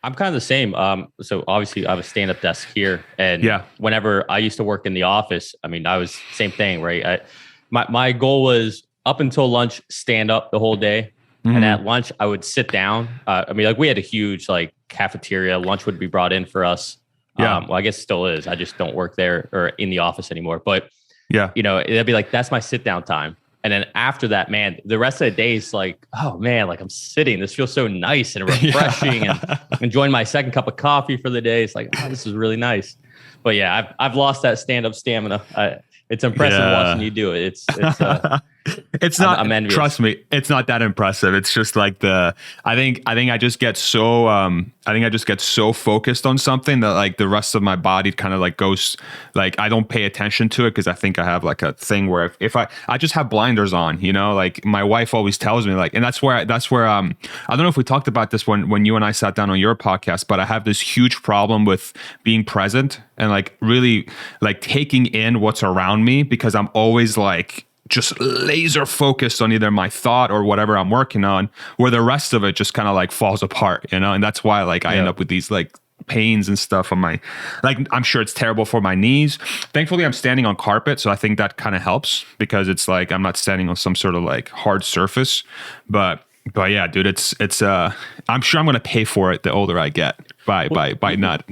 I'm kind of the same. So obviously I have a stand-up desk here, and Yeah. whenever I used to work in the office, I mean, I was same thing, right? My goal was up until lunch, stand up the whole day, and at lunch I would sit down. I mean, like we had a huge like cafeteria. Lunch would be brought in for us. Yeah. Well, I guess it still is. I just don't work there or in the office anymore. But Yeah. it'd be like that's my sit down time. And then after that, man, the rest of the day is like, oh man, like I'm sitting. This feels so nice and refreshing, and enjoying my second cup of coffee for the day. It's like, oh, this is really nice. But yeah, I've lost that stand up stamina. It's impressive watching you do it. It's not. I'm envious. Trust me, it's not that impressive. It's just like I think I just get so focused on something that like the rest of my body kind of like goes like I don't pay attention to it because I think I have like a thing where if I just have blinders on, like my wife always tells me like, and that's where I don't know if we talked about this when you and I sat down on your podcast, but I have this huge problem with being present and like really like taking in what's around me because I'm always like just laser focused on either my thought or whatever I'm working on, where the rest of it just kind of like falls apart, and that's why like I end up with these like pains and stuff on my, like I'm sure it's terrible for my knees. Thankfully I'm standing on carpet, so I think that kind of helps because it's like I'm not standing on some sort of like hard surface, but yeah, dude, it's I'm sure I'm gonna pay for it the older I get by not.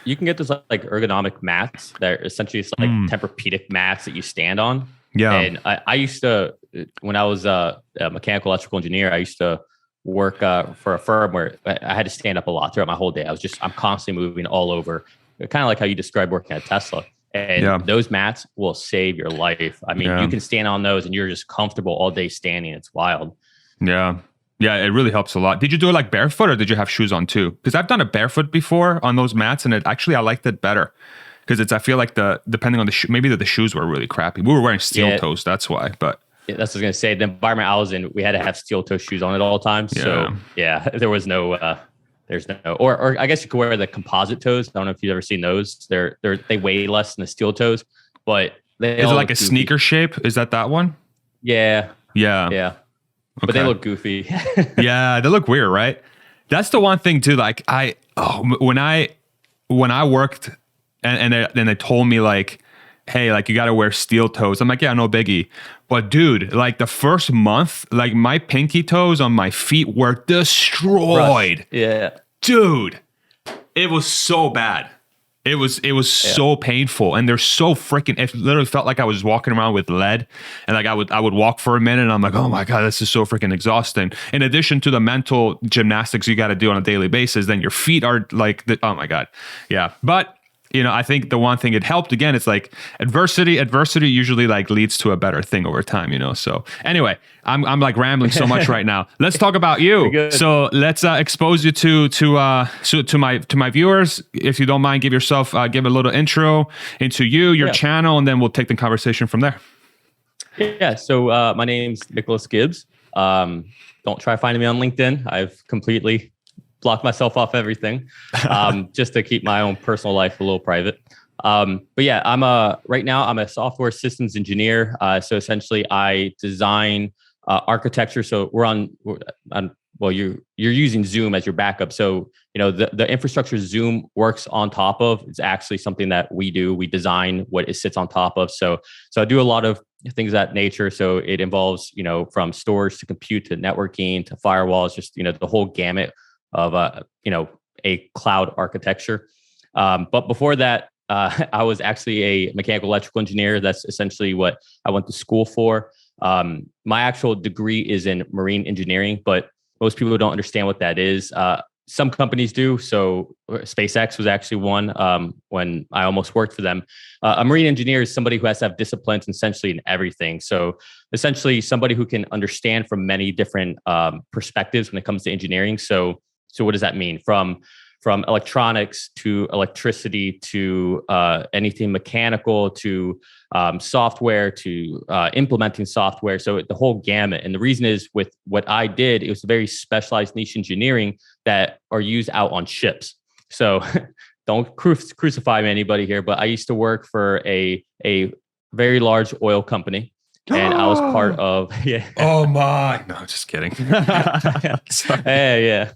You can get those like ergonomic mats that are essentially it's like Tempur-Pedic mats that you stand on. Yeah. And I used to, when I was a mechanical electrical engineer, I used to work for a firm where I had to stand up a lot throughout my whole day. I'm constantly moving all over, kind of like how you described working at Tesla. And those mats will save your life. I mean, you can stand on those and you're just comfortable all day standing. It's wild. Yeah. Yeah, it really helps a lot. Did you do it like barefoot or did you have shoes on too? Because I've done it barefoot before on those mats, and I liked it better. Because I feel like depending on the maybe the shoes were really crappy. We were wearing steel toes, that's why. But that's what I was gonna say. The environment I was in, we had to have steel toe shoes on at all times. Yeah. So yeah, there was no, or I guess you could wear the composite toes. I don't know if you've ever seen those. They weigh less than the steel toes, but they is it like a sneaker shape? Is that one? Yeah. Okay. But they look goofy. Yeah, they look weird, right? That's the one thing too. Like when I worked. And they told me like, hey, like you got to wear steel toes. I'm like, yeah, no biggie. But dude, like the first month, like my pinky toes on my feet were destroyed. Yeah. Dude, it was so bad. It was so painful. And they're so freaking, it literally felt like I was walking around with lead. And like I would walk for a minute and I'm like, oh my God, this is so freaking exhausting. In addition to the mental gymnastics you got to do on a daily basis, then your feet are like, oh my God. Yeah. But I think the one thing it helped again, it's like adversity usually like leads to a better thing over time, So anyway, I'm like rambling so much right now. Let's talk about you. So let's expose you to my viewers. If you don't mind, give a little intro into your channel, and then we'll take the conversation from there. Yeah. So my name's Nicholas Gibbs. Don't try finding me on LinkedIn. I've completely block myself off everything, just to keep my own personal life a little private. But yeah, right now I'm a software systems engineer. So essentially I design architecture. So you're using Zoom as your backup. So, the infrastructure Zoom works on top of is actually something that we do. We design what it sits on top of. So I do a lot of things of that nature. So it involves, from storage to compute to networking to firewalls, just, the whole gamut of a cloud architecture. But before that, I was actually a mechanical electrical engineer. That's essentially what I went to school for. My actual degree is in marine engineering, but most people don't understand what that is. Some companies do. So SpaceX was actually one when I almost worked for them. A marine engineer is somebody who has to have disciplines essentially in everything. So essentially somebody who can understand from many different perspectives when it comes to engineering. So what does that mean? From electronics to electricity to anything mechanical to software to implementing software. So the whole gamut. And the reason is with what I did, it was a very specialized niche engineering that are used out on ships. So don't crucify anybody here, but I used to work for a very large oil company. And I was part of, Oh my, no, just kidding. Yeah.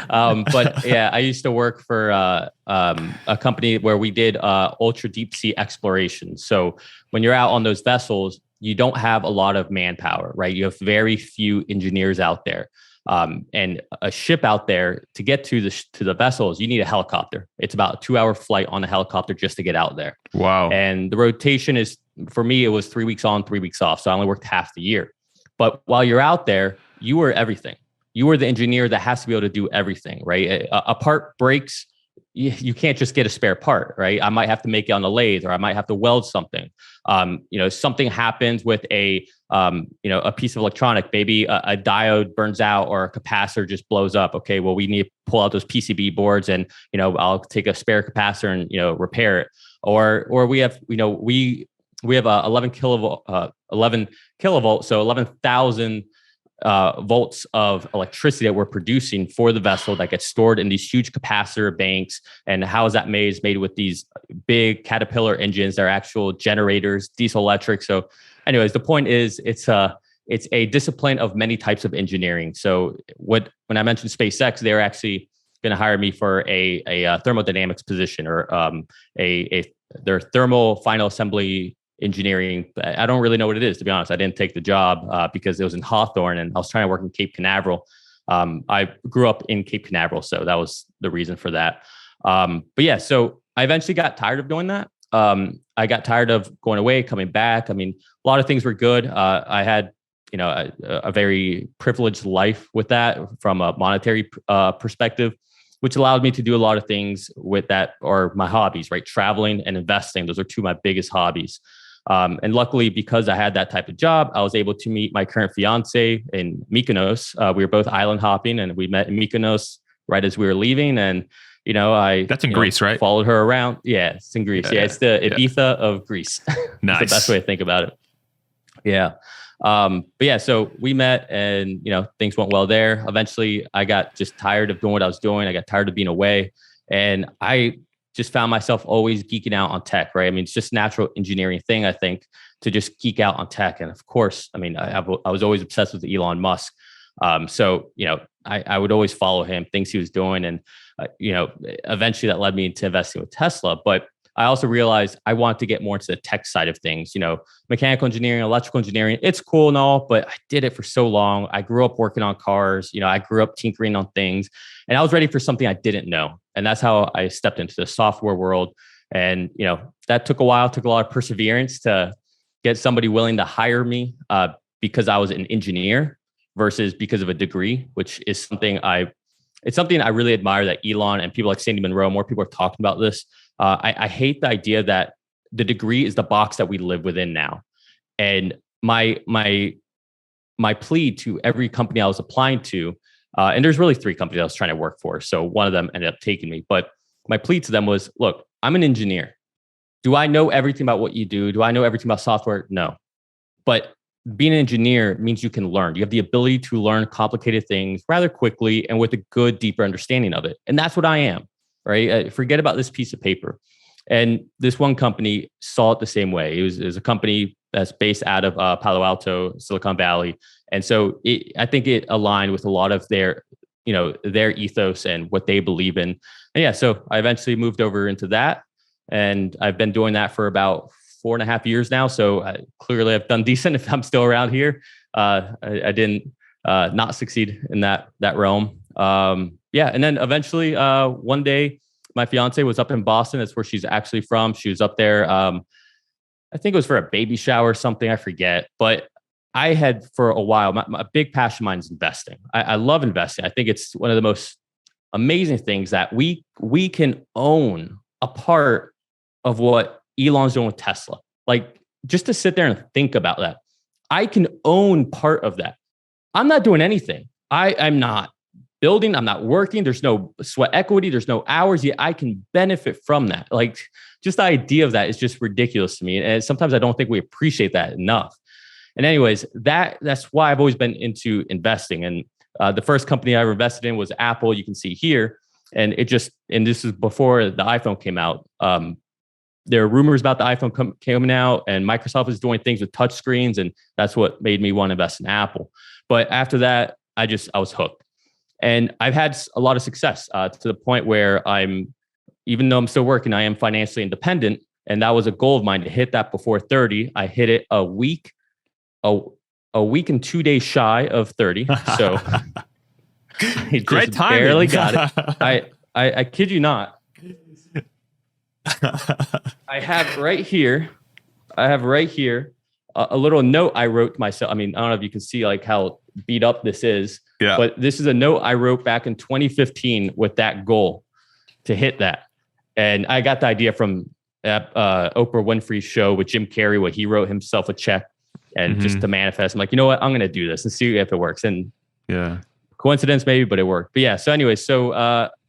But yeah, I used to work for a company where we did ultra deep sea exploration. So when you're out on those vessels, you don't have a lot of manpower, right? You have very few engineers out there. And a ship out there to get to the vessels, you need a helicopter. It's about a 2-hour flight on a helicopter just to get out there. Wow. And the rotation is, for me, it was 3 weeks on, 3 weeks off. So I only worked half the year. But while you're out there, you were everything. You were the engineer that has to be able to do everything, right? A part breaks, you can't just get a spare part, right? I might have to make it on a lathe, or I might have to weld something. Something happens with a piece of electronic, maybe a diode burns out or a capacitor just blows up. Okay, well, we need to pull out those PCB boards, and I'll take a spare capacitor and repair it. Or we have a 11 kilovolt, so 11,000 volts of electricity that we're producing for the vessel that gets stored in these huge capacitor banks. And how is that made? It's made with these big Caterpillar engines. They're actual generators, diesel electric. So anyways, the point is it's a discipline of many types of engineering. So when I mentioned SpaceX, they're actually going to hire me for a thermodynamics position, or their thermal final assembly engineering. I don't really know what it is, to be honest. I didn't take the job because it was in Hawthorne, and I was trying to work in Cape Canaveral. I grew up in Cape Canaveral, so that was the reason for that. But yeah, so I eventually got tired of doing that. I got tired of going away, coming back. I mean, a lot of things were good. I had, a very privileged life with that from a monetary perspective, which allowed me to do a lot of things with that, or my hobbies, right? Traveling and investing. Those are two of my biggest hobbies. And luckily, because I had that type of job, I was able to meet my current fiance in Mykonos. We were both island hopping, and we met in Mykonos right as we were leaving. And, that's in Greece, right? Followed her around. Yeah, it's in Greece. Yeah, it's the Ibiza of Greece. Nice. It's the best way to think about it. Yeah. But yeah, so we met, and, things went well there. Eventually I got just tired of doing what I was doing. I got tired of being away, and I just found myself always geeking out on tech, right? I mean, it's just natural engineering thing, I think, to just geek out on tech. And of course, I mean, I was always obsessed with Elon Musk. So, I would always follow him, things he was doing. And, eventually that led me into investing with Tesla. But I also realized I wanted to get more into the tech side of things, mechanical engineering, electrical engineering. It's cool and all, but I did it for so long. I grew up working on cars. I grew up tinkering on things, and I was ready for something I didn't know. And that's how I stepped into the software world. And, that took a while, took a lot of perseverance to get somebody willing to hire me because I was an engineer versus because of a degree, which is something it's something I really admire, that Elon and people like Sandy Monroe, more people are talking about this. I hate the idea that the degree is the box that we live within now. And my plea to every company I was applying to, and there's really 3 companies I was trying to work for, so one of them ended up taking me. But my plea to them was, look, I'm an engineer. Do I know everything about what you do? Do I know everything about software? No. But being an engineer means you can learn. You have the ability to learn complicated things rather quickly and with a good, deeper understanding of it. And that's what I am, right? Forget about this piece of paper. And this one company saw it the same way. It was a company that's based out of Palo Alto, Silicon Valley. And so I think it aligned with a lot of their ethos and what they believe in. And yeah, so I eventually moved over into that. And I've been doing that for about 4.5 years now. So clearly I've done decent if I'm still around here. I didn't not succeed in that realm. Yeah. And then eventually one day my fiance was up in Boston. That's where she's actually from. She was up there. I think it was for a baby shower or something. I forget. But I had for a while, my big passion of mine is investing. I love investing. I think it's one of the most amazing things that we can own a part of what Elon's doing with Tesla. Like, just to sit there and think about that, I can own part of that. I'm not doing anything. I'm not building. I'm not working. There's no sweat equity. There's no hours. Yet I can benefit from that. Like, just the idea of that is just ridiculous to me. And sometimes I don't think we appreciate that enough. And anyways, that's why I've always been into investing. And the first company I ever invested in was Apple. You can see here. And this is before the iPhone came out. There are rumors about the iPhone coming out, and Microsoft is doing things with touch screens, and that's what made me want to invest in Apple. But after that, I was hooked. And I've had a lot of success to the point where even though I'm still working, I am financially independent. And that was a goal of mine to hit that before 30. I hit it a week and 2 days shy of 30. So I great timing. Barely got it. I kid you not. I have right here a little note I wrote to myself. I mean, I don't know if you can see like how beat up this is, but this is a note I wrote back in 2015 with that goal to hit that. And I got the idea from Oprah Winfrey's show with Jim Carrey, where he wrote himself a check and just to manifest. I'm like, you know what? I'm going to do this and see if it works. And coincidence maybe, but it worked. But yeah, so anyway,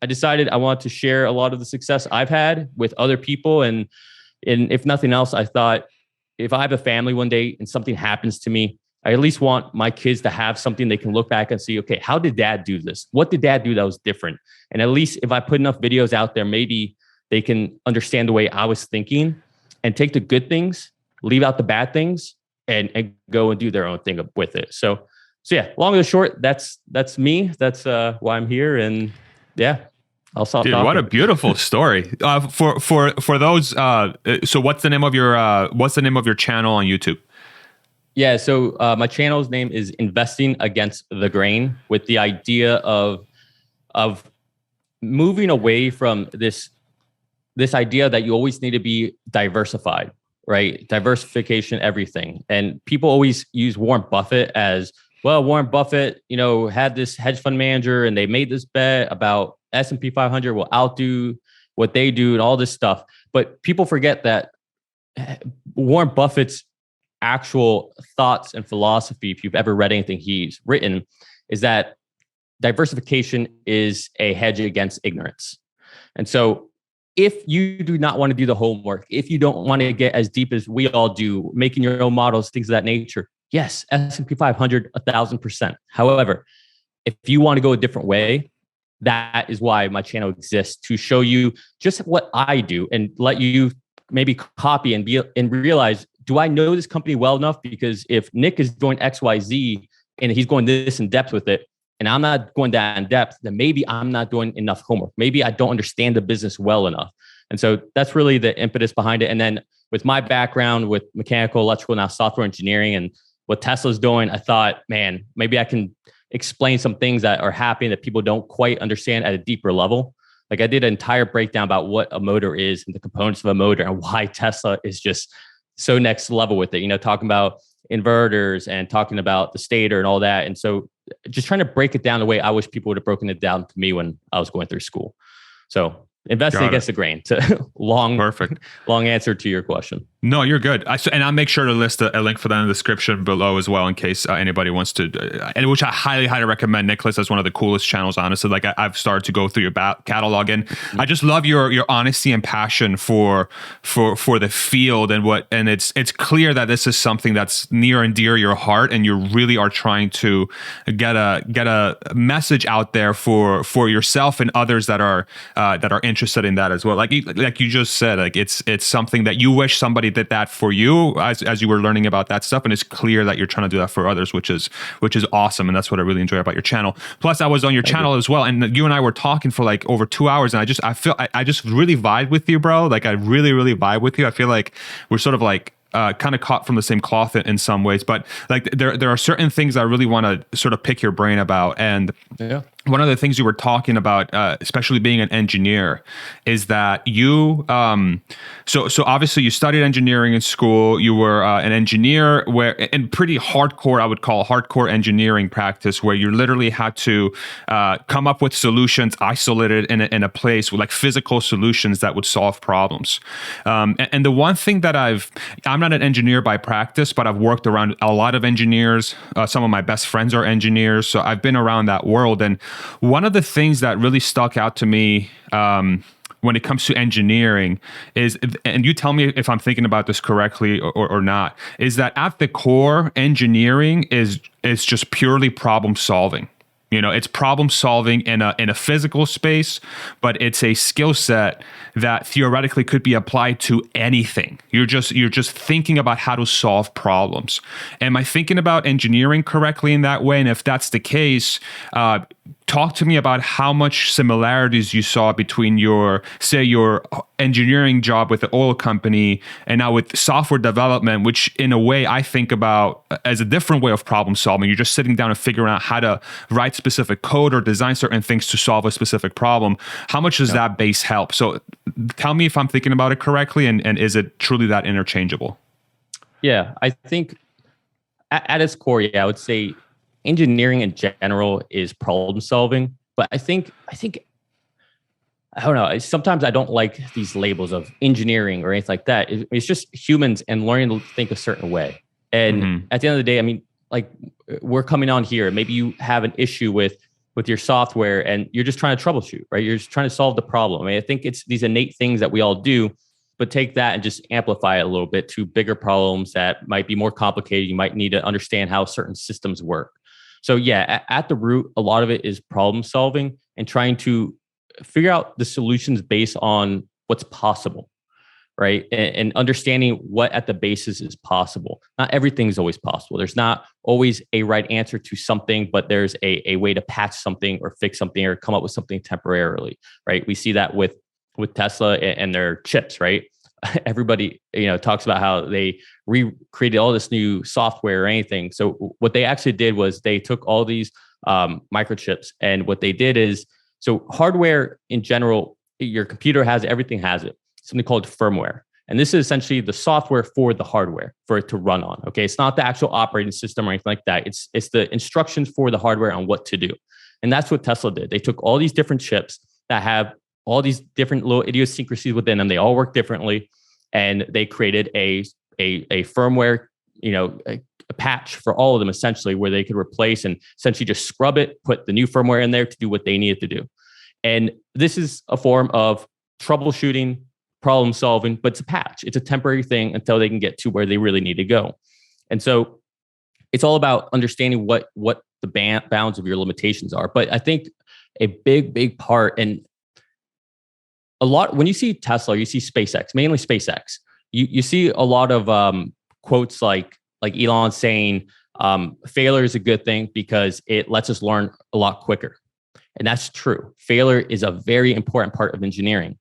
I decided I want to share a lot of the success I've had with other people. And if nothing else, I thought if I have a family one day and something happens to me, I at least want my kids to have something they can look back and see, okay, how did dad do this? What did dad do that was different? And at least if I put enough videos out there, maybe they can understand the way I was thinking and take the good things, leave out the bad things, and go and do their own thing with it. So yeah, long and short, that's me. That's why I'm here. And yeah, I'll stop talking. What a beautiful story. For those, so what's the name of your channel on YouTube? Yeah, so my channel's name is Investing Against the Grain, with the idea of moving away from this idea that you always need to be diversified, right? Diversification, everything. And people always use Warren Buffett as, well, Warren Buffett, had this hedge fund manager and they made this bet about S&P 500 will outdo what they do and all this stuff. But people forget that Warren Buffett's actual thoughts and philosophy, if you've ever read anything he's written, is that diversification is a hedge against ignorance. And so if you do not want to do the homework, if you don't want to get as deep as we all do, making your own models, things of that nature, yes, S&P 500, 1,000%. However, if you want to go a different way, that is why my channel exists, to show you just what I do and let you maybe copy and realize, do I know this company well enough? Because if Nick is doing XYZ and he's going this in depth with it, and I'm not going that in depth, then maybe I'm not doing enough homework. Maybe I don't understand the business well enough. And so that's really the impetus behind it. And then with my background with mechanical, electrical, now software engineering, and what Tesla's doing, I thought, man, maybe I can explain some things that are happening that people don't quite understand at a deeper level. Like I did an entire breakdown about what a motor is and the components of a motor and why Tesla is just so next level with it, talking about inverters and talking about the stator and all that. And so just trying to break it down the way I wish people would have broken it down to me when I was going through school. So investing against the grain. Long answer to your question. No, you're good. And I'll make sure to list a link for that in the description below as well, in case anybody wants to, and which I highly, highly recommend. Nicholas is one of the coolest channels, honestly. Like I've started to go through your catalog, and I just love your honesty and passion for the field and it's clear that this is something that's near and dear your heart, and you really are trying to get a message out there for yourself and others that are interested in that as well. Like you just said, like it's something that you wish somebody did that for you as you were learning about that stuff, and it's clear that you're trying to do that for others, which is awesome. And that's what I really enjoy about your channel. Plus I was on your channel as well, and you and I were talking for like over 2 hours, and I just really vibe with you, bro. Like I really, really vibe with you. I feel like we're sort of like kind of caught from the same cloth in some ways, but like there are certain things I really want to sort of pick your brain about. And one of the things you were talking about, especially being an engineer, is that you, so obviously you studied engineering in school. You were an engineer in pretty hardcore, I would call hardcore engineering practice, where you literally had to come up with solutions isolated in a place with like physical solutions that would solve problems. And the one thing that I'm not an engineer by practice, but I've worked around a lot of engineers. Some of my best friends are engineers, so I've been around that world. And one of the things that really stuck out to me when it comes to engineering is, and you tell me if I'm thinking about this correctly or not, is that at the core, engineering is just purely problem solving. It's problem solving in a physical space, but it's a skill set that theoretically could be applied to anything. You're just thinking about how to solve problems. Am I thinking about engineering correctly in that way? And if that's the case, talk to me about how much similarities you saw between your engineering job with the oil company and now with software development, which in a way I think about as a different way of problem solving. You're just sitting down and figuring out how to write specific code or design certain things to solve a specific problem. How much does that base help? So tell me if I'm thinking about it correctly, and is it truly that interchangeable? Yeah, I think at its core, I would say engineering in general is problem solving. But I think I don't know. Sometimes I don't like these labels of engineering or anything like that. It's just humans and learning to think a certain way. And at the end of the day, I mean, like we're coming on here. Maybe you have an issue with your software and you're just trying to troubleshoot, right? You're just trying to solve the problem. I mean, I think it's these innate things that we all do, but take that and just amplify it a little bit to bigger problems that might be more complicated. You might need to understand how certain systems work. So yeah, at the root, a lot of it is problem solving and trying to figure out the solutions based on what's possible, right? And understanding what at the basis is possible. Not everything is always possible. There's not always a right answer to something, but there's a way to patch something or fix something or come up with something temporarily, right? We see that with Tesla and their chips, right? Everybody, talks about how they recreated all this new software or anything. So what they actually did was they took all these microchips, and what they did is, so hardware in general, your computer has, everything has it, something called firmware. And this is essentially the software for the hardware for it to run on. Okay. It's not the actual operating system or anything like that. It's the instructions for the hardware on what to do. And that's what Tesla did. They took all these different chips that have all these different little idiosyncrasies within them. They all work differently. And they created a firmware, a patch for all of them, essentially, where they could replace and essentially just scrub it, put the new firmware in there to do what they needed to do. And this is a form of troubleshooting, problem solving, but it's a patch. It's a temporary thing until they can get to where they really need to go. And so it's all about understanding what the bounds of your limitations are. But I think a big part, and a lot, when you see Tesla, you see SpaceX, mainly SpaceX, you see a lot of quotes like Elon saying, failure is a good thing because it lets us learn a lot quicker. And that's true. Failure is a very important part of engineering.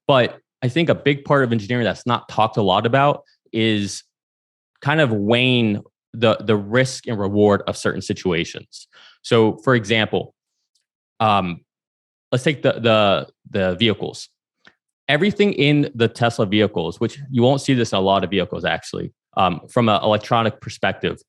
But I think a big part of engineering that's not talked a lot about is kind of weighing the risk and reward of certain situations. So for example, let's take the vehicles. Everything in the Tesla vehicles, which you won't see this in a lot of vehicles actually, from an electronic perspective,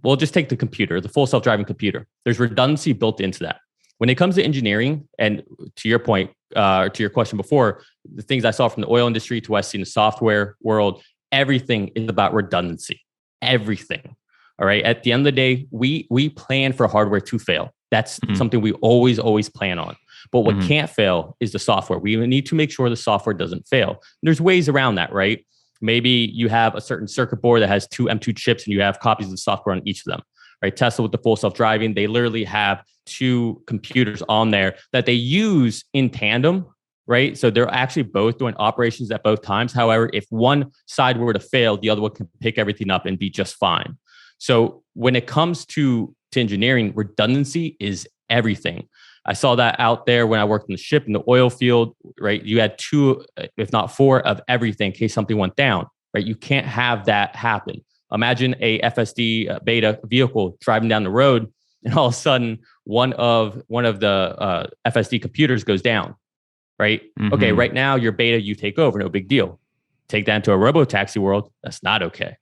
we'll just take the computer, the full self-driving computer. There's redundancy built into that. When it comes to engineering, and to your point, to your question before, the things I saw from the oil industry to what I see in the software world, everything is about redundancy. Everything. All right. At the end of the day, we plan for hardware to fail. That's something we always plan on. But what can't fail is the software. We need to make sure the software doesn't fail. And there's ways around that, right? Maybe you have a certain circuit board that has two M2 chips and you have copies of the software on each of them, right? Tesla with the full self-driving, they literally have two computers on there that they use in tandem, right? So they're actually both doing operations at both times. However, if one side were to fail, the other one can pick everything up and be just fine. So when it comes to engineering, redundancy is everything. I saw that out there when I worked in the ship, in the oil field, right? You had two, if not four, of everything in case something went down, right? You can't have that happen. Imagine a FSD beta vehicle driving down the road, and all of a sudden, one of the FSD computers goes down, right? Okay, right now your beta, you take over, no big deal. Take that into a Robotaxi world, that's not okay,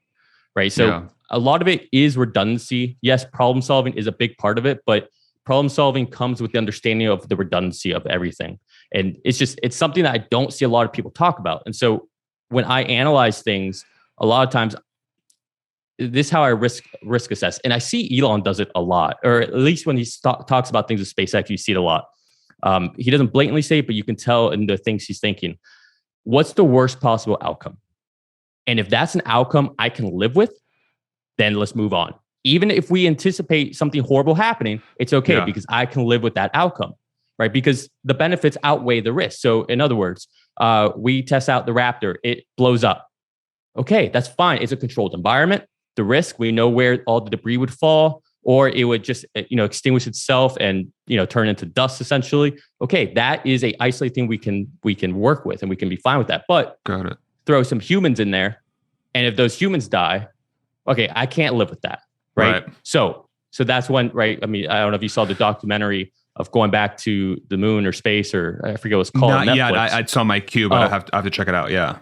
right? So a lot of it is redundancy. Yes, problem solving is a big part of it, but problem solving comes with the understanding of the redundancy of everything. And it's something that I don't see a lot of people talk about. And so when I analyze things, a lot of times, this is how I risk assess. And I see Elon does it a lot, or at least when he talks about things with SpaceX, you see it a lot. He doesn't blatantly say it, but you can tell in the things he's thinking. What's the worst possible outcome? And if that's an outcome I can live with, then let's move on. Even if we anticipate something horrible happening, it's okay because I can live with that outcome, right? Because the benefits outweigh the risk. So in other words, we test out the Raptor, it blows up. Okay, that's fine. It's a controlled environment. The risk, we know where all the debris would fall. or it would just, extinguish itself and, turn into dust essentially. Okay, that is a isolated thing we can work with, and we can be fine with that. But got it. Throw some humans in there, and if those humans die, okay, I can't live with that, right? So that's when, right? I mean, I don't know if you saw the documentary of going back to the moon or space, or I forget what it's called. Not yet. I saw my queue, but I have to check it out. Yeah.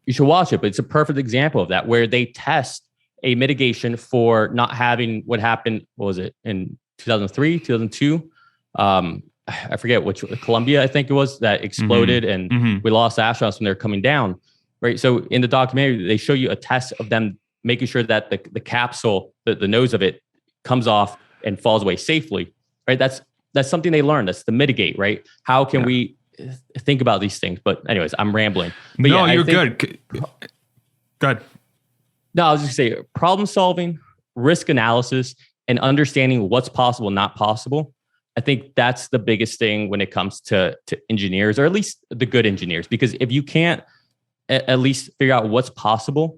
You should watch it, but it's a perfect example of that, where they test a mitigation for not having what happened. What was it, in 2003, 2002? I forget which, Columbia, I think it was, that exploded, and we lost astronauts when they're coming down, right? So in the documentary, they show you a test of them making sure that the capsule, the nose of it, comes off and falls away safely, right? That's something they learned. That's to mitigate, right? How can we think about these things? But anyways, I'm rambling. But no, you're good. Good. No, I was just saying, problem solving, risk analysis, and understanding what's possible, not possible. I think that's the biggest thing when it comes to engineers, or at least the good engineers. Because if you can't at least figure out what's possible,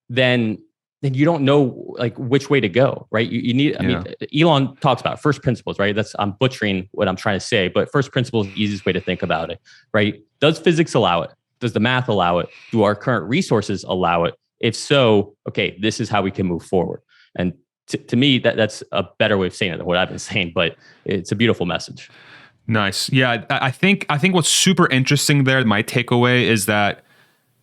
then you don't know like which way to go, right? You need, I mean, Elon talks about first principles, right? I'm butchering what I'm trying to say, but first principles is the easiest way to think about it, right? Does physics allow it? Does the math allow it? Do our current resources allow it? If so, okay, this is how we can move forward. And to me, that's a better way of saying it than what I've been saying, but it's a beautiful message. Nice. Yeah, I think what's super interesting there, my takeaway is that,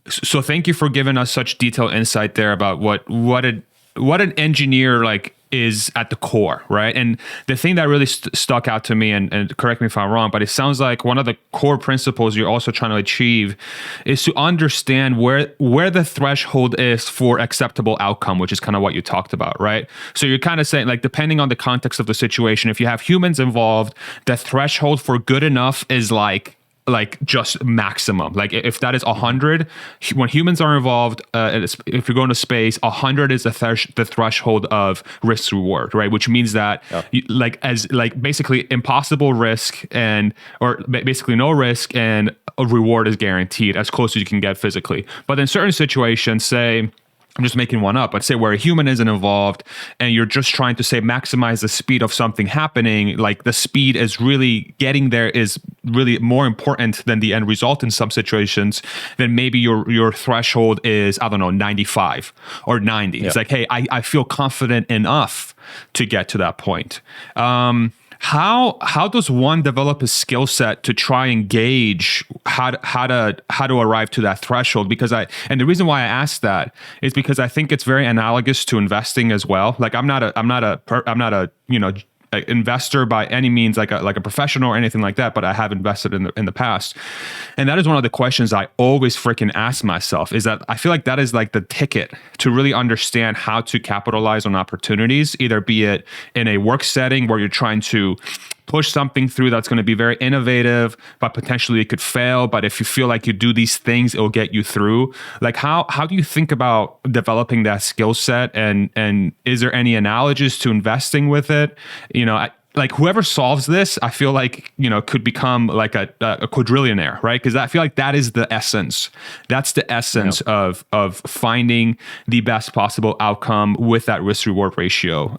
so thank you for giving us such detailed insight there about what an engineer like is at the core, right? And the thing that really stuck out to me, and correct me if I'm wrong, but it sounds like one of the core principles you're also trying to achieve is to understand where the threshold is for acceptable outcome, which is kind of what you talked about, right? So you're kind of saying, like, depending on the context of the situation, if you have humans involved, the threshold for good enough is like just maximum. Like if that is 100, when humans are involved, if you're going to space, 100 is the threshold of risk reward, right? Which means that basically impossible risk or basically no risk, and a reward is guaranteed as close as you can get physically. But in certain situations, say, I'm just making one up, but say where a human isn't involved and you're just trying to say maximize the speed of something happening, like the speed is really getting there is really more important than the end result in some situations, then maybe your threshold is, I don't know, 95 or 90. Yeah. It's like, hey, I feel confident enough to get to that point. How does one develop a skill set to try and gauge how to arrive to that threshold? Because the reason why I ask that is because I think it's very analogous to investing as well. Like I'm not a investor by any means, like a professional or anything like that, but I have invested in the past. And that is one of the questions I always freaking ask myself, is that I feel like that is like the ticket to really understand how to capitalize on opportunities, either be it in a work setting where you're trying to push something through that's going to be very innovative, but potentially it could fail. But if you feel like you do these things, it'll get you through. Like how do you think about developing that skill set? And is there any analogies to investing with it? Like whoever solves this, I feel like, could become like a quadrillionaire, right? Because I feel like that is the essence. That's the essence of finding the best possible outcome with that risk reward ratio,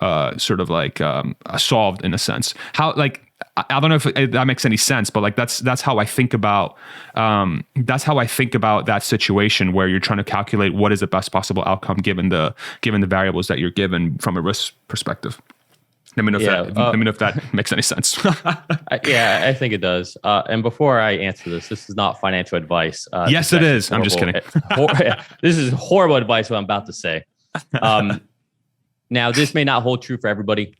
solved in a sense. How, like, I don't know if that makes any sense, but like that's how I think about that situation where you're trying to calculate what is the best possible outcome given the variables that you're given from a risk perspective. Let me know if that makes any sense. Yeah, I think it does. And before I answer this is not financial advice. Yes, it is. I'm just kidding. This is horrible advice, what I'm about to say. Now, this may not hold true for everybody.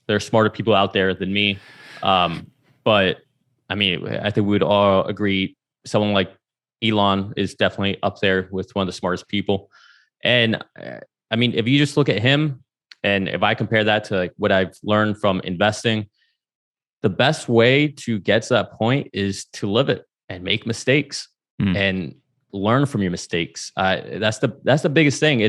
There are smarter people out there than me. But I mean, I think we would all agree someone like Elon is definitely up there with one of the smartest people. And I mean, if you just look at him, and if I compare that to like what I've learned from investing, the best way to get to that point is to live it and make mistakes and learn from your mistakes. That's the biggest thing.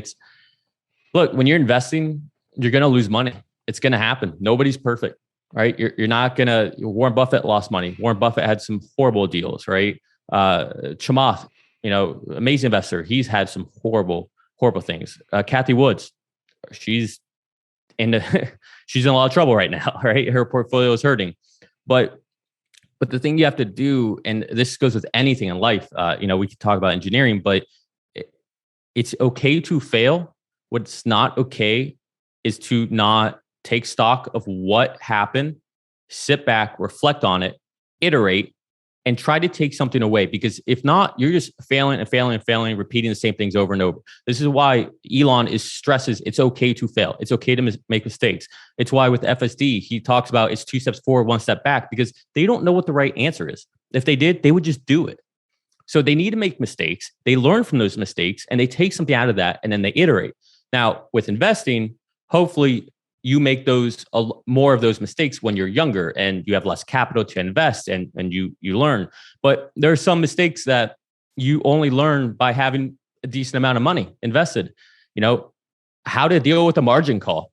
Look, when you're investing, you're going to lose money. It's going to happen. Nobody's perfect, right? You're not going to, Warren Buffett lost money. Warren Buffett had some horrible deals, right? Chamath, amazing investor. He's had some horrible things. Kathy Woods, she's and she's in a lot of trouble right now, right? Her portfolio is hurting. But the thing you have to do, and this goes with anything in life, we could talk about engineering, but it's okay to fail. What's not okay is to not take stock of what happened, sit back, reflect on it, iterate, and try to take something away. Because if not, you're just failing and failing and failing, repeating the same things over and over. This is why Elon stresses it's okay to fail. It's okay to make mistakes. It's why with FSD, he talks about it's 2 steps forward, 1 step back, because they don't know what the right answer is. If they did, they would just do it. So they need to make mistakes. They learn from those mistakes and they take something out of that and then they iterate. Now, with investing, hopefully you make more of those mistakes when you're younger and you have less capital to invest and you learn. But there are some mistakes that you only learn by having a decent amount of money invested. How to deal with a margin call.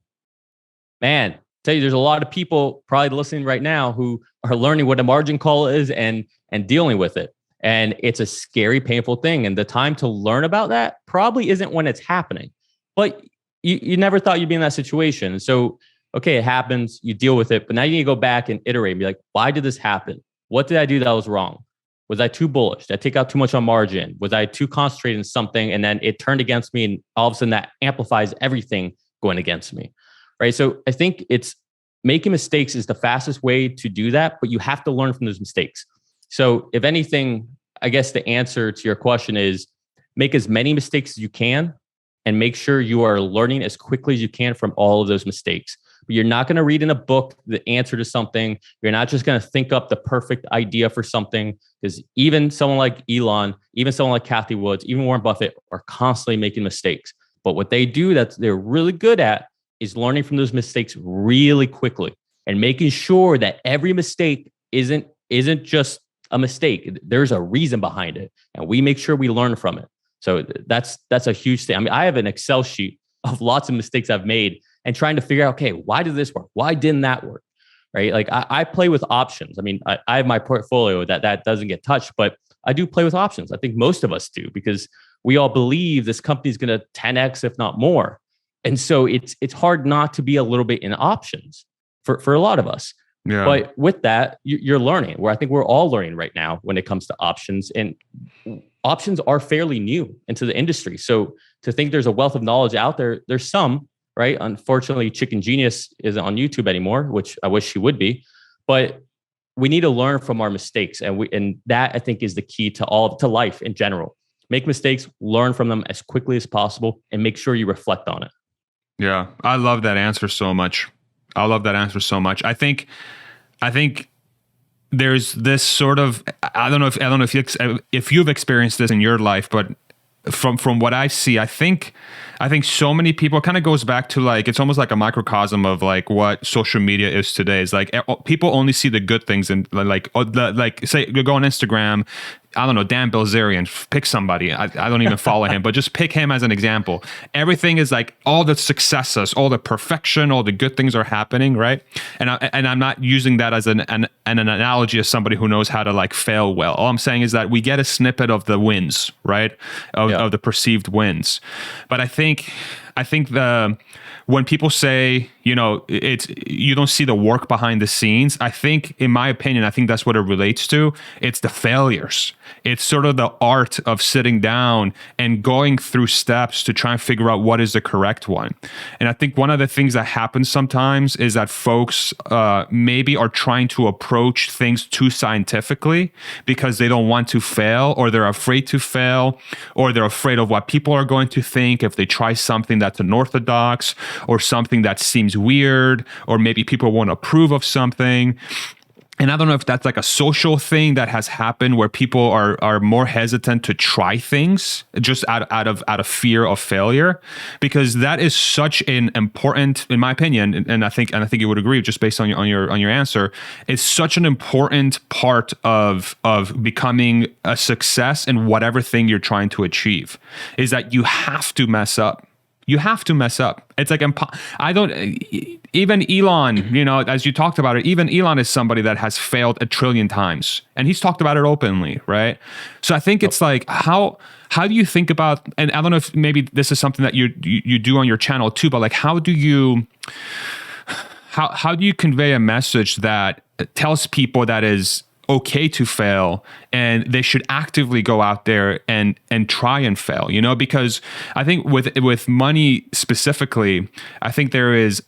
Man, tell you, there's a lot of people probably listening right now who are learning what a margin call is and dealing with it. And it's a scary, painful thing. And the time to learn about that probably isn't when it's happening. But you never thought you'd be in that situation. So, okay, it happens, you deal with it, but now you need to go back and iterate and be like, why did this happen? What did I do that was wrong? Was I too bullish? Did I take out too much on margin? Was I too concentrated in something and then it turned against me and all of a sudden that amplifies everything going against me, right? So I think it's making mistakes is the fastest way to do that, but you have to learn from those mistakes. So if anything, I guess the answer to your question is make as many mistakes as you can and make sure you are learning as quickly as you can from all of those mistakes. But you're not going to read in a book the answer to something. You're not just going to think up the perfect idea for something, because even someone like Elon, even someone like Cathie Woods, even Warren Buffett are constantly making mistakes. But what they do that they're really good at is learning from those mistakes really quickly and making sure that every mistake isn't just a mistake. There's a reason behind it. And we make sure we learn from it. So that's a huge thing. I mean, I have an Excel sheet of lots of mistakes I've made and trying to figure out, okay, why did this work? Why didn't that work? Right? Like I play with options. I mean, I have my portfolio that doesn't get touched, but I do play with options. I think most of us do because we all believe this company is going to 10x, if not more. And so it's hard not to be a little bit in options for a lot of us. Yeah. But with that, you're learning, where I think we're all learning right now when it comes to options, and options are fairly new into the industry. So to think there's a wealth of knowledge out there, there's some, right? Unfortunately, Chicken Genius isn't on YouTube anymore, which I wish she would be, but we need to learn from our mistakes. And that I think is the key to life in general. Make mistakes, learn from them as quickly as possible, and make sure you reflect on it. Yeah. I love that answer so much. I think there's this sort of, I don't know if you've experienced this in your life, but from what I see, I think so many people, it kind of goes back to like, it's almost like a microcosm of like what social media is today. Is like people only see the good things, and like say you go on Instagram, I don't know, Dan Bilzerian, pick somebody. I don't even follow him, but just pick him as an example. Everything is like all the successes, all the perfection, all the good things are happening, right? And I'm not using that as an analogy as somebody who knows how to like fail well. All I'm saying is that we get a snippet of the wins, right? Of the perceived wins. But I think when people say, you don't see the work behind the scenes, I think, in my opinion, I think that's what it relates to. It's the failures. It's sort of the art of sitting down and going through steps to try and figure out what is the correct one. And I think one of the things that happens sometimes is that folks maybe are trying to approach things too scientifically because they don't want to fail, or they're afraid to fail, or they're afraid of what people are going to think if they try something that's unorthodox, or something that seems weird, or maybe people won't approve of something. And I don't know if that's like a social thing that has happened where people are more hesitant to try things just out of fear of failure, because that is such an important, in my opinion, and I think you would agree just based on your answer, it's such an important part of becoming a success in whatever thing you're trying to achieve, is that you have to mess up. You have to mess up. It's like, even Elon, as you talked about it, even Elon is somebody that has failed a trillion times, and he's talked about it openly, right? So I think it's like, how do you think about, and I don't know if maybe this is something that you do on your channel too, but like, how do you convey a message that tells people that is okay to fail and they should actively go out there and try and fail, because I think with money specifically, I think there is,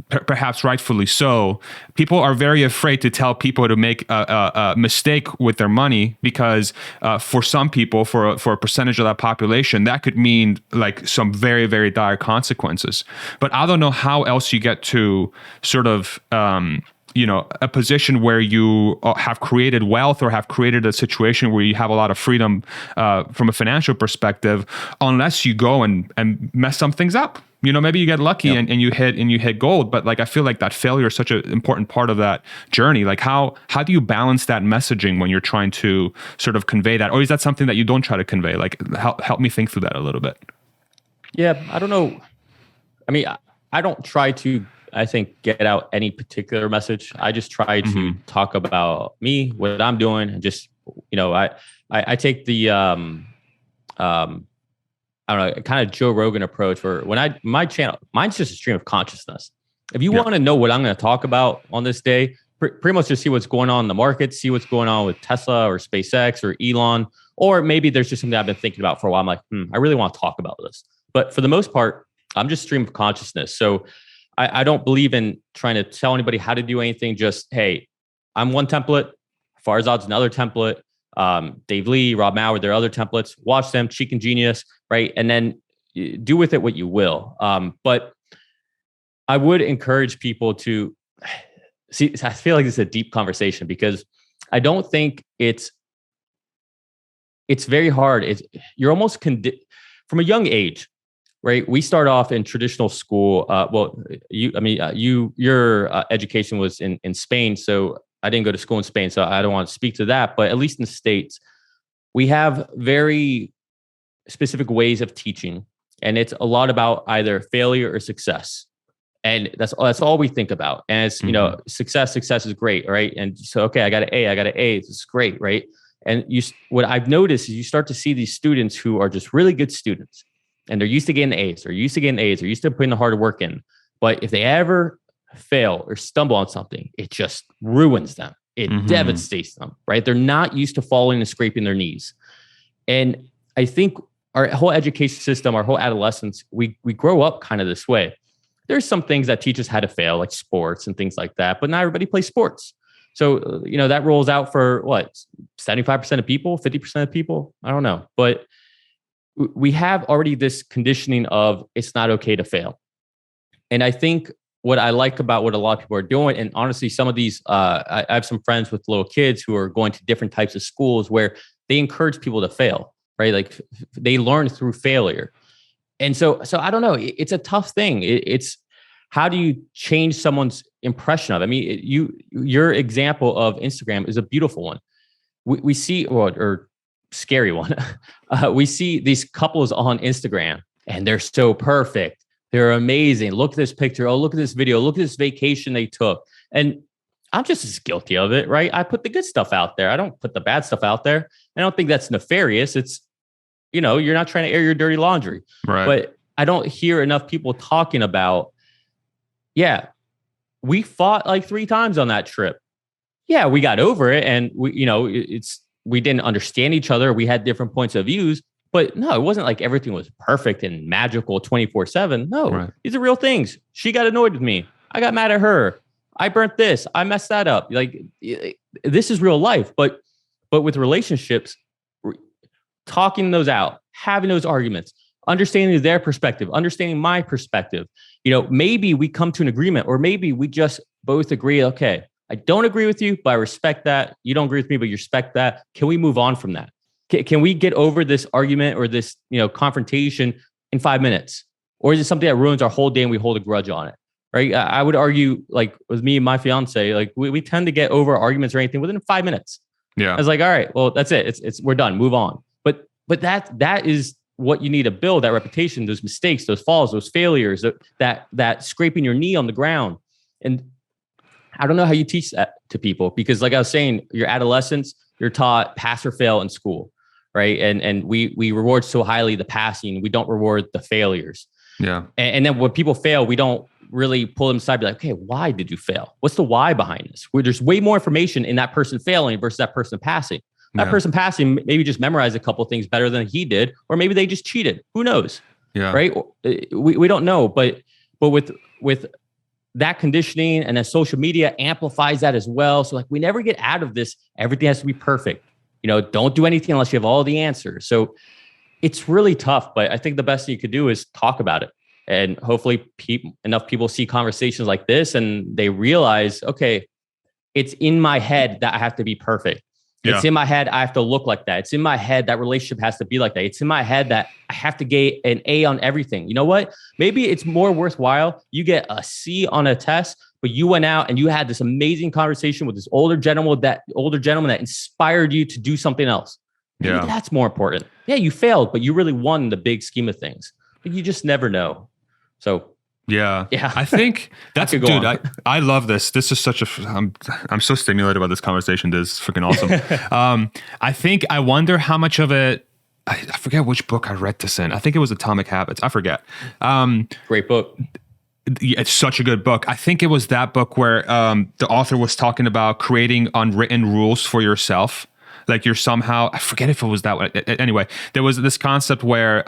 perhaps rightfully so, people are very afraid to tell people to make a mistake with their money, because for some people, for a percentage of that population, that could mean like some very, very dire consequences. But I don't know how else you get to sort of a position where you have created wealth or have created a situation where you have a lot of freedom from a financial perspective, unless you go and mess some things up. Maybe you get lucky and you hit gold, but like, I feel like that failure is such an important part of that journey. Like, how do you balance that messaging when you're trying to sort of convey that? Or is that something that you don't try to convey? Like, help me think through that a little bit. Yeah, I don't know. I mean, I don't try to, I think, get out any particular message. I just try to talk about me, what I'm doing, and just, I take the, I don't know, kind of Joe Rogan approach, where my channel, mine's just a stream of consciousness. If you want to know what I'm going to talk about on this day, pretty much just see what's going on in the market, see what's going on with Tesla or SpaceX or Elon, or maybe there's just something I've been thinking about for a while. I'm like, I really want to talk about this. But for the most part, I'm just stream of consciousness. So I don't believe in trying to tell anybody how to do anything. Just, hey, I'm one template, Farzad's another template. Dave Lee, Rob Mauer, there are other templates. Watch them, Cheek and Genius, right? And then do with it what you will. But I would encourage people to see. I feel like this is a deep conversation, because I don't think it's very hard. You're almost from a young age, right? We start off in traditional school. Your education was in Spain, so I didn't go to school in Spain, so I don't want to speak to that. But at least in the States, we have very specific ways of teaching, and it's a lot about either failure or success, and that's all we think about. And it's success is great, right? And so, okay, I got an A, it's great, right? And what I've noticed is you start to see these students who are just really good students, and they're used to getting A's, they're used to putting the hard work in. But if they ever fail or stumble on something, it just ruins them. It devastates them, right? They're not used to falling and scraping their knees. And I think our whole education system, our whole adolescence, we grow up kind of this way. There's some things that teach us how to fail, like sports and things like that, but not everybody plays sports. So, that rolls out for 75% of people, 50% of people? I don't know. But we have already this conditioning of it's not okay to fail. And I think what I like about what a lot of people are doing, and honestly, some of these, I have some friends with little kids who are going to different types of schools where they encourage people to fail, right? Like they learn through failure. And so I don't know, it's a tough thing. It's how do you change someone's impression of it? I mean, your example of Instagram is a beautiful one. We see, or scary one. We see these couples on Instagram and they're so perfect. They're amazing. Look at this picture. Oh, look at this video. Look at this vacation they took. And I'm just as guilty of it, right? I put the good stuff out there. I don't put the bad stuff out there. I don't think that's nefarious. It's, you're not trying to air your dirty laundry. Right. But I don't hear enough people talking about, we fought like 3 times on that trip. Yeah, we got over it. And we didn't understand each other. We had different points of views. But no, it wasn't like everything was perfect and magical 24/7. No, right. These are real things. She got annoyed with me. I got mad at her. I burnt this. I messed that up. Like, this is real life. But with relationships, talking those out, having those arguments, understanding their perspective, understanding my perspective, maybe we come to an agreement, or maybe we just both agree, okay, I don't agree with you, but I respect that. You don't agree with me, but you respect that. Can we move on from that? Can we get over this argument or this, confrontation in 5 minutes? Or is it something that ruins our whole day and we hold a grudge on it? Right? I would argue, like with me and my fiance, like we tend to get over arguments or anything within 5 minutes. Yeah. I was like, all right, well, that's it. We're done. Move on. But that is what you need to build, that reputation, those mistakes, those falls, those failures, that scraping your knee on the ground. And I don't know how you teach that to people, because like I was saying, your adolescence, you're taught pass or fail in school, right? And we reward so highly the passing, we don't reward the failures. Yeah. And then when people fail, we don't really pull them aside and be like, okay, why did you fail? What's the why behind this? Where there's way more information in that person failing versus that person passing. That person passing maybe just memorized a couple of things better than he did, or maybe they just cheated. Who knows? Yeah. Right. We don't know, but with that conditioning, and then social media amplifies that as well. So like, we never get out of this. Everything has to be perfect. Don't do anything unless you have all the answers. So it's really tough, but I think the best thing you could do is talk about it. And hopefully enough people see conversations like this and they realize, okay, it's in my head that I have to be perfect. It's in my head I have to look like that. It's in my head that relationship has to be like that. It's in my head that I have to get an A on everything. You know what? Maybe it's more worthwhile you get a C on a test, but you went out and you had this amazing conversation with this older gentleman that inspired you to do something else. Maybe that's more important. Yeah, you failed, but you really won the big scheme of things. But you just never know. So yeah. I think that's dude. I love this. This is such a. I'm so stimulated by this conversation. This is freaking awesome. I wonder how much of it. I forget which book I read this in. I think it was Atomic Habits. I forget. Great book. It's such a good book. I think it was that book where the author was talking about creating unwritten rules for yourself. Like you're somehow, I forget if it was that one. Anyway, there was this concept where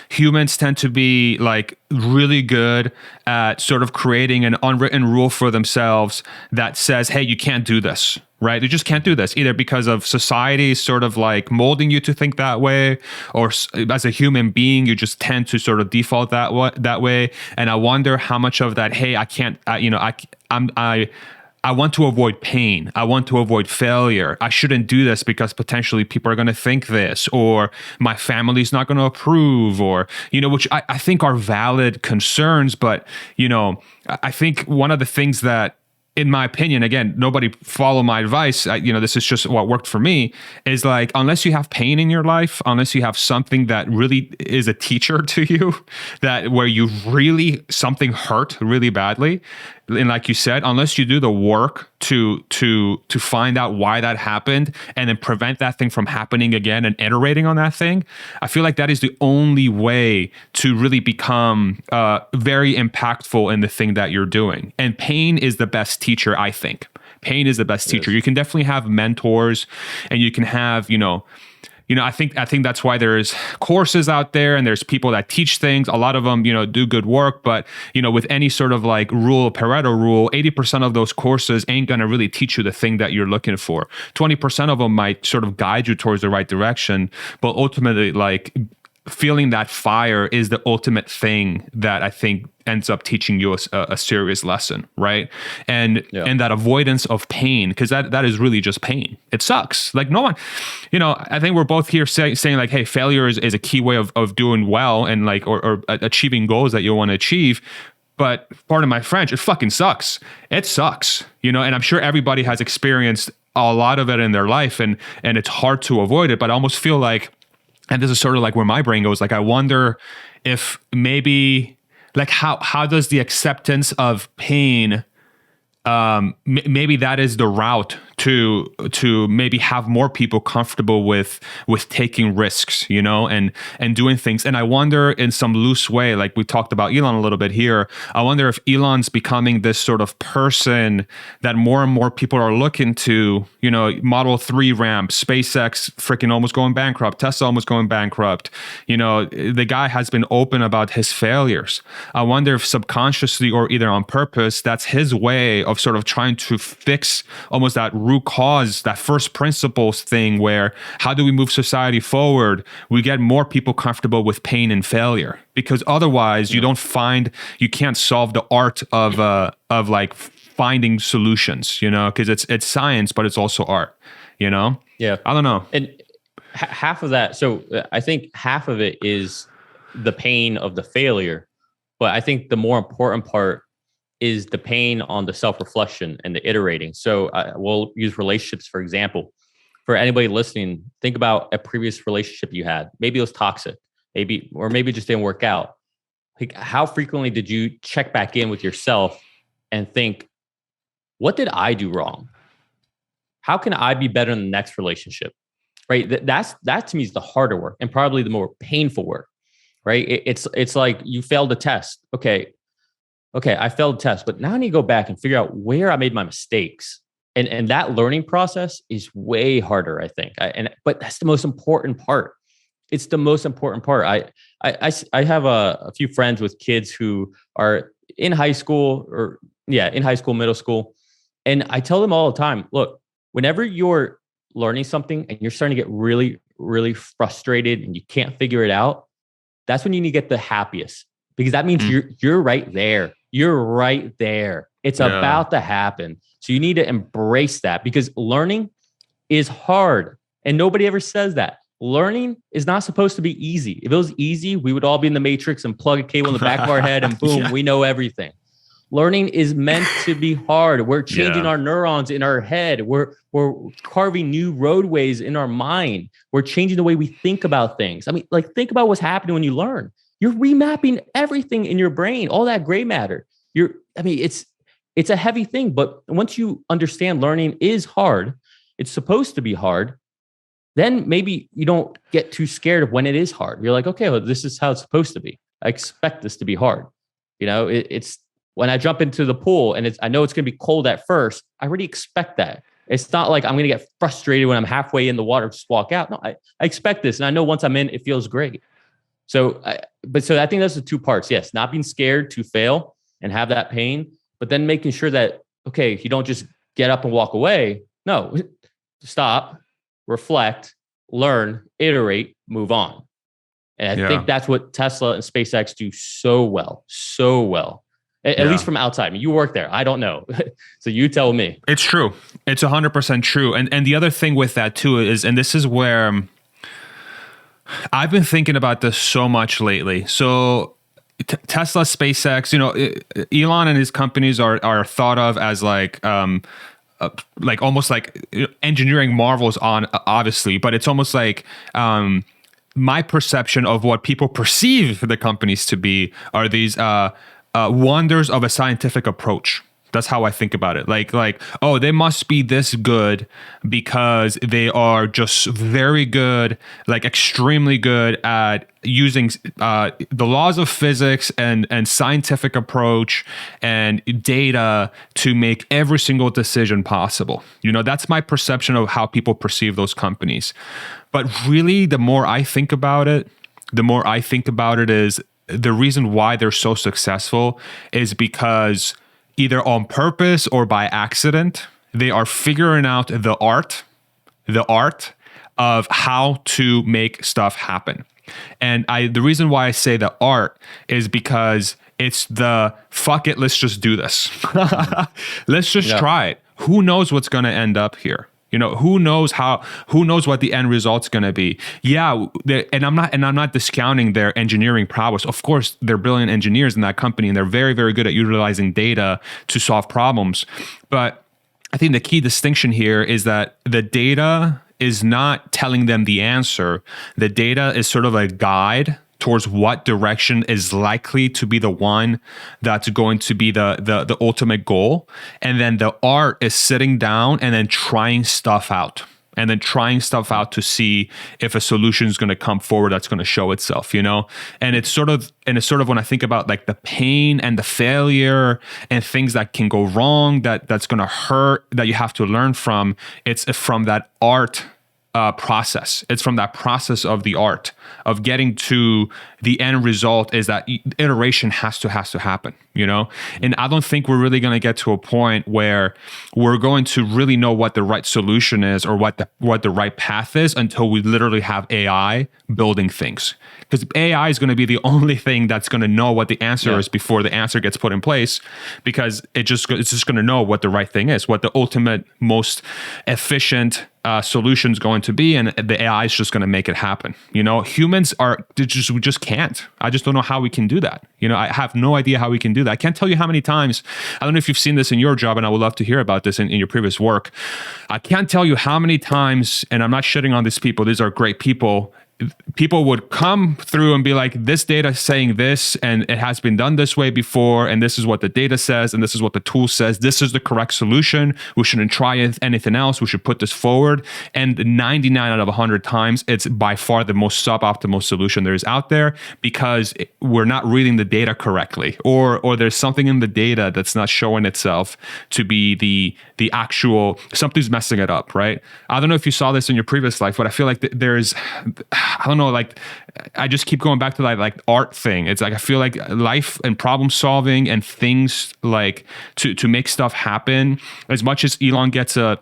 humans tend to be like really good at sort of creating an unwritten rule for themselves that says, hey, you can't do this, right? You just can't do this, either because of society sort of like molding you to think that way, or as a human being, you just tend to sort of default that way. And I wonder how much of that, hey, I can't, I want to avoid pain. I want to avoid failure. I shouldn't do this because potentially people are going to think this, or my family's not going to approve, or, which I think are valid concerns. But, I think one of the things that, in my opinion, again, nobody follow my advice. This is just what worked for me, is like, unless you have pain in your life, unless you have something that really is a teacher to you, that where you really, something hurt really badly. And like you said, unless you do the work to find out why that happened and then prevent that thing from happening again and iterating on that thing, I feel like that is the only way to really become very impactful in the thing that you're doing. And pain is the best teacher, I think. Pain is the best teacher. You can definitely have mentors, and you can have, I think that's why there's courses out there and there's people that teach things. A lot of them, do good work, but with any sort of like Pareto rule, 80% of those courses ain't going to really teach you the thing that you're looking for. 20% of them might sort of guide you towards the right direction, but ultimately, like, feeling that fire is the ultimate thing that I think ends up teaching you a serious lesson, right? And that avoidance of pain, because that is really just pain. It sucks. Like, no one, I think we're both here saying like, hey, failure is a key way of doing well and like, or achieving goals that you want to achieve. But pardon my French, it fucking sucks. It sucks, and I'm sure everybody has experienced a lot of it in their life, and it's hard to avoid it. But I almost feel like, and this is sort of like where my brain goes, like, I wonder if maybe, like, how does the acceptance of pain, maybe that is the route to maybe have more people comfortable with taking risks, and doing things. And I wonder, in some loose way, like we talked about Elon a little bit here, I wonder if Elon's becoming this sort of person that more and more people are looking to, Model 3 ramp, SpaceX freaking almost going bankrupt, Tesla almost going bankrupt. The guy has been open about his failures. I wonder if subconsciously or either on purpose, that's his way of sort of trying to fix almost that root cause, that first principles thing, where how do we move society forward? We get more people comfortable with pain and failure, because otherwise you can't solve the art of like finding solutions, because it's science, but it's also art, Yeah. I don't know. And half of that, so I think half of it is the pain of the failure, but I think the more important part is the pain on the self-reflection and the iterating. So we'll use relationships, for example. For anybody listening, think about a previous relationship you had. Maybe it was toxic. maybe it just didn't work out. Like, how frequently did you check back in with yourself and think, what did I do wrong? How can I be better in the next relationship? Right. That to me is the harder work and probably the more painful work. Right. It's like you failed a test. Okay, I failed the test, but now I need to go back and figure out where I made my mistakes. And that learning process is way harder, I think. But that's the most important part. It's the most important part. I have a few friends with kids who are in high school middle school. And I tell them all the time, look, whenever you're learning something and you're starting to get really, really frustrated and you can't figure it out, that's when you need to get the happiest, because that means you're right there. You're right there. It's about to happen. So you need to embrace that, because learning is hard. And nobody ever says that. Learning is not supposed to be easy. If it was easy, we would all be in the Matrix and plug a cable in the back of our head and boom, we know everything. Learning is meant to be hard. We're changing our neurons in our head. We're carving new roadways in our mind. We're changing the way we think about things. I mean, like, think about what's happening when you learn. You're remapping everything in your brain, all that gray matter. It's a heavy thing, but once you understand learning is hard, it's supposed to be hard, then maybe you don't get too scared of when it is hard. You're like, okay, well, this is how it's supposed to be. I expect this to be hard. It's when I jump into the pool and I know it's going to be cold at first, I already expect that. It's not like I'm going to get frustrated when I'm halfway in the water, just walk out. No, I expect this. And I know once I'm in, it feels great. So I think that's the two parts. Yes. Not being scared to fail and have that pain, but then making sure that, okay, you don't just get up and walk away. No, stop, reflect, learn, iterate, move on. And I think that's what Tesla and SpaceX do so well. At least from outside. I mean, you work there. I don't know. So you tell me. It's true. It's 100% true. And the other thing with that too is, and this is where I've been thinking about this so much lately. So Tesla, SpaceX, Elon and his companies are thought of as like almost like engineering marvels on, obviously, but it's almost like my perception of what people perceive the companies to be are these wonders of a scientific approach. That's how I think about it. Like, oh, they must be this good because they are just very good, like extremely good at using the laws of physics and scientific approach and data to make every single decision possible. That's my perception of how people perceive those companies. But really, the more I think about it is the reason why they're so successful is because either on purpose or by accident, they are figuring out the art of how to make stuff happen. And the reason why I say the art is because it's the fuck it, let's just do this. Let's just try it. Who knows what's going to end up here? Who knows what the end result's going to be? Yeah. And I'm not discounting their engineering prowess. Of course, they're brilliant engineers in that company and they're very, very good at utilizing data to solve problems. But I think the key distinction here is that the data is not telling them the answer. The data is sort of a guide towards what direction is likely to be the one that's going to be the ultimate goal. And then the art is sitting down and then trying stuff out. And then trying stuff out to see if a solution is going to come forward that's going to show itself, And it's sort of when I think about like the pain and the failure and things that can go wrong, that's going to hurt, that you have to learn from. It's from that art process. It's from that process of the art of getting to the end result is that iteration has to happen, And I don't think we're really going to get to a point where we're going to really know what the right solution is or what the right path is until we literally have AI building things. Because AI is going to be the only thing that's going to know what the answer is before the answer gets put in place, because it's just going to know what the right thing is, what the ultimate most efficient solution's going to be, and the AI is just going to make it happen. Humans we just can't. I just don't know how we can do that. I have no idea how we can do that. I can't tell you how many times, I don't know if you've seen this in your job, and I would love to hear about this in your previous work. I can't tell you how many times, and I'm not shitting on these people, these are great people, people would come through and be like, this data is saying this, and it has been done this way before, and this is what the data says, and this is what the tool says. This is the correct solution. We shouldn't try anything else. We should put this forward. And 99 out of 100 times, it's by far the most suboptimal solution there is out there, because we're not reading the data correctly, or there's something in the data that's not showing itself to be the actual, something's messing it up, right? I don't know if you saw this in your previous life, but I feel like there's, I don't know, like I just keep going back to that like art thing. It's like I feel like life and problem solving and things like to make stuff happen, as much as Elon gets a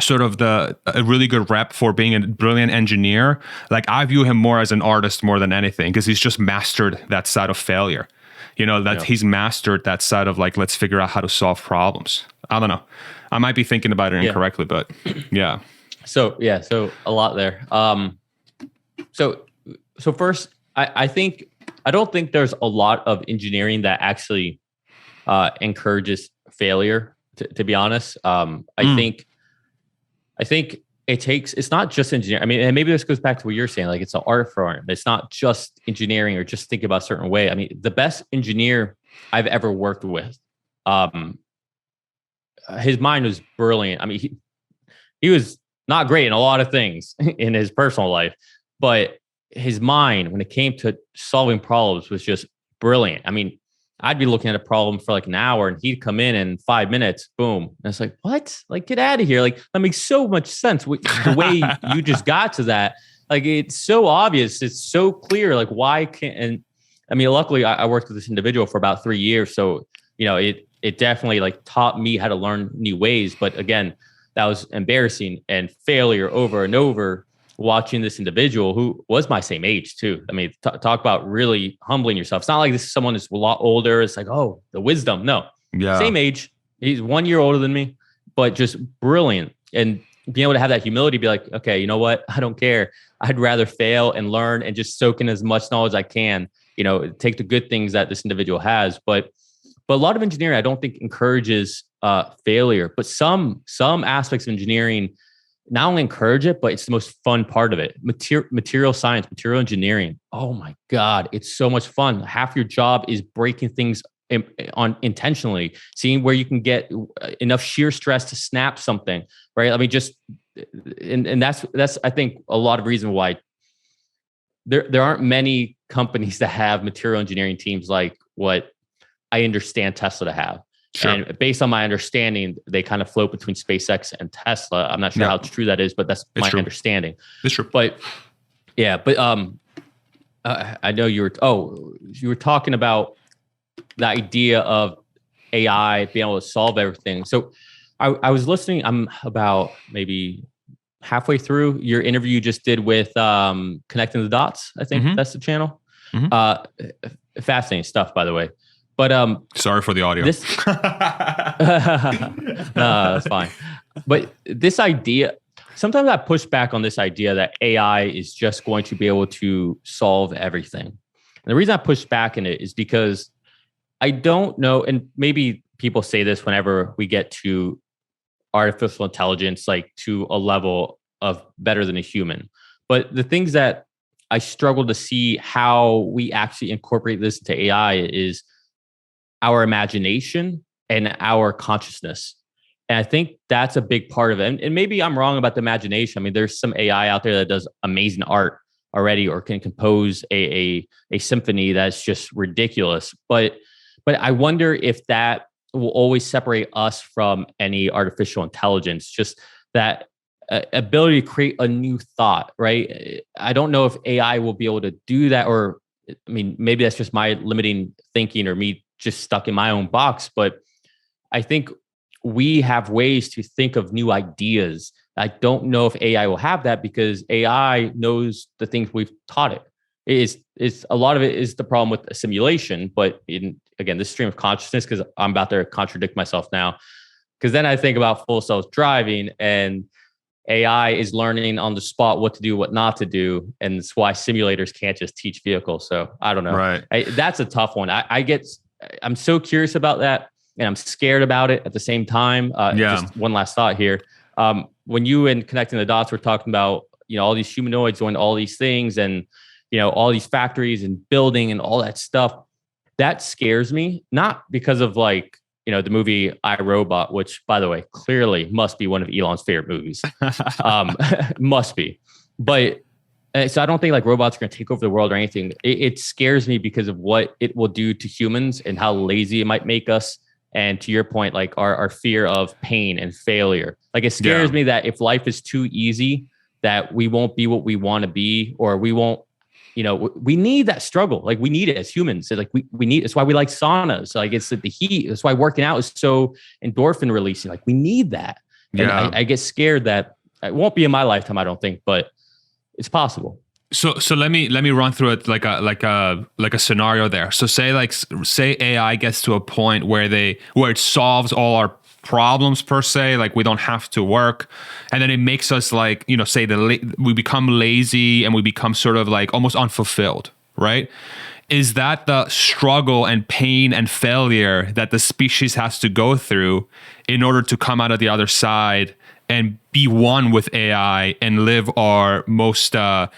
sort of a really good rep for being a brilliant engineer, like I view him more as an artist more than anything, because he's just mastered that side of failure. You know, that he's mastered that side of like, let's figure out how to solve problems. I don't know. I might be thinking about it incorrectly, but yeah. So a lot there. So first, I don't think there's a lot of engineering that actually encourages failure. To be honest, I think it's not just engineering. I mean, and maybe this goes back to what you're saying, like it's an art form. It's not just engineering or just think about a certain way. I mean, the best engineer I've ever worked with, his mind was brilliant. I mean, he was not great in a lot of things in his personal life, but his mind, when it came to solving problems, was just brilliant. I mean, I'd be looking at a problem for like an hour and he'd come in 5 minutes, boom. And it's like, what? Like, get out of here. Like, that makes so much sense. The way you just got to that, like, it's so obvious. It's so clear. Like, why can't, and I mean, luckily I worked with this individual for about 3 years. So, you know, it definitely like taught me how to learn new ways. But again, that was embarrassing and failure over and over, watching this individual who was my same age too. I mean, talk about really humbling yourself. It's not like this is someone who's a lot older. It's like, oh, the wisdom. No, same age. He's 1 year older than me, but just brilliant. And being able to have that humility, be like, okay, you know what? I don't care. I'd rather fail and learn and just soak in as much knowledge as I can, you know, take the good things that this individual has. But a lot of engineering, I don't think encourages failure, but some aspects of engineering not only encourage it, but it's the most fun part of it. Material science, material engineering. Oh my God, it's so much fun. Half your job is breaking things intentionally, seeing where you can get enough shear stress to snap something, right? I mean, and that's I think a lot of reason why there aren't many companies that have material engineering teams like what I understand Tesla to have. Sure. And based on my understanding, they kind of float between SpaceX and Tesla. I'm not sure how true that is, but that's my understanding. It's true. But I know you were talking about the idea of AI being able to solve everything. So I was listening. I'm about maybe halfway through your interview you just did with Connecting the Dots. I think that's the channel. Fascinating stuff, by the way. But sorry for the audio. No, that's fine. But this idea, sometimes I push back on this idea that AI is just going to be able to solve everything. And the reason I push back in it is because I don't know, and maybe people say this whenever we get to artificial intelligence, like to a level of better than a human. But the things that I struggle to see how we actually incorporate this into AI is our imagination and our consciousness. And I think that's a big part of it. And maybe I'm wrong about the imagination. I mean, there's some AI out there that does amazing art already, or can compose a symphony that's just ridiculous. But I wonder if that will always separate us from any artificial intelligence, just that ability to create a new thought, right? I don't know if AI will be able to do that, or I mean, maybe that's just my limiting thinking or me just stuck in my own box. But I think we have ways to think of new ideas. I don't know if AI will have that, because AI knows the things we've taught it. It's a lot of it is the problem with assimilation. But again, this stream of consciousness, because I'm about to contradict myself now, because then I think about full self-driving, and AI is learning on the spot what to do, what not to do. And that's why simulators can't just teach vehicles. So I don't know. Right. That's a tough one. I'm so curious about that, and I'm scared about it at the same time. Just one last thought here. When you and Connecting the Dots were talking about all these humanoids doing all these things, and all these factories and building and all that stuff. That scares me, not because of like the movie I, Robot, which, by the way, clearly must be one of Elon's favorite movies. Must be. But so I don't think like robots are going to take over the world or anything. It scares me because of what it will do to humans and how lazy it might make us. And to your point, like our fear of pain and failure. Like it scares me that if life is too easy, that we won't be what we want to be, or we won't, we need that struggle. Like we need it as humans. So like we need, it's why we like saunas. Like it's the heat. That's why working out is so endorphin releasing. Like we need that. And I get scared that it won't be in my lifetime, I don't think, but it's possible. So let me run through it like a scenario there. So say AI gets to a point where it solves all our problems per se, like we don't have to work, and then it makes us like say we become lazy and we become sort of like almost unfulfilled, right? Is that the struggle and pain and failure that the species has to go through in order to come out of the other side and be one with AI and live our most the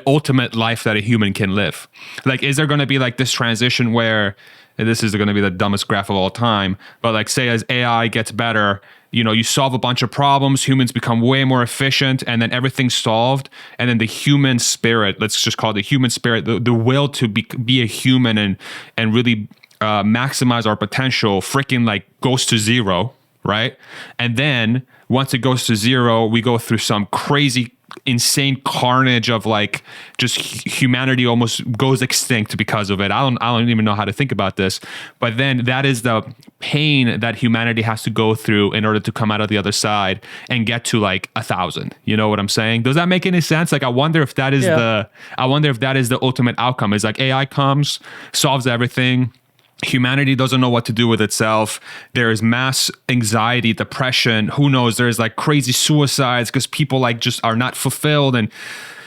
ultimate life that a human can live? Like, is there going to be like this transition where, and this is going to be the dumbest graph of all time, but like say as AI gets better, you solve a bunch of problems, humans become way more efficient, and then everything's solved, and then the human spirit, let's just call it the human spirit, the will to be a human and really maximize our potential, freaking like goes to zero, right? And then once it goes to zero, we go through some crazy, insane carnage of like just humanity almost goes extinct because of it. I don't even know how to think about this, but then that is the pain that humanity has to go through in order to come out of the other side and get to like 1,000. You know what I'm saying? Does that make any sense? Like I wonder if that is the ultimate outcome. Is like AI comes, solves everything. Humanity doesn't know what to do with itself. There is mass anxiety, depression. Who knows? There's like crazy suicides because people like just are not fulfilled, and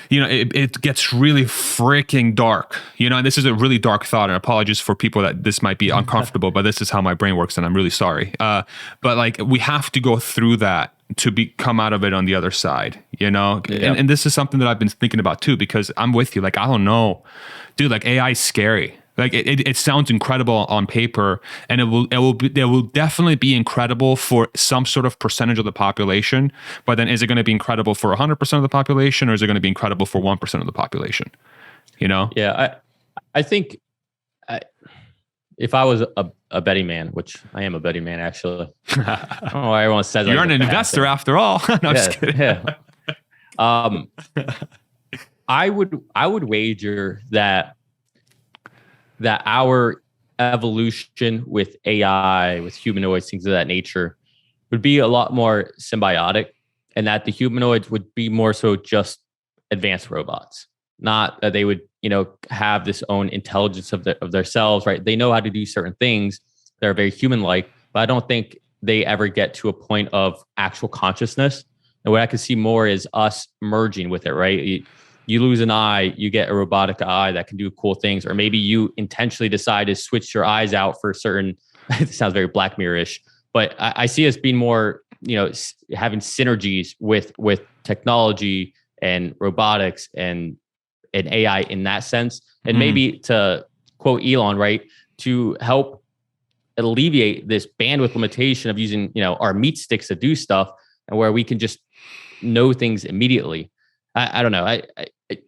it gets really freaking dark. And this is a really dark thought. And apologies for people that this might be uncomfortable, but this is how my brain works, and I'm really sorry. But like we have to go through that to come out of it on the other side. And this is something that I've been thinking about too, because I'm with you. Like I don't know, dude. Like AI is scary. Like it sounds incredible on paper, and it will definitely be incredible for some sort of percentage of the population. But then, is it going to be incredible for 100% of the population, or is it going to be incredible for 1% of the population? Yeah, I think if I was a betting man, which I am a betting man actually. I don't know why everyone says you're an investor after all. No, I'm just kidding. Yeah. I would wager that our evolution with AI, with humanoids, things of that nature, would be a lot more symbiotic, and that the humanoids would be more so just advanced robots, not that they would, have this own intelligence of themselves, right? They know how to do certain things that are very human-like, but I don't think they ever get to a point of actual consciousness. And what I could see more is us merging with it, right? You lose an eye, you get a robotic eye that can do cool things. Or maybe you intentionally decide to switch your eyes out for certain, it sounds very Black Mirror-ish, but I see us being more, having synergies with technology and robotics and AI in that sense. And maybe to quote Elon, right, to help alleviate this bandwidth limitation of using, our meat sticks to do stuff, and where we can just know things immediately. I don't know.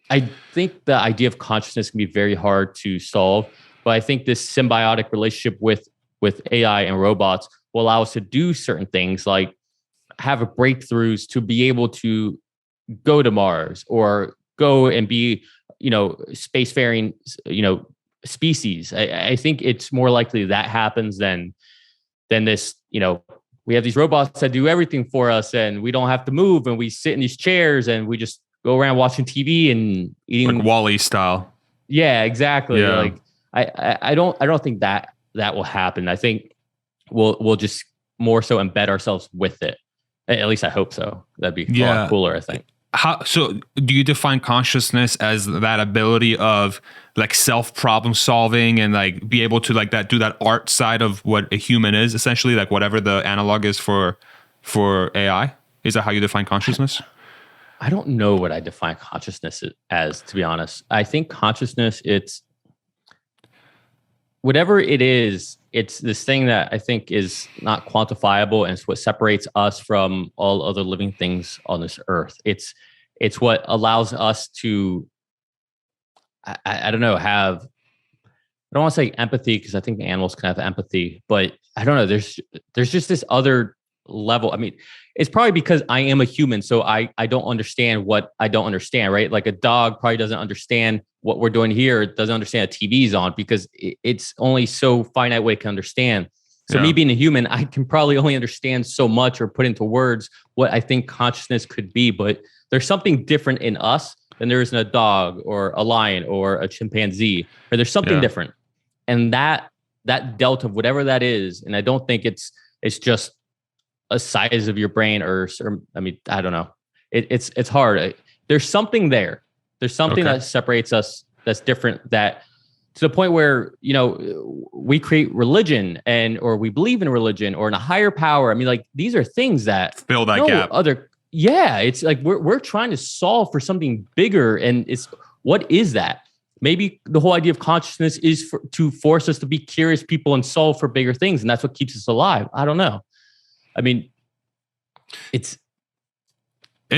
I think the idea of consciousness can be very hard to solve, but I think this symbiotic relationship with AI and robots will allow us to do certain things, like have breakthroughs to be able to go to Mars or go and be, spacefaring, species. I think it's more likely that happens than this, we have these robots that do everything for us, and we don't have to move, and we sit in these chairs and we just go around watching TV and eating, like Wall-E style. Yeah, exactly. Yeah. Like I don't think that will happen. I think we'll just more so embed ourselves with it. At least I hope so. That'd be a lot cooler, I think. So do you define consciousness as that ability of like self problem solving and like be able to like do that art side of what a human is, essentially, like whatever the analog is for AI? Is that how you define consciousness? I don't know what I define consciousness as, to be honest. I think consciousness, it's whatever it is, it's this thing that I think is not quantifiable, and it's what separates us from all other living things on this earth. It's what allows us to, I don't know, have, I don't want to say empathy, because I think animals can have empathy, but I don't know. There's just this other level. I mean, it's probably because I am a human, so I don't understand what I don't understand, right? Like a dog probably doesn't understand what we're doing here. It doesn't understand a TV's on, because it's only so finite way it can understand. So me being a human, I can probably only understand so much or put into words what I think consciousness could be. But there's something different in us than there is in a dog or a lion or a chimpanzee, or there's something different. And that delta of whatever that is, and I don't think it's just a size of your brain or I mean, I don't know. It's hard. There's something there. There's something that separates us that's different, that to the point where, you know, we create religion or we believe in religion or in a higher power. I mean, like, these are things that fill that gap. It's like we're trying to solve for something bigger. And what is that? Maybe the whole idea of consciousness is to force us to be curious people and solve for bigger things. And that's what keeps us alive. I don't know. I mean, it's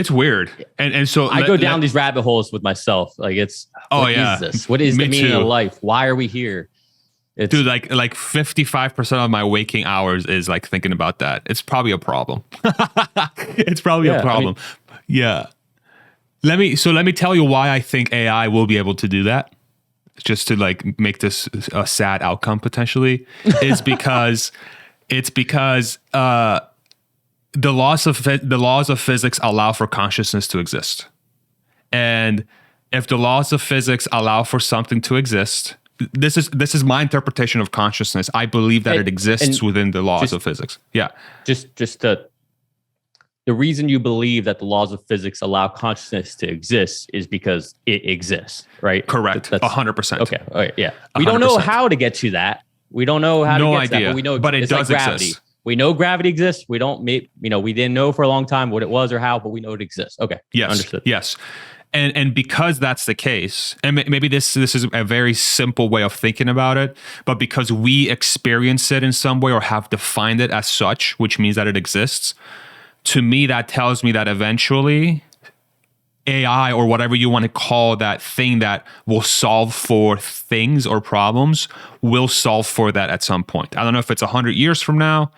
weird. And so I go down these rabbit holes with myself. Like, what is this? What is the meaning of life? Why are we here? Dude, like 55% of my waking hours is like thinking about that. It's probably a problem. It's probably a problem. Let me tell you why I think AI will be able to do that. Just to like make this a sad outcome potentially, is because the laws of physics allow for consciousness to exist. And if the laws of physics allow for something to exist, this is my interpretation of consciousness. I believe that it exists within the laws of physics. Yeah. The reason you believe that the laws of physics allow consciousness to exist is because it exists, right? Correct. 100%. Okay. Yeah. We don't know how to get to that. We don't know how to get to that, but we know it does like gravity. Exist. We know gravity exists. We don't, we didn't know for a long time what it was or how, but we know it exists. Okay. Yes. Understood. Yes. And because that's the case, and maybe this is a very simple way of thinking about it, but because we experience it in some way or have defined it as such, which means that it exists, to me, that tells me that eventually AI, or whatever you want to call that thing that will solve for things or problems, will solve for that at some point. I don't know if it's 100 years from now.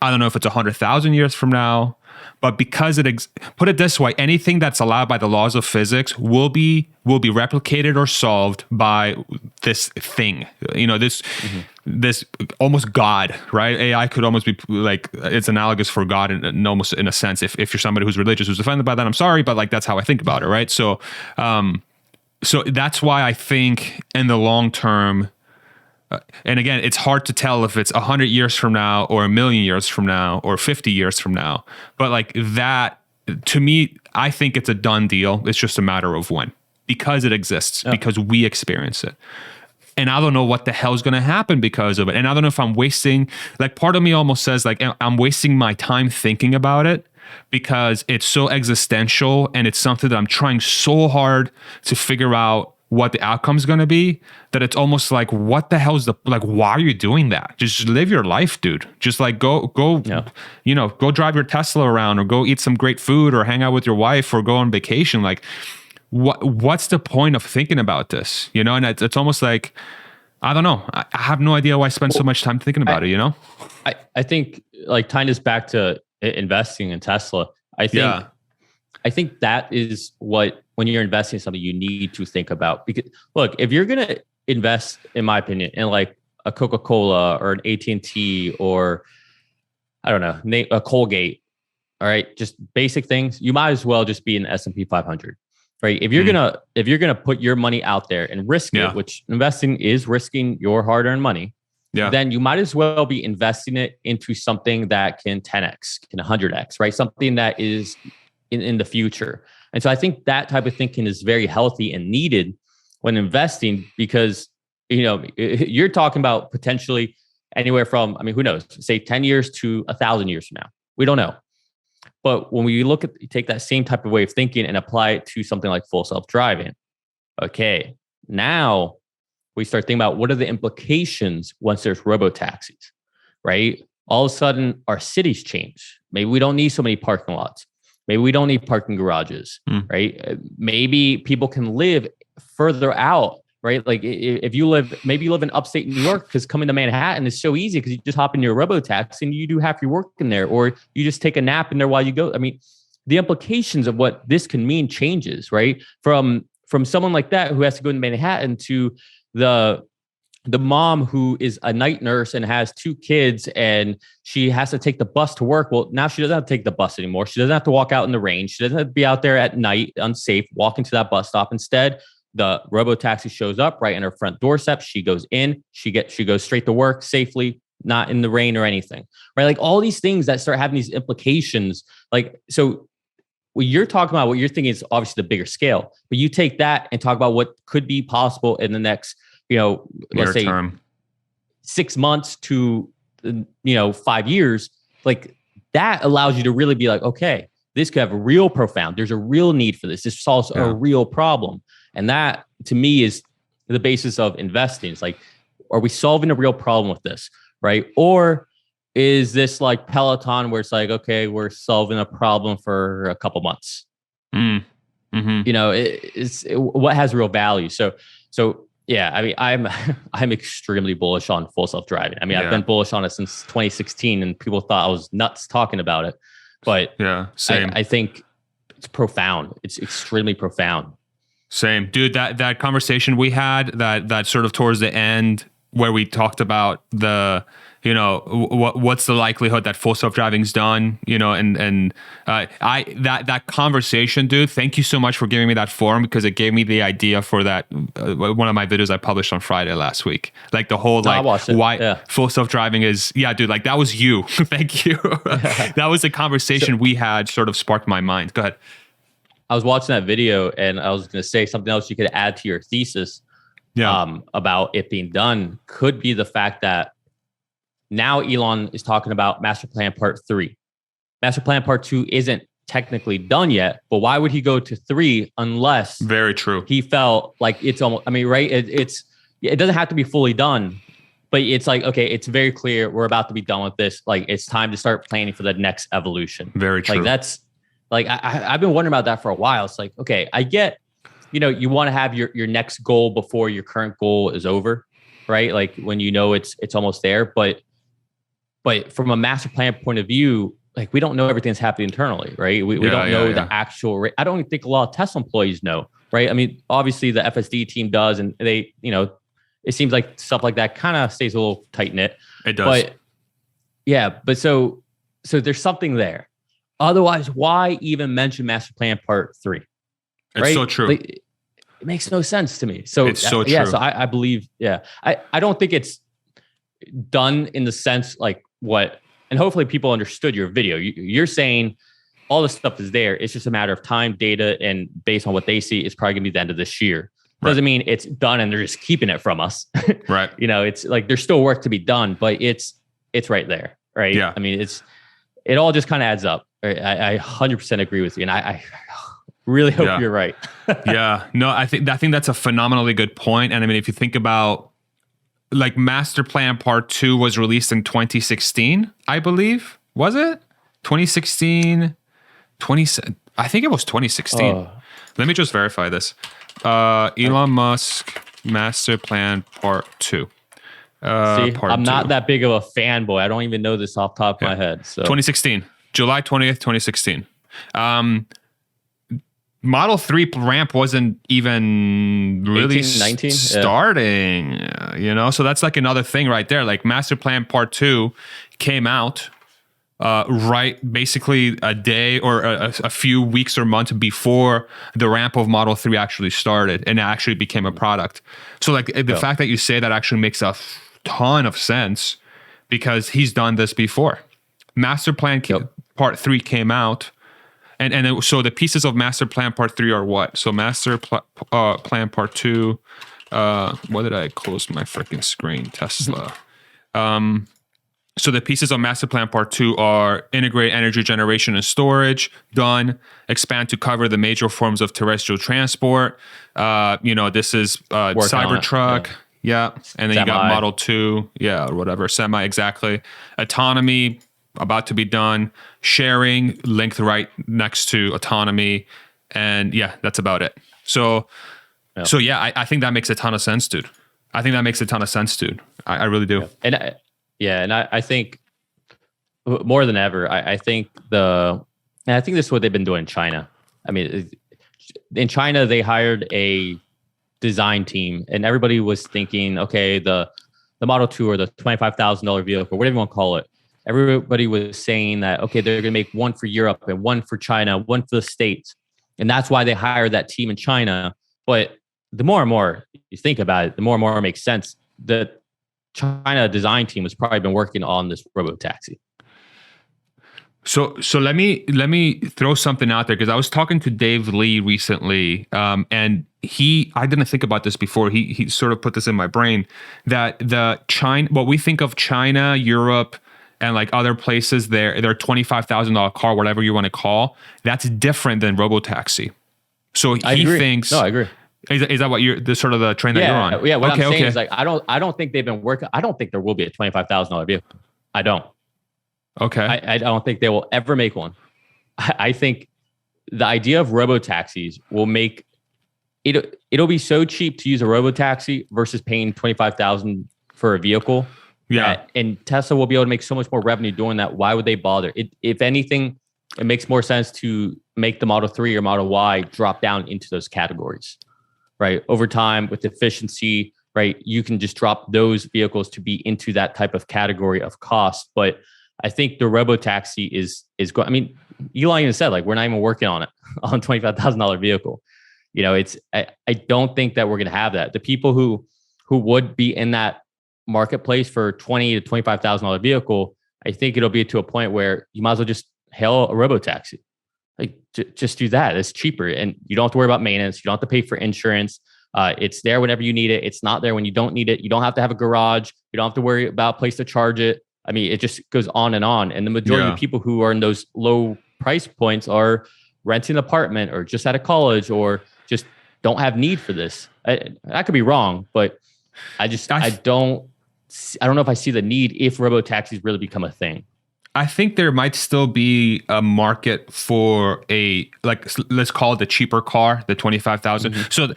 I don't know if it's 100,000 years from now. But because put it this way, anything that's allowed by the laws of physics will be replicated or solved by this thing. This almost God, right? AI could almost be like, it's analogous for God in almost in a sense. If you're somebody who's religious, who's offended by that, I'm sorry, but like that's how I think about it, right? So that's why I think in the long term. And again, it's hard to tell if it's 100 years from now or 1,000,000 years from now or 50 years from now. But like that, to me, I think it's a done deal. It's just a matter of when, because it exists, because we experience it. And I don't know what the hell is going to happen because of it. And I don't know if I'm wasting, like part of me almost says like I'm wasting my time thinking about it because it's so existential and it's something that I'm trying so hard to figure out what the outcome is going to be, that it's almost like, what the hell is why are you doing that? Just live your life, dude. Just like go drive your Tesla around, or go eat some great food, or hang out with your wife, or go on vacation. Like what's the point of thinking about this? And it's almost like, I don't know. I have no idea why I spend so much time thinking about it, I think like tying this back to investing in Tesla, I think that is what, when you're investing in something, you need to think about. Because look, if you're going to invest, in my opinion, in like a Coca-Cola or an AT&T or I don't know, a Colgate, all right, just basic things, you might as well just be in the S&P 500, right? If you're gonna put your money out there and risk it, which investing is risking your hard-earned money, then you might as well be investing it into something that can 10x, can 100x, right? Something that is in the future. And so I think that type of thinking is very healthy and needed when investing, because, you're talking about potentially anywhere from, who knows, say 10 years to 1,000 years from now. We don't know. But when we take that same type of way of thinking and apply it to something like full self-driving, okay, now we start thinking about what are the implications once there's robotaxis, right? All of a sudden, our cities change. Maybe we don't need so many parking lots. Maybe we don't need parking garages, right? Maybe people can live further out, right? Like if you maybe you live in upstate New York, because coming to Manhattan is so easy because you just hop in your robotaxi and you do half your work in there, or you just take a nap in there while you go. I mean, the implications of what this can mean changes, right? From someone like that who has to go to Manhattan to the mom who is a night nurse and has 2 kids and she has to take the bus to work. Well, now she doesn't have to take the bus anymore. She doesn't have to walk out in the rain. She doesn't have to be out there at night unsafe, walking to that bus stop. Instead, the robotaxi shows up right in her front doorstep. She goes in, she goes straight to work safely, not in the rain or anything, right? Like all these things that start having these implications. Like, so what you're talking about, what you're thinking is obviously the bigger scale, but you take that and talk about what could be possible in the next, let's say term. 6 months to, 5 years, like that allows you to really be like, okay, this could have a real profound, there's a real need for this. This solves a real problem. And that to me is the basis of investing. It's like, are we solving a real problem with this? Right. Or is this like Peloton where it's like, okay, we're solving a problem for a couple months? Mm-hmm. What has real value? So yeah, I mean, I'm extremely bullish on full self-driving. I mean, I've been bullish on it since 2016, and people thought I was nuts talking about it. But same. I think it's profound. It's extremely profound. Same, dude. That conversation we had, that sort of towards the end, where we talked about the, what's the likelihood that full self-driving's done, that conversation, dude, thank you so much for giving me that forum, because it gave me the idea for that, one of my videos I published on Friday last week. Like the whole, why full self-driving is, dude, like that was you. Thank you. That was the conversation we had, sort of sparked my mind. Go ahead. I was watching that video and I was going to say something else you could add to your thesis about it being done could be the fact that now Elon is talking about Master Plan Part 3. Master Plan Part 2 isn't technically done yet, but why would he go to 3 unless very true he felt like it's almost, I mean, right? It doesn't have to be fully done, but it's like, okay, it's very clear we're about to be done with this. Like it's time to start planning for the next evolution. Very true. Like that's like, I've been wondering about that for a while. It's like, okay, I get, you want to have your next goal before your current goal is over, right? Like when it's almost there, but from a master plan point of view, like we don't know everything that's happening internally, right? We don't know the actual rate. I don't even think a lot of Tesla employees know, right? I mean, obviously the FSD team does, and they, it seems like stuff like that kind of stays a little tight knit. It does. But so there's something there. Otherwise, why even mention Master Plan Part 3? It's right? So true. Like, it makes no sense to me. So it's so true. So I believe, I don't think it's done in the sense like what, and hopefully people understood your video. You're saying all this stuff is there. It's just a matter of time, data, and based on what they see, it's probably gonna be the end of this year. Doesn't mean it's done and they're just keeping it from us. Right. It's like there's still work to be done, but it's right there. Right. Yeah. I mean, it all just kind of adds up. I 100% agree with you. And I really hope you're right. No, I think that's a phenomenally good point. And I mean, if you think about like Master Plan Part 2 was released in 2016, I believe. Was it? 2016, I think it was 2016. Let me just verify this. Elon Musk Master Plan Part 2. I'm not that big of a fanboy. I don't even know this off the top of my head. So 2016, July 20th, 2016. Model 3 ramp wasn't even really 19? starting, So that's like another thing right there. Like Master Plan Part 2 came out basically a day or a few weeks or months before the ramp of Model 3 actually started and actually became a product. So like the fact that you say that actually makes a ton of sense, because he's done this before. Master Plan Part 3 came out, and so the pieces of Master Plan Part 3 are what? So Master Plan Part 2, what did I close my freaking screen? Tesla. So the pieces of master plan part 2 are integrate energy generation and storage, done. Expand to cover the major forms of terrestrial transport. This is Cybertruck. Yeah. And then you got Model 2. Yeah, or whatever. Semi, exactly. Autonomy, about to be done. Sharing, linked right next to autonomy. And yeah, that's about it. So I think that makes a ton of sense, dude. I really do. Yeah. And I think more than ever, I think this is what they've been doing in China. I mean, in China, they hired a design team, and everybody was thinking, okay, the Model 2 or the $25,000 vehicle, whatever you want to call it. Everybody was saying that, okay, they're going to make one for Europe and one for China, one for the States. And that's why they hired that team in China. But the more and more you think about it, the more and more it makes sense. The China design team has probably been working on this Robotaxi. So let me throw something out there, because I was talking to Dave Lee recently, and I didn't think about this before. He sort of put this in my brain, that what we think of China, Europe, and like other places, their $25,000 car, whatever you want to call, that's different than Robotaxi. So he thinks. No, I agree. Is that what the sort of the train that you're on? Yeah. What I'm saying is, like, I don't think they've been working. I don't think there will be a $25,000 vehicle. I don't. Okay. I don't think they will ever make one. I think the idea of robotaxis will make it'll be so cheap to use a robotaxi versus paying $25,000 for a vehicle. Yeah. And Tesla will be able to make so much more revenue doing that. Why would they bother? If anything, it makes more sense to make the Model 3 or Model Y drop down into those categories, right? Over time with efficiency, right? You can just drop those vehicles to be into that type of category of cost. But I think the Robotaxi is going. I mean, Elon even said, like, we're not even working on it on $25,000 vehicle. I don't think that we're going to have that. The people who would be in that marketplace for $20,000 to $25,000 vehicle, I think it'll be to a point where you might as well just hail a Robotaxi. Like, just do that. It's cheaper, and you don't have to worry about maintenance. You don't have to pay for insurance. It's there whenever you need it. It's not there when you don't need it. You don't have to have a garage. You don't have to worry about a place to charge it. I mean, it just goes on and on. And the majority of people who are in those low price points are renting an apartment or just out of college or just don't have need for this. I could be wrong, but I don't know if I see the need if robotaxis really become a thing. I think there might still be a market for let's call it the cheaper car, the 25,000. Mm-hmm. So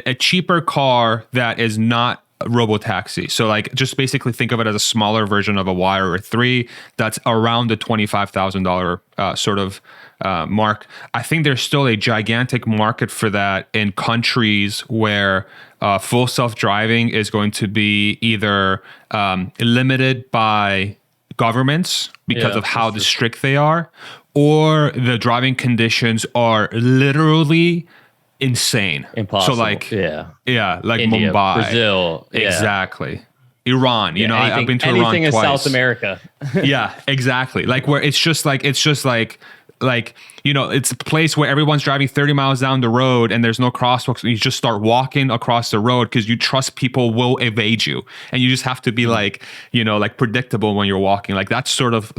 a cheaper car that is not Robotaxi. So like, just basically think of it as a smaller version of a Y or a 3 that's around the $25,000 sort of mark. I think there's still a gigantic market for that in countries where full self-driving is going to be either limited by governments because of how strict they are, or the driving conditions are literally insane. Impossible. So like, like India, Mumbai, Brazil, exactly. Iran, I've been to Iran anything in twice. South America. Yeah, exactly. Like where it's just like it's a place where everyone's driving 30 miles down the road and there's no crosswalks. You just start walking across the road because you trust people will evade you, and you just have to be like predictable when you're walking. Like that sort of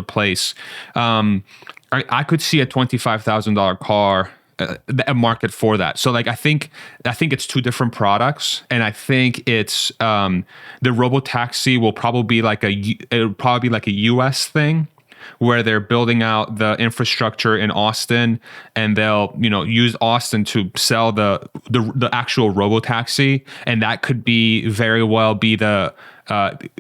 place. I could see a $25,000 car. A market for that. So like I think it's two different products, and I think it's the Robotaxi will probably be like a US thing where they're building out the infrastructure in Austin, and they'll use Austin to sell the actual Robotaxi, and that could be very well be the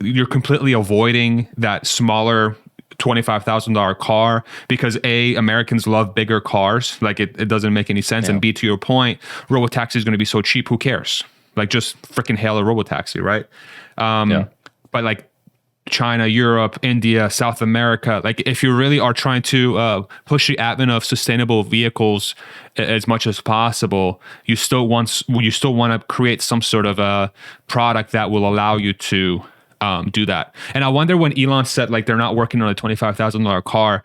you're completely avoiding that smaller $25,000 car because Americans love bigger cars. Like it doesn't make any sense. And B, to your point, Robotaxi is going to be so cheap. Who cares? Like just freaking hail a Robotaxi, right? But like China, Europe, India, South America, like if you really are trying to push the advent of sustainable vehicles as much as possible, you still want to create some sort of a product that will allow you to do that. And I wonder, when Elon said like they're not working on a $25,000 car,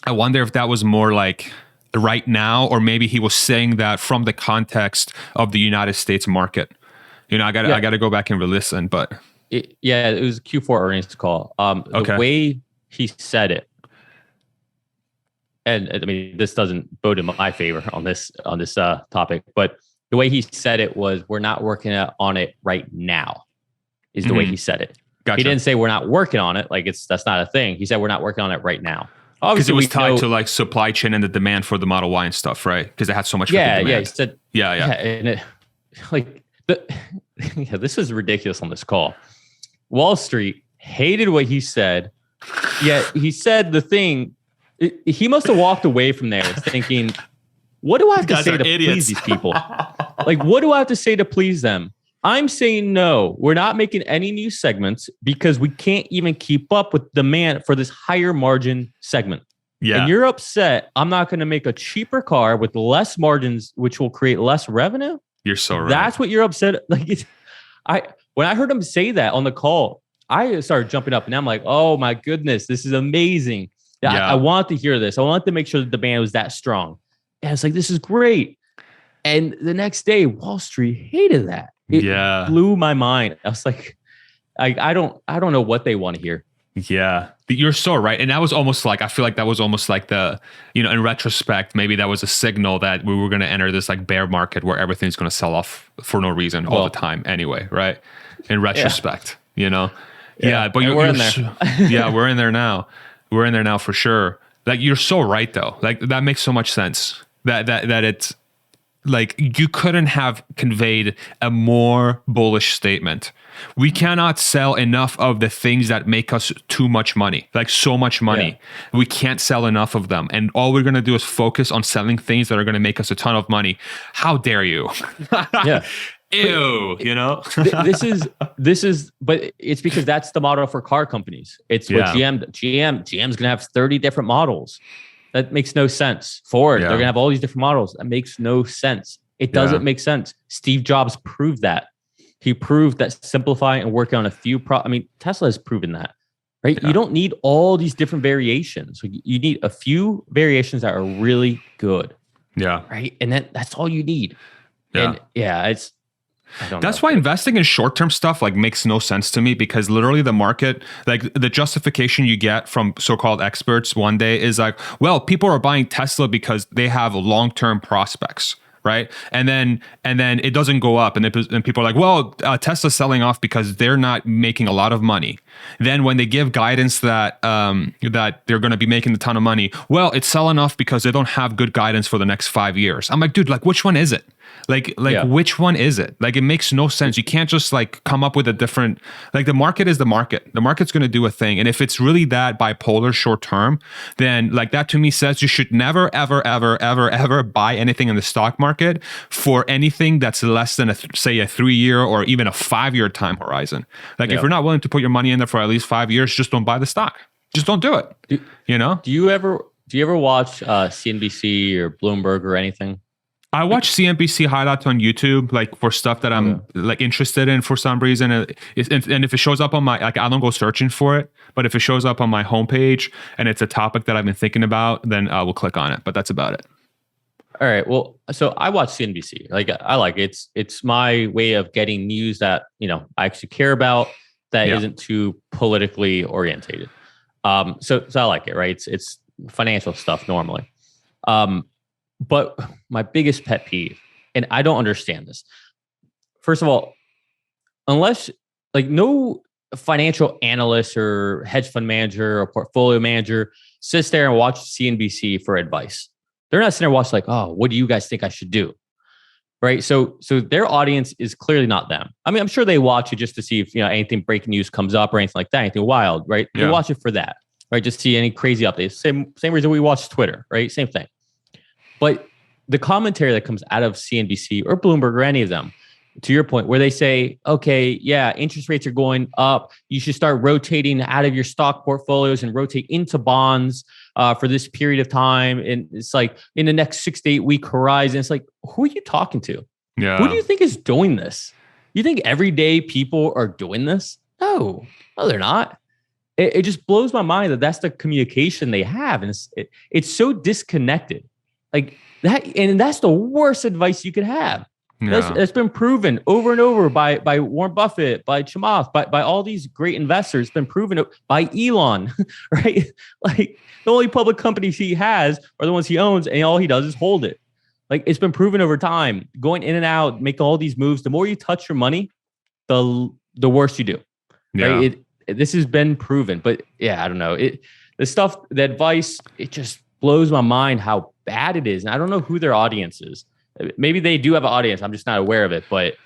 I wonder if that was more like right now, or maybe he was saying that from the context of the United States market. I got to go back and re-listen, but it was a Q4 earnings call. The way he said it, and I mean, this doesn't bode in my favor on this topic, but the way he said it was, "We're not working on it right now," is the way he said it. Gotcha. He didn't say we're not working on it. Like that's not a thing. He said we're not working on it right now. Because it was tied to like supply chain and the demand for the Model Y and stuff, right? Because it had so much. Yeah. He said, and this is ridiculous on this call. Wall Street hated what he said. Yet he said the thing. He must have walked away from there thinking, "What do I have to say to please these people? Like, what do I have to say to please them?" I'm saying no, we're not making any new segments because we can't even keep up with demand for this higher margin segment. Yeah. And you're upset I'm not going to make a cheaper car with less margins, which will create less revenue. You're so right. That's what you're upset. Like, when I heard him say that on the call, I started jumping up and I'm like, oh my goodness, this is amazing. Yeah. I want to hear this. I want to make sure the demand was that strong. And it's like, this is great. And the next day, Wall Street hated that. It blew my mind. I was like, I don't know what they want to hear. Yeah, you're so right. And that was almost like, I feel like that was almost like in retrospect, maybe that was a signal that we were going to enter this like bear market where everything's going to sell off for no reason all the time anyway, right? In retrospect, Yeah, but we're in there. Yeah, we're in there now. We're in there now for sure. Like, you're so right though. Like, that makes so much sense that it's, like, you couldn't have conveyed a more bullish statement. We cannot sell enough of the things that make us too much money, like so much money. Yeah. We can't sell enough of them. And all we're going to do is focus on selling things that are going to make us a ton of money. How dare you? Yeah. Ew, This is, but it's because that's the model for car companies. It's what GM's going to have 30 different models. That makes no sense. Ford, they're going to have all these different models. That makes no sense. It doesn't make sense. Steve Jobs proved that. He proved that simplifying and working on a few Tesla has proven that, right? Yeah. You don't need all these different variations. You need a few variations that are really good. Yeah. Right. And that's all you need. Yeah. And that's why investing in short-term stuff like makes no sense to me, because literally the market, like the justification you get from so-called experts one day is like, well, people are buying Tesla because they have long-term prospects, right? And then it doesn't go up, and people are like, well, Tesla's selling off because they're not making a lot of money. Then when they give guidance that they're going to be making a ton of money, well, it's selling off because they don't have good guidance for the next 5 years. I'm like, dude, like, which one is it? Which one is it? Like, it makes no sense. You can't just like come up with a different, like, the market is the market. The market's going to do a thing. And if it's really that bipolar short term, then like that to me says you should never, ever, ever, ever, ever buy anything in the stock market for anything that's less than say a 3-year or even a 5-year time horizon. Like, if you're not willing to put your money in there for at least 5 years, just don't buy the stock. Just don't do it. Do you ever watch CNBC or Bloomberg or anything? I watch CNBC highlights on YouTube, like for stuff that I'm like interested in for some reason. And if it shows up on my, like, I don't go searching for it, but if it shows up on my homepage and it's a topic that I've been thinking about, then I will click on it. But that's about it. All right. Well, so I watch CNBC. Like, I like it. It's my way of getting news that, I actually care about, that isn't too politically orientated. So I like it, right? It's financial stuff normally. But my biggest pet peeve, and I don't understand this. First of all, unless, like, no financial analyst or hedge fund manager or portfolio manager sits there and watches CNBC for advice. They're not sitting there watching like, oh, what do you guys think I should do? Right. So their audience is clearly not them. I mean, I'm sure they watch it just to see if, anything breaking news comes up or anything like that, anything wild, right? They watch it for that, right? Just see any crazy updates. Same reason we watch Twitter, right? Same thing. But the commentary that comes out of CNBC or Bloomberg or any of them, to your point, where they say, okay, yeah, interest rates are going up. You should start rotating out of your stock portfolios and rotate into bonds for this period of time. And it's like in the next 6 to 8 week horizon. It's like, who are you talking to? Yeah. Who do you think is doing this? You think everyday people are doing this? No, they're not. It just blows my mind that that's the communication they have. And it's so disconnected. Like that, and that's the worst advice you could have. Yeah. That's been proven over and over by Warren Buffett, by Chamath, by all these great investors. It's been proven by Elon, right? Like the only public companies he has are the ones he owns, and all he does is hold it. Like it's been proven over time, going in and out, making all these moves. The more you touch your money, the worse you do. Yeah. Right? This has been proven, but yeah, I don't know. The advice, it just blows my mind how bad it is, and I don't know who their audience is. Maybe they do have an audience. I'm just not aware of it, but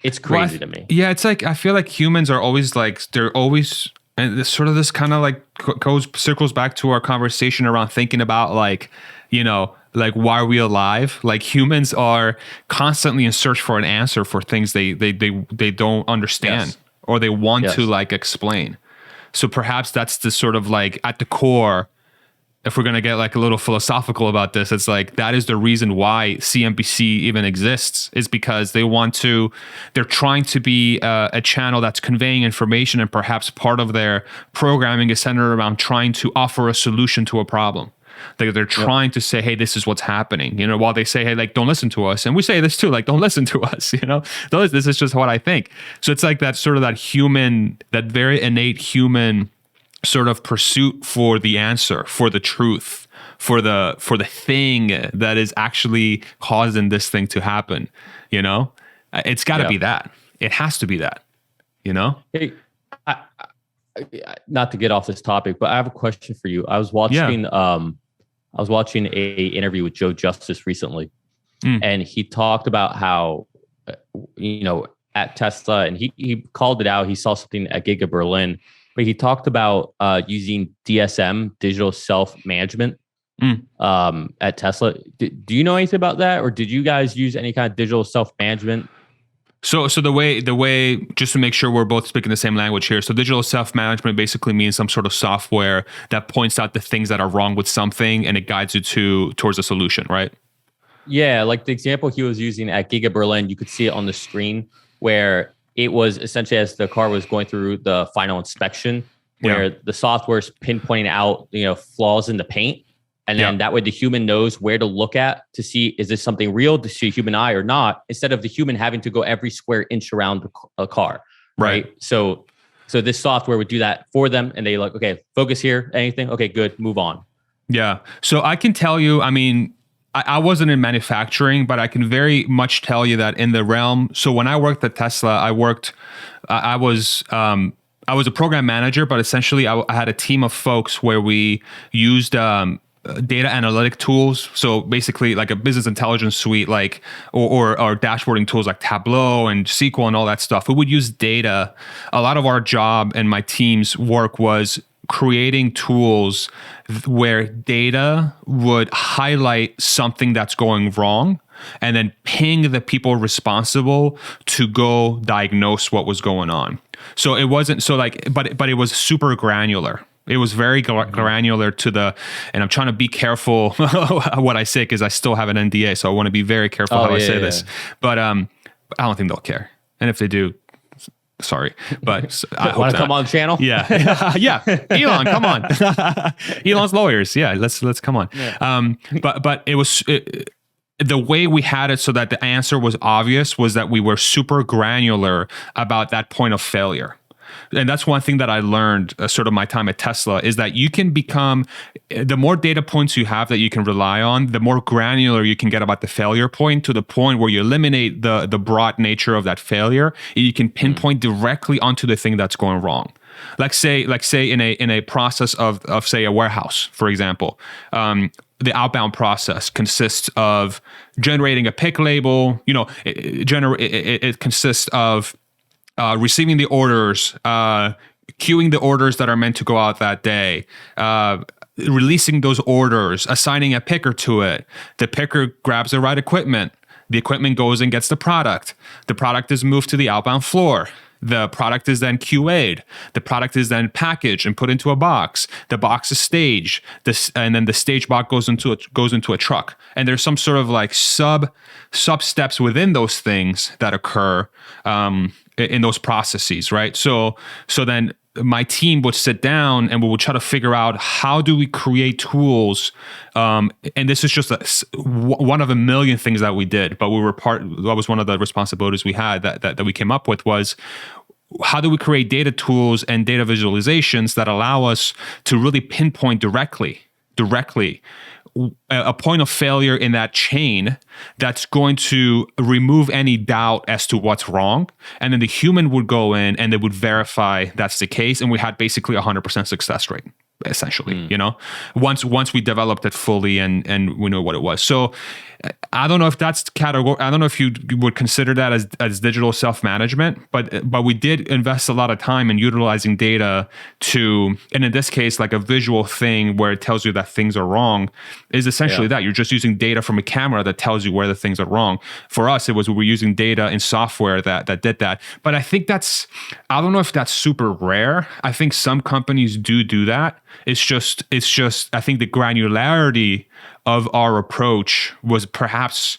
it's crazy to me. Yeah, it's like I feel like humans are always like they're always, and this kind of like circles back to our conversation around thinking about like, like why are we alive? Like humans are constantly in search for an answer for things they don't understand. Yes. Or they want to like explain. So perhaps that's the sort of like at the core. If we're going to get like a little philosophical about this, it's like that is the reason why CNBC even exists, is because they're trying to be a channel that's conveying information, and perhaps part of their programming is centered around trying to offer a solution to a problem. They're trying to say, hey, this is what's happening, while they say, hey, like, don't listen to us. And we say this too, like, don't listen to us, this is just what I think. So it's like that sort of that very innate human sort of pursuit for the answer, for the truth, for the thing that is actually causing this thing to happen. It's got to be that. It has to be that. Hey, not to get off this topic, but I have a question for you. I was watching a interview with Joe Justice recently, and he talked about how at Tesla, and he called it out. He saw something at Giga Berlin. But he talked about using DSM, digital self-management, at Tesla. Do you know anything about that? Or did you guys use any kind of digital self-management? So the way, just to make sure we're both speaking the same language here. So digital self-management basically means some sort of software that points out the things that are wrong with something, and it guides you towards a solution, right? Yeah, like the example he was using at Giga Berlin, you could see it on the screen where it was essentially as the car was going through the final inspection, where the software is pinpointing out, flaws in the paint. And then that way the human knows where to look at to see, is this something real to see a human eye or not, instead of the human having to go every square inch around a car. Right. So this software would do that for them. And they like, okay, focus here, anything. Okay, good. Move on. Yeah. So I can tell you, I mean, I wasn't in manufacturing, but I can very much tell you that in the realm. So when I worked at Tesla, I was a program manager, but essentially I had a team of folks where we used data analytic tools. So basically like a business intelligence suite, like, or dashboarding tools like Tableau and SQL and all that stuff. We would use data. A lot of our job and my team's work was creating tools where data would highlight something that's going wrong and then ping the people responsible to go diagnose what was going on. So it wasn't but it was super granular. It was very granular and I'm trying to be careful what I say because I still have an NDA, so I want to be very careful how I say this. But I don't think they'll care. And if they do, sorry, but I want to come on the channel. Yeah, yeah. Elon, come on. Elon's lawyers. Yeah, let's come on. Yeah. But it was the way we had it so that the answer was obvious was that we were super granular about that point of failure. And that's one thing that I learned sort of my time at Tesla is that you can become, the more data points you have that you can rely on, the more granular you can get about the failure point, to the point where you eliminate the broad nature of that failure. And you can pinpoint directly onto the thing that's going wrong. Like say in a process of say a warehouse, for example, the outbound process consists of generating a pick label. It consists of receiving the orders, queuing the orders that are meant to go out that day, releasing those orders, assigning a picker to it. The picker grabs the right equipment. The equipment goes and gets the product. The product is moved to the outbound floor. The product is then QA'd. The product is then packaged and put into a box. The box is staged. And then the stage box goes into a truck. And there's some sort of like sub steps within those things that occur in those processes, right? So then my team would sit down and we would try to figure out how do we create tools. And this is just one of a million things that we did, but that was one of the responsibilities we had that we came up with was, how do we create data tools and data visualizations that allow us to really pinpoint directly a point of failure in that chain that's going to remove any doubt as to what's wrong. And then the human would go in and they would verify that's the case. And we had basically 100% success rate, essentially, once we developed it fully and we knew what it was. So I don't know if that's I don't know if you would consider that as digital self-management, but we did invest a lot of time in utilizing data and in this case, like a visual thing where it tells you that things are wrong is essentially that. You're just using data from a camera that tells you where the things are wrong. For us, we were using data in software that did that. But I think I don't know if that's super rare. I think some companies do that. It's just I think the granularity of our approach was perhaps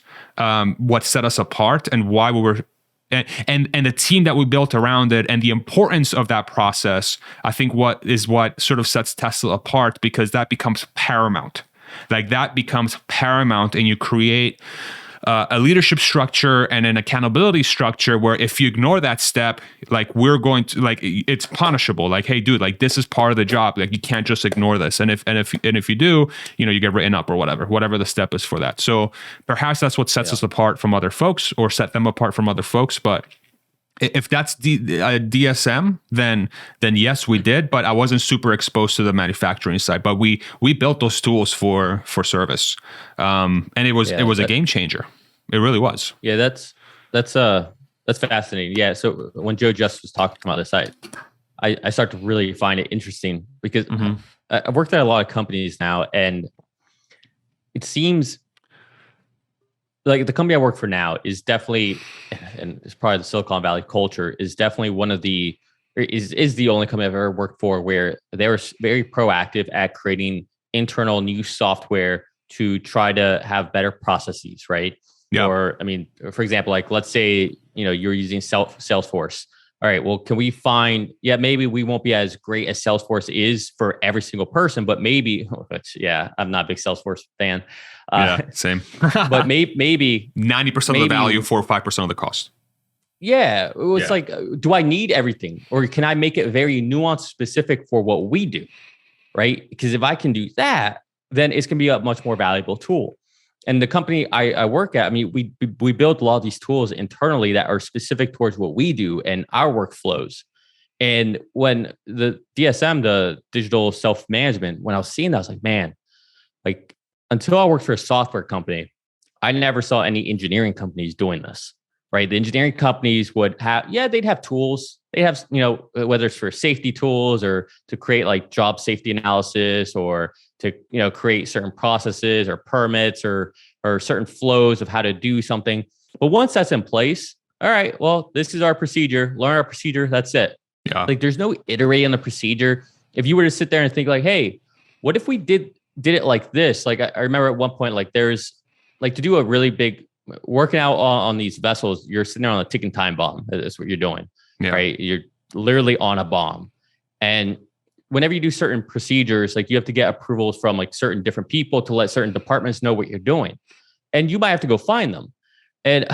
what set us apart and why we were, and the team that we built around it and the importance of that process, I think what sort of sets Tesla apart, because that becomes paramount. Like that becomes paramount, and you create a leadership structure and an accountability structure where if you ignore that step, like we're going to, like, it's punishable. Like, hey, dude, like this is part of the job. Like you can't just ignore this. And if you do, you get written up or whatever the step is for that. So perhaps that's what sets us apart from other folks, or set them apart from other folks. But if that's DSM, then yes, we did. But I wasn't super exposed to the manufacturing side. But we built those tools for service, and it was a game changer. It really was. Yeah, that's fascinating. Yeah. So when Joe just was talking about this, I start to really find it interesting because I've worked at a lot of companies now, and it seems like the company I work for now is definitely, and it's probably the Silicon Valley culture, is definitely is the only company I've ever worked for where they were very proactive at creating internal new software to try to have better processes, right? Yeah. Or, I mean, for example, like let's say, you're using Salesforce. All right, well, can we find, maybe we won't be as great as Salesforce is for every single person, but maybe, I'm not a big Salesforce fan. Same. But maybe 90% of the value for 5% of the cost. Yeah, it's like, do I need everything? Or can I make it very nuanced, specific for what we do, right? Because if I can do that, then it's going to be a much more valuable tool. And the company I work at, I mean, we build a lot of these tools internally that are specific towards what we do and our workflows. And when the DSM, the digital self-management, when I was seeing that, I was like, man, like until I worked for a software company, I never saw any engineering companies doing this, right? The engineering companies would have, they'd have tools. They have, whether it's for safety tools or to create like job safety analysis or to, create certain processes or permits or certain flows of how to do something. But once that's in place, all right, well, this is our procedure, learn our procedure. That's it. Yeah. Like there's no iterating on the procedure. If you were to sit there and think like, hey, what if we did it like this? Like I remember at one point, like there's like to do a really big working out on these vessels, you're sitting there on a ticking time bomb. That's what you're doing, right? You're literally on a bomb. And whenever you do certain procedures, like you have to get approvals from like certain different people to let certain departments know what you're doing. And you might have to go find them. And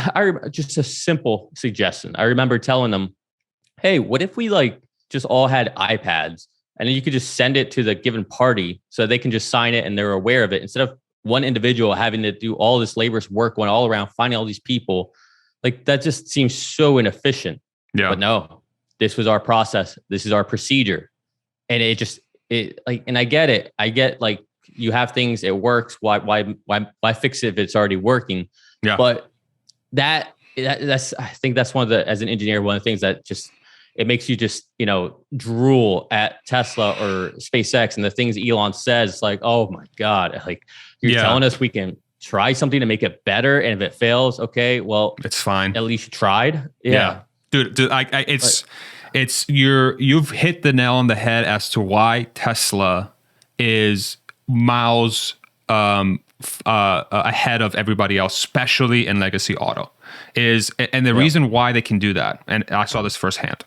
just a simple suggestion. I remember telling them, hey, what if we like just all had iPads and then you could just send it to the given party so they can just sign it and they're aware of it instead of one individual having to do all this laborious work going all around finding all these people. Like that just seems so inefficient. Yeah. But no, this was our process. This is our procedure. And and I get it. I get like you have things, it works. Why fix it if it's already working? Yeah. But that's I think that's one of the, as an engineer, one of the things that just, it makes you just, drool at Tesla or SpaceX and the things Elon says, like, oh my God, like you're telling us we can try something to make it better. And if it fails, okay, well, it's fine. At least you tried. Yeah. Dude, you've hit the nail on the head as to why Tesla is miles ahead of everybody else, especially in legacy auto, and the reason why they can do that, and I saw this firsthand,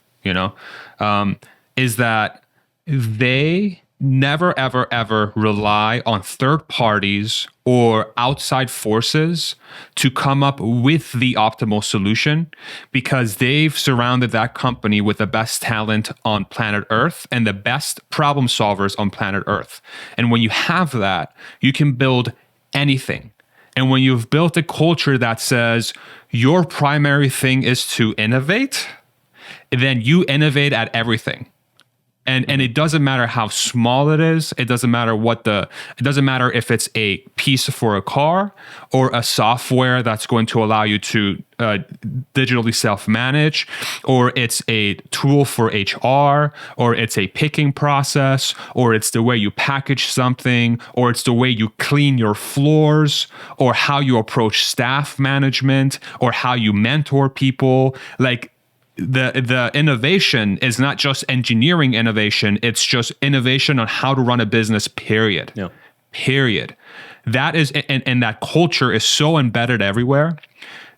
is that they never, ever, ever rely on third parties or outside forces to come up with the optimal solution, because they've surrounded that company with the best talent on planet Earth and the best problem solvers on planet Earth. And when you have that, you can build anything. And when you've built a culture that says your primary thing is to innovate, then you innovate at everything. And it doesn't matter how small it is. It doesn't matter it doesn't matter if it's a piece for a car or a software that's going to allow you to digitally self-manage, or it's a tool for HR, or it's a picking process, or it's the way you package something, or it's the way you clean your floors, or how you approach staff management, or how you mentor people. Like, the innovation is not just engineering innovation, it's just innovation on how to run a business, period. Yeah. Period. That is, and that culture is so embedded everywhere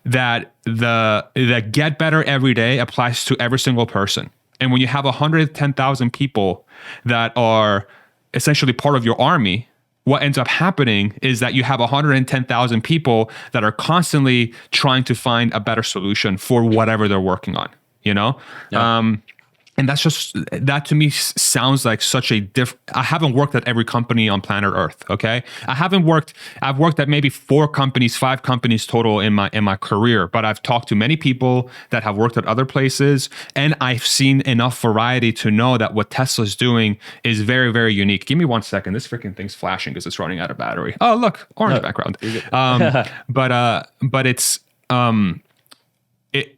that the get better every day applies to every single person. And when you have 110,000 people that are essentially part of your army, what ends up happening is that you have 110,000 people that are constantly trying to find a better solution for whatever they're working on. Yeah. And that's just, that to me sounds like such a I haven't worked at every company on planet Earth. Okay. I've worked at maybe 4 companies, 5 companies total in my career, but I've talked to many people that have worked at other places, and I've seen enough variety to know that what Tesla's doing is very, very unique. Give me 1 second. This freaking thing's flashing because it's running out of battery. Oh, look, orange background. But it's,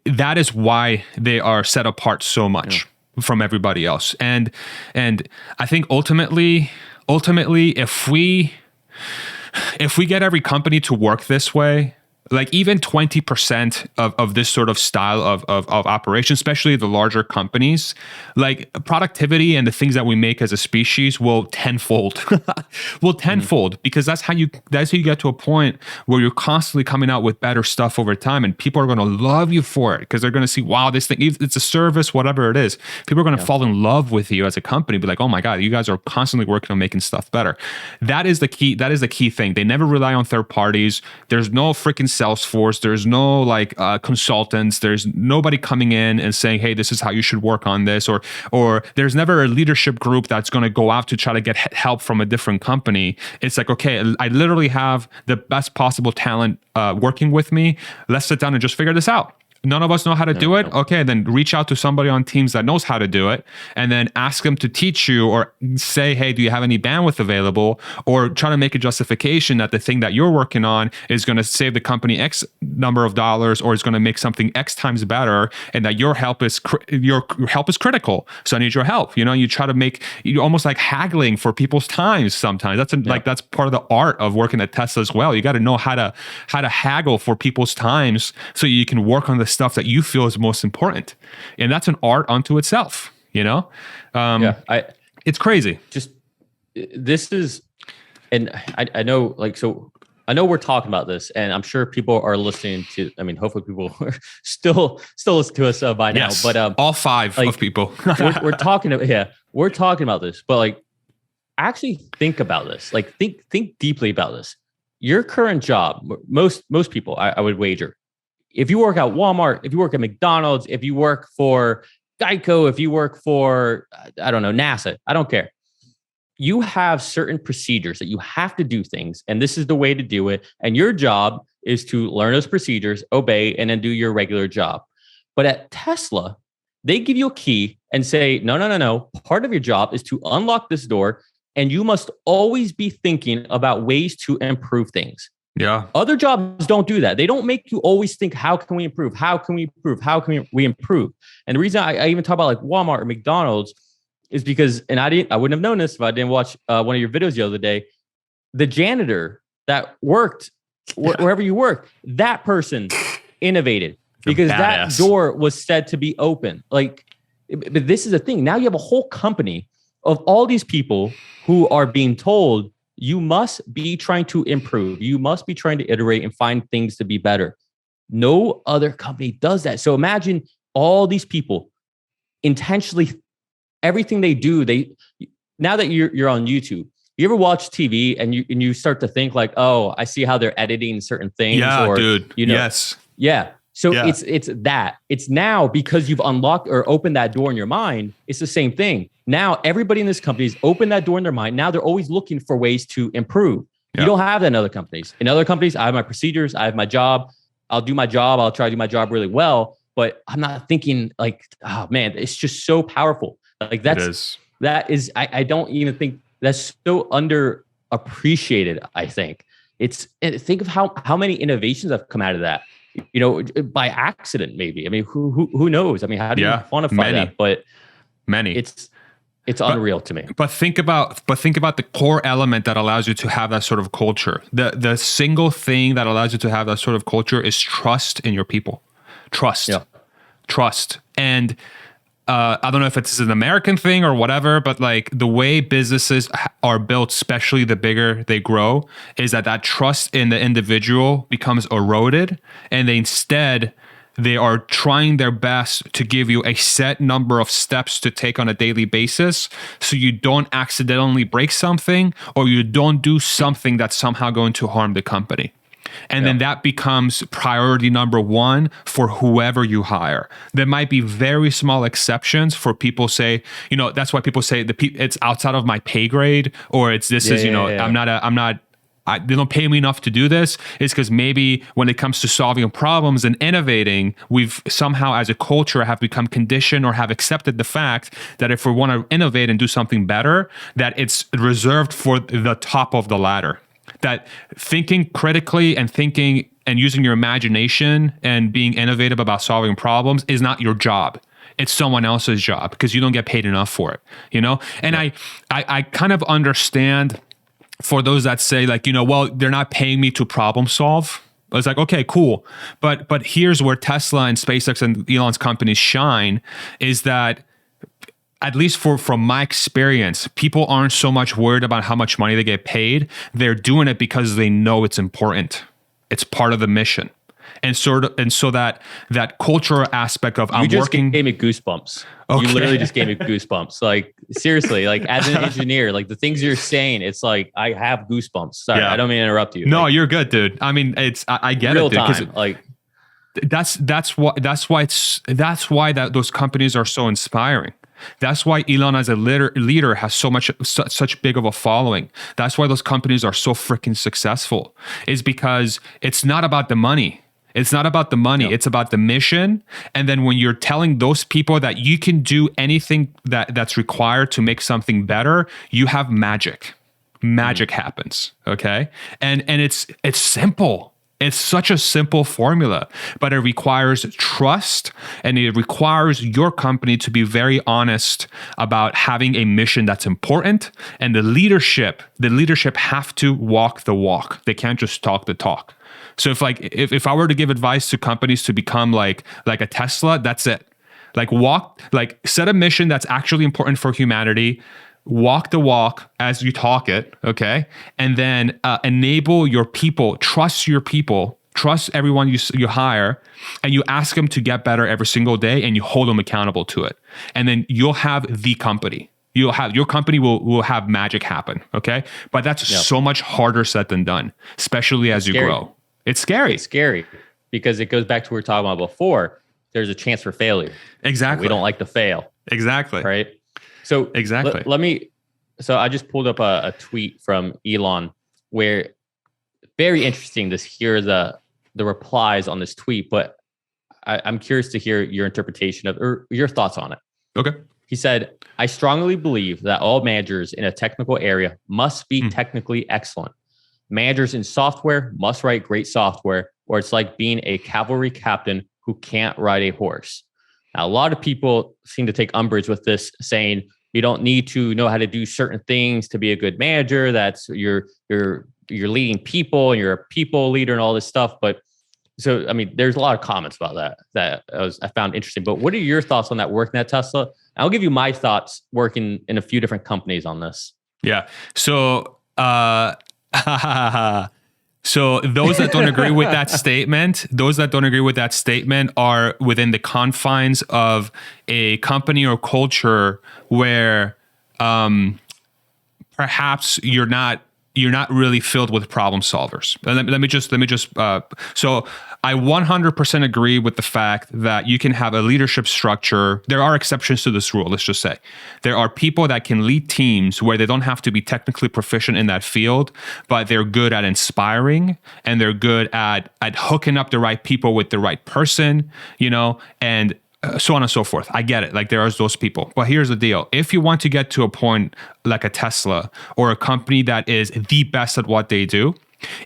that is why they are set apart so much from everybody else. And I think ultimately, if we get every company to work this way, like even 20% of this sort of style of operation, especially the larger companies, like productivity and the things that we make as a species will tenfold, because that's how you get to a point where you're constantly coming out with better stuff over time, and people are going to love you for it because they're going to see, wow, this thing, it's a service, whatever it is. People are going to fall in love with you as a company, be like, oh my God, you guys are constantly working on making stuff better. That is the key. That is the key thing. They never rely on third parties. There's no freaking Salesforce. There's no like consultants. There's nobody coming in and saying, hey, this is how you should work on this, or there's never a leadership group that's going to go out to try to get help from a different company. It's like, okay, I literally have the best possible talent working with me. Let's sit down and just figure this out. None of us know how to do it. Okay, then reach out to somebody on Teams that knows how to do it, and then ask them to teach you, or say, hey, do you have any bandwidth available? Or try to make a justification that the thing that you're working on is going to save the company X number of dollars, or is going to make something X times better, and that your help is critical. So I need your help. You try to make, you almost like haggling for people's times sometimes. That's part of the art of working at Tesla as well. You got to know how to haggle for people's times so you can work on the stuff that you feel is most important, and that's an art unto itself. It's crazy. Just this is, and I know, like, so I know we're talking about this, and I'm sure people are listening to. I mean, hopefully, people are still listen to us by now. But all 5 of people. we're talking about this, but like, actually think about this. Like, think deeply about this. Your current job, most people, I would wager, if you work at Walmart, if you work at McDonald's, if you work for Geico, if you work for, I don't know, NASA, I don't care. You have certain procedures that you have to do things, and this is the way to do it. And your job is to learn those procedures, obey, and then do your regular job. But at Tesla, they give you a key and say, no. Part of your job is to unlock this door, and you must always be thinking about ways to improve things. Yeah. Other jobs don't do that. They don't make you always think, how can we improve? How can we improve? How can we improve? And the reason I even talk about like Walmart or McDonald's is because, and I wouldn't have known this if I didn't watch one of your videos the other day. The janitor that worked wherever you work, that person innovated because that door was said to be open. Like, but this is the thing. Now you have a whole company of all these people who are being told, you must be trying to improve. You must be trying to iterate and find things to be better. No other company does that. So imagine all these people intentionally everything they do, now that you're on YouTube, you ever watch TV and you start to think like, oh, I see how they're editing certain things. Yeah, or, dude. You know, Yes. Yeah. So Yeah. it's now because you've unlocked or opened that door in your mind. It's the same thing. Now everybody in this company has opened that door in their mind. Now they're always looking for ways to improve. Yeah. You don't have that in other companies. In other companies, I have my procedures. I have my job. I'll do my job. I'll try to do my job really well. But I'm not thinking like, oh man, it's just so powerful. Like that is, I don't even think that's so underappreciated. I think think of how many innovations have come out of that, you know, by accident, maybe. I mean, who knows? I mean, how do you quantify that? But many, it's unreal to me. But think about the core element that allows you to have that sort of culture. The single thing that allows you to have that sort of culture is trust in your people. Trust. And I don't know if it's an American thing or whatever, but like the way businesses are built, especially the bigger they grow, is that trust in the individual becomes eroded, and they are trying their best to give you a set number of steps to take on a daily basis so you don't accidentally break something or you don't do something that's somehow going to harm the company. And then that becomes priority number one for whoever you hire. There might be very small exceptions for people say, you know, that's why people say it's outside of my pay grade, or it's they don't pay me enough to do this. It's because maybe when it comes to solving problems and innovating, we've somehow as a culture have become conditioned or have accepted the fact that if we want to innovate and do something better, that it's reserved for the top of the ladder. That thinking critically and thinking and using your imagination and being innovative about solving problems is not your job. It's someone else's job because you don't get paid enough for it, you know? And I kind of understand for those that say like, you know, well, they're not paying me to problem solve. I was like, okay, cool. But here's where Tesla and SpaceX and Elon's companies shine is that at least from my experience, people aren't so much worried about how much money they get paid. They're doing it because they know it's important. It's part of the mission. And so that cultural aspect of you just gave me goosebumps. Okay. You literally just gave me goosebumps. Like seriously, like as an engineer, like the things you're saying, it's like I have goosebumps. Sorry, I don't mean to interrupt you. No, like, you're good, dude. I mean, I get real it, dude. Time, like that's why those companies are so inspiring. That's why Elon as a leader has such big of a following. That's why those companies are so freaking successful. Is because it's not about the money. It's not about the money. It's about the mission. And then when you're telling those people that you can do anything that's required to make something better, you have magic. Magic happens. Okay. And it's simple. It's such a simple formula, but it requires trust, and it requires your company to be very honest about having a mission that's important. And the leadership have to walk the walk. They can't just talk the talk. So if I were to give advice to companies to become like a Tesla, that's it. Set a mission that's actually important for humanity. Walk the walk as you talk it, okay? And then enable your people, trust everyone you hire, and you ask them to get better every single day, and you hold them accountable to it. And then you'll have the company. Your company will have magic happen, okay? But that's so much harder said than done, especially as you grow. It's scary. It's scary because it goes back to what we were talking about before. There's a chance for failure. Exactly. We don't like to fail. Exactly. Right? So exactly. So I just pulled up a tweet from Elon where very interesting to hear the replies on this tweet, but I'm curious to hear your interpretation of or your thoughts on it. Okay. He said, I strongly believe that all managers in a technical area must be technically excellent. Managers in software must write great software, or it's like being a cavalry captain who can't ride a horse. Now, a lot of people seem to take umbrage with this, saying you don't need to know how to do certain things to be a good manager. That's you're leading people and you're a people leader and all this stuff. But so, I mean, there's a lot of comments about that I found interesting. But what are your thoughts on that working at Tesla? I'll give you my thoughts working in a few different companies on this. Yeah. So So those that don't agree with that statement, are within the confines of a company or culture where perhaps you're not really filled with problem solvers. And let me just so I 100% agree with the fact that you can have a leadership structure. There are exceptions to this rule. Let's just say there are people that can lead teams where they don't have to be technically proficient in that field, but they're good at inspiring and they're good at hooking up the right people with the right person, and so on and so forth. I get it. Like, there are those people. But here's the deal. If you want to get to a point like a Tesla or a company that is the best at what they do,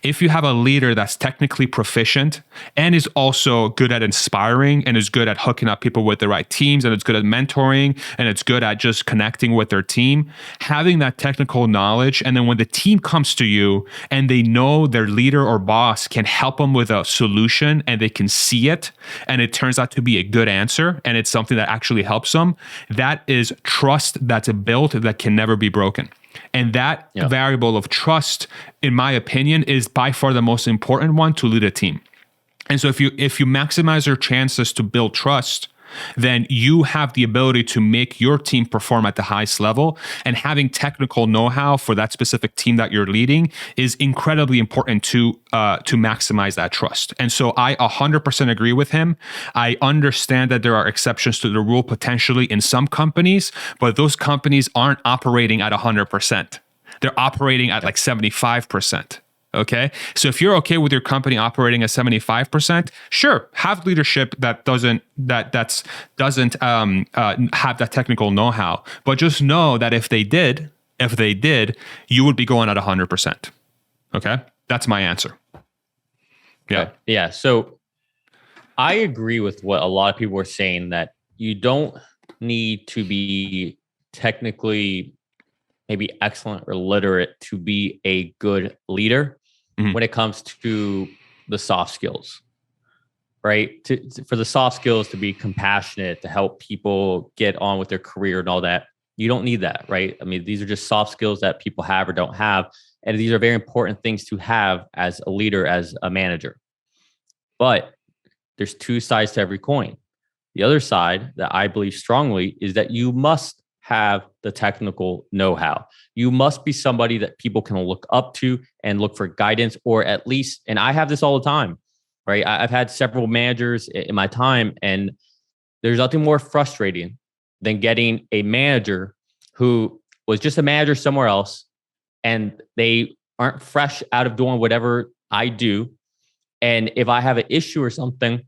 if you have a leader that's technically proficient and is also good at inspiring and is good at hooking up people with the right teams and it's good at mentoring and it's good at just connecting with their team, having that technical knowledge, and then when the team comes to you and they know their leader or boss can help them with a solution and they can see it and it turns out to be a good answer and it's something that actually helps them, that is trust that's built that can never be broken. And that variable of trust, in my opinion, is by far the most important one to lead a team. And so if you maximize your chances to build trust, then you have the ability to make your team perform at the highest level. And having technical know-how for that specific team that you're leading is incredibly important to maximize that trust. And so I 100% agree with him. I understand that there are exceptions to the rule potentially in some companies, but those companies aren't operating at 100%. They're operating at like 75%. Okay. So if you're okay with your company operating at 75%, sure, have leadership that doesn't have that technical know-how. But just know that if they did, you would be going at 100%. Okay. That's my answer. Yeah. Okay. Yeah. So I agree with what a lot of people are saying, that you don't need to be technically maybe excellent or literate to be a good leader when it comes to the soft skills, right? For the soft skills to be compassionate, to help people get on with their career and all that, you don't need that, right? I mean, these are just soft skills that people have or don't have. And these are very important things to have as a leader, as a manager. But there's two sides to every coin. The other side that I believe strongly is that you must have the technical know-how. You must be somebody that people can look up to and look for guidance, or at least, and I have this all the time, right? I've had several managers in my time, and there's nothing more frustrating than getting a manager who was just a manager somewhere else and they aren't fresh out of doing whatever I do. And if I have an issue or something,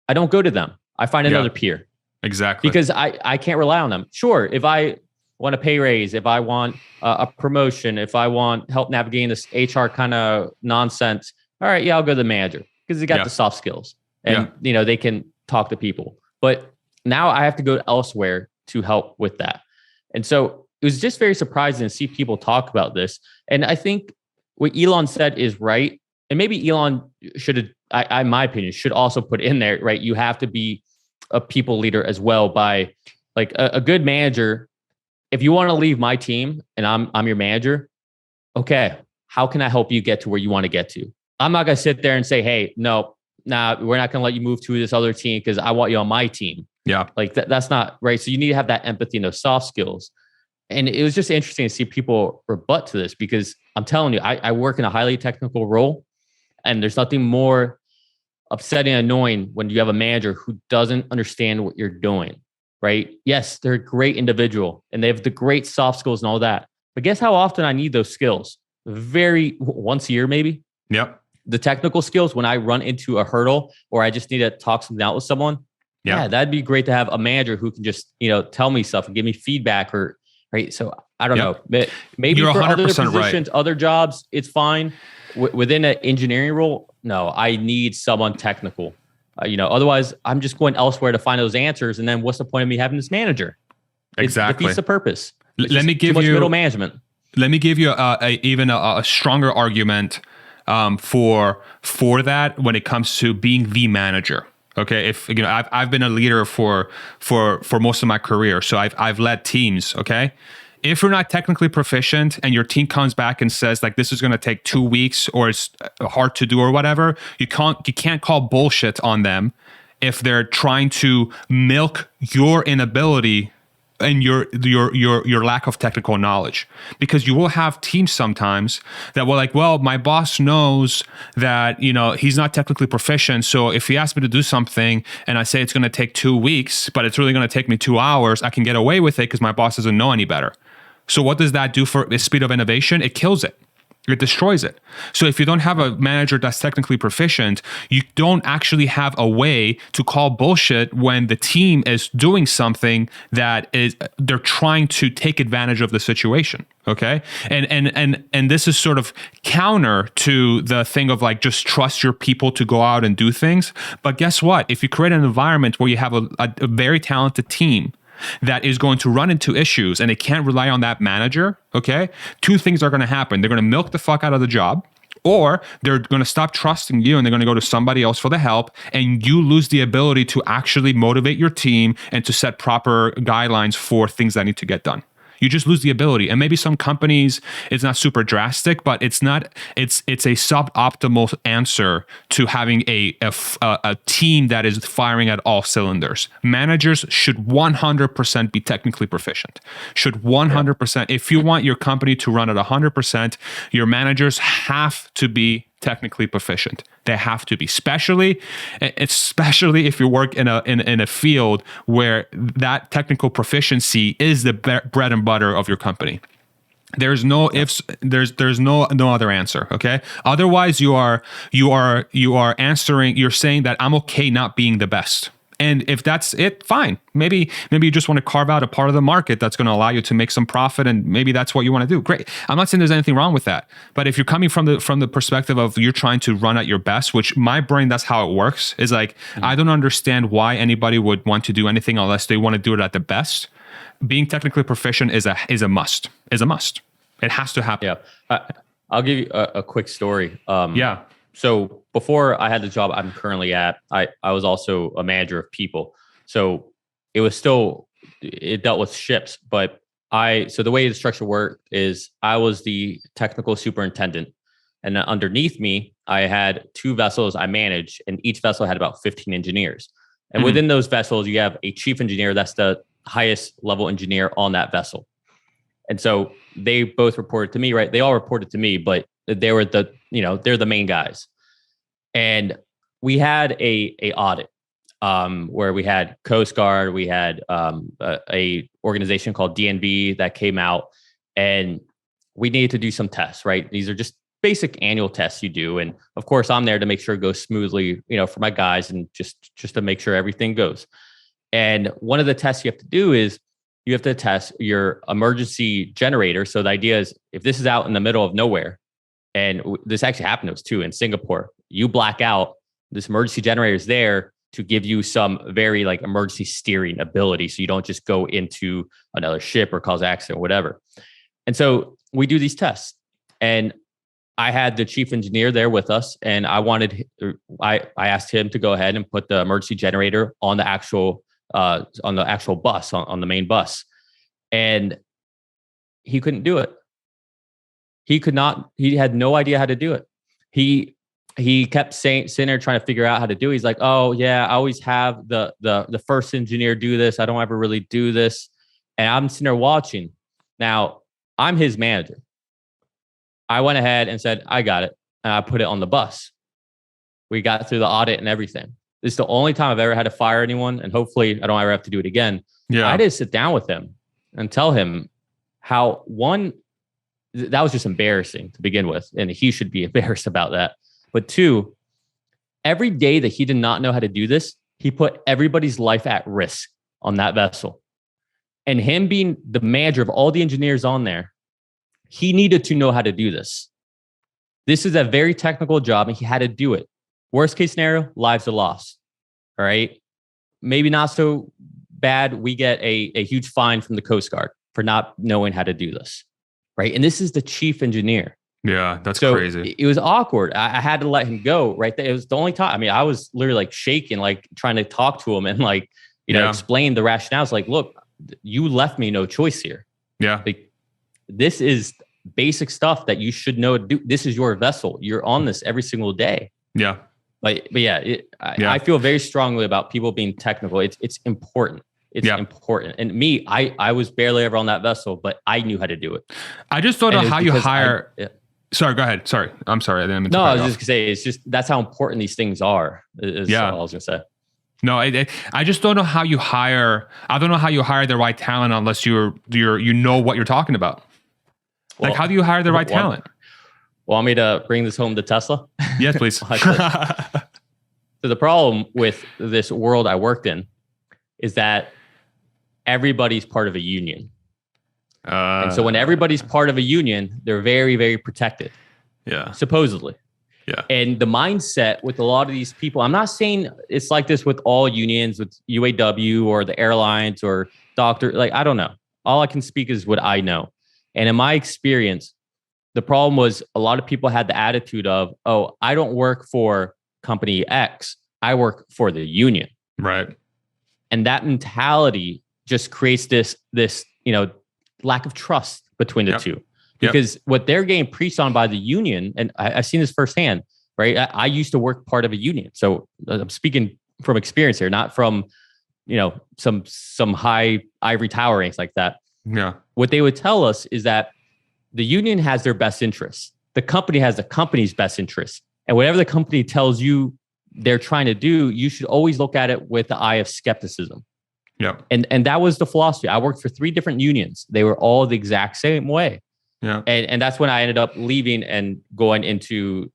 I don't go to them. I find another peer. Exactly. Because I can't rely on them. Sure, if I want a pay raise, if I want a promotion, if I want help navigating this HR kind of nonsense, all right, I'll go to the manager because they got the soft skills and they can talk to people. But now I have to go elsewhere to help with that. And so it was just very surprising to see people talk about this. And I think what Elon said is right. And maybe Elon should have, in my opinion, should also put in there, right? You have to be a people leader as well, by like a good manager. If you want to leave my team and I'm your manager, okay, how can I help you get to where you want to get to? I'm not going to sit there and say, hey, no, we're not going to let you move to this other team because I want you on my team. Yeah. Like that's not right. So you need to have that empathy and those soft skills. And it was just interesting to see people rebut to this, because I'm telling you, I work in a highly technical role, and there's nothing more upsetting and annoying when you have a manager who doesn't understand what you're doing, right? Yes, they're a great individual and they have the great soft skills and all that. But guess how often I need those skills? Once a year, maybe. Yep. The technical skills when I run into a hurdle or I just need to talk something out with someone. Yeah, that'd be great to have a manager who can just, tell me stuff and give me feedback, or right. So I don't know. Maybe you're for 100% other positions, right. Other jobs, it's fine. Within an engineering role, no, I need someone technical. Otherwise, I'm just going elsewhere to find those answers. And then what's the point of me having this manager? Exactly. It defeats the purpose. Let me give too much you middle management. Let me give you even a stronger argument for that when it comes to being the manager. Okay, if I've been a leader for most of my career, so I've led teams. Okay, if you're not technically proficient and your team comes back and says like this is going to take 2 weeks or it's hard to do or whatever, you can't call bullshit on them if they're trying to milk your inability and your lack of technical knowledge. Because you will have teams sometimes that will like, well, my boss knows that, you know, he's not technically proficient. So if he asks me to do something and I say it's going to take 2 weeks, but it's really going to take me 2 hours, I can get away with it because my boss doesn't know any better. So what does that do for the speed of innovation? It kills it. It destroys it. So if you don't have a manager that's technically proficient, you don't actually have a way to call bullshit when the team is doing something that is they're trying to take advantage of the situation. Okay. And this is sort of counter to the thing of like just trust your people to go out and do things. But guess what? If you create an environment where you have a very talented team that is going to run into issues and they can't rely on that manager, okay? 2 things are going to happen. They're going to milk the fuck out of the job, or they're going to stop trusting you and they're going to go to somebody else for the help, and you lose the ability to actually motivate your team and to set proper guidelines for things that need to get done. You just lose the ability. And maybe some companies, it's not super drastic, but it's a suboptimal answer to having a team that is firing at all cylinders. Managers should 100% be technically proficient. Should 100%. If you want your company to run at 100%, your managers have to be technically proficient. They have to be, especially if you work in a field where that technical proficiency is the bread and butter of your company. There's no ifs. There's no other answer. Okay. Otherwise, you are answering. You're saying that I'm okay not being the best. And if that's it, fine. Maybe you just want to carve out a part of the market that's going to allow you to make some profit, and maybe that's what you want to do. Great. I'm not saying there's anything wrong with that. But if you're coming from the perspective of you're trying to run at your best, which my brain, that's how it works, is like, I don't understand why anybody would want to do anything unless they want to do it at the best. Being technically proficient is a must. Is a must. It has to happen. Yeah. I'll give you a quick story. Yeah. So before I had the job I'm currently at, I was also a manager of people. So it dealt with ships, but so the way the structure worked is I was the technical superintendent, and underneath me, I had 2 vessels I managed, and each vessel had about 15 engineers. And within those vessels, you have a chief engineer. That's the highest level engineer on that vessel. And so they both reported to me, right? They all reported to me, but they were they're the main guys. And we had a audit where we had Coast Guard, we had a organization called DNV that came out, and we needed to do some tests, right? These are just basic annual tests you do. And of course, I'm there to make sure it goes smoothly, for my guys, and just to make sure everything goes. And one of the tests you have to do is you have to test your emergency generator. So the idea is if this is out in the middle of nowhere, and this actually happened to us too in Singapore, you black out, this emergency generator is there to give you some very like emergency steering ability. So you don't just go into another ship or cause accident or whatever. And so we do these tests, and I had the chief engineer there with us, and I asked him to go ahead and put the emergency generator on the actual bus, on the main bus. And he couldn't do it. He had no idea how to do it. He kept sitting there trying to figure out how to do it. He's like, oh yeah, I always have the first engineer do this. I don't ever really do this. And I'm sitting there watching. Now, I'm his manager. I went ahead and said, I got it. And I put it on the bus. We got through the audit and everything. This is the only time I've ever had to fire anyone. And hopefully I don't ever have to do it again. Yeah. I had to sit down with him and tell him how, one, that was just embarrassing to begin with. And he should be embarrassed about that. But 2, every day that he did not know how to do this, he put everybody's life at risk on that vessel. And him being the manager of all the engineers on there, he needed to know how to do this. This is a very technical job, and he had to do it. Worst case scenario, lives are lost. All right. Maybe not so bad. We get a huge fine from the Coast Guard for not knowing how to do this. Right. And this is the chief engineer. Yeah, that's crazy. It was awkward. I had to let him go right there. It was the only time. I mean, I was literally like shaking, like trying to talk to him and like, explain the rationales. Like, look, you left me no choice here. Yeah. Like, this is basic stuff that you should know to do. This is your vessel. You're on this every single day. Yeah. But yeah, I feel very strongly about people being technical. It's important. It's important. And me, I was barely ever on that vessel, but I knew how to do it. I just don't know how you hire. Sorry, go ahead. Sorry. I'm sorry. I didn't mean to I was just gonna say, it's just, that's how important these things are. All I was gonna say. No, I just don't know how you hire. I don't know how you hire the right talent unless you know what you're talking about. Well, like, how do you hire the right talent? Want me to bring this home to Tesla? Yes, please. So the problem with this world I worked in is that everybody's part of a union. And so when everybody's part of a union, they're very, very protected. Yeah. Supposedly. Yeah. And the mindset with a lot of these people, I'm not saying it's like this with all unions, with UAW or the airlines or doctor, like, I don't know. All I can speak is what I know. And in my experience, the problem was a lot of people had the attitude of, oh, I don't work for company X. I work for the union. Right. And that mentality just creates this, lack of trust between the two. Because what they're getting preached on by the union, and I've seen this firsthand, right? I used to work part of a union. So I'm speaking from experience here, not from, some high ivory tower or anything like that. Yeah. What they would tell us is that the union has their best interests. The company has the company's best interests. And whatever the company tells you they're trying to do, you should always look at it with the eye of skepticism. Yeah. And that was the philosophy. I worked for 3 different unions. They were all the exact same way. Yeah. And that's when I ended up leaving and going into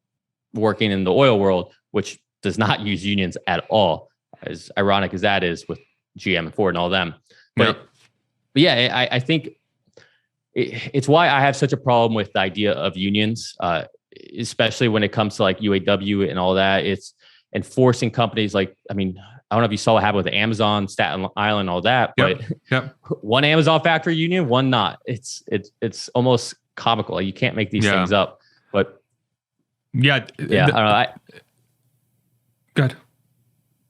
working in the oil world, which does not use unions at all. As ironic as that is with GM and Ford and all them. But yeah, I think it's why I have such a problem with the idea of unions, especially when it comes to like UAW and all that. It's enforcing companies like, I don't know if you saw what happened with Amazon, Staten Island, all that, but one Amazon factory union, one not. It's almost comical. Like, you can't make these things up. But I don't know. Good.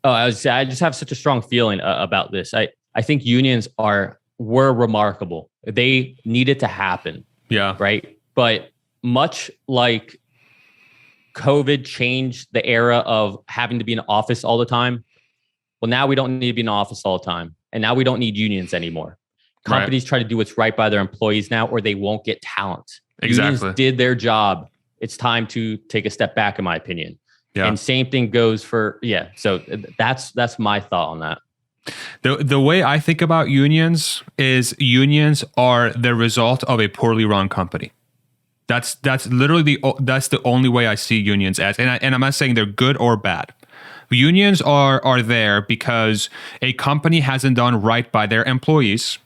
Oh, I just have such a strong feeling about this. I think unions were remarkable. They needed to happen. Yeah. Right. But much like COVID changed the era of having to be in office all the time. Well, now we don't need to be in office all the time. And now we don't need unions anymore. Companies try to do what's right by their employees now, or they won't get talent. Exactly. Unions did their job. It's time to take a step back, in my opinion. Yeah. And same thing goes for, so that's my thought on that. The way I think about unions is unions are the result of a poorly run company. That's literally that's the only way I see unions as. And I'm not saying they're good or bad. Unions are there because a company hasn't done right by their employees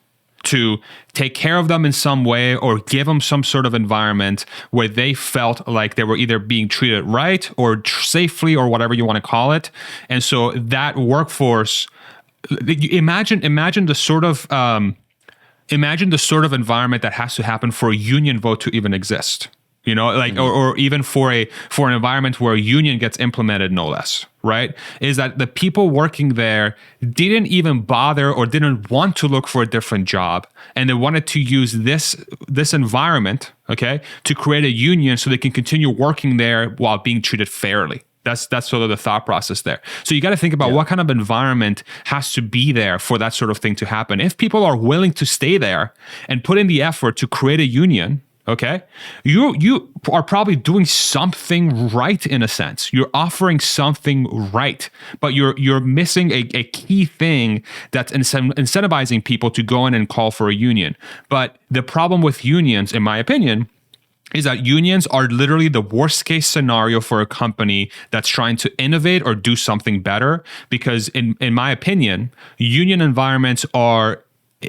to take care of them in some way or give them some sort of environment where they felt like they were either being treated right or safely or whatever you want to call it. And so that workforce, imagine the sort of environment that has to happen for a union vote to even exist. Or even for an environment where a union gets implemented, no less, right? Is that the people working there didn't even bother or didn't want to look for a different job. And they wanted to use this environment, to create a union so they can continue working there while being treated fairly. That's sort of the thought process there. So you got to think about what kind of environment has to be there for that sort of thing to happen. If people are willing to stay there and put in the effort to create a union, you are probably doing something right in a sense. You're offering something right, but you're missing a key thing that's incentivizing people to go in and call for a union. But the problem with unions, in my opinion, is that unions are literally the worst case scenario for a company that's trying to innovate or do something better. Because in my opinion, union environments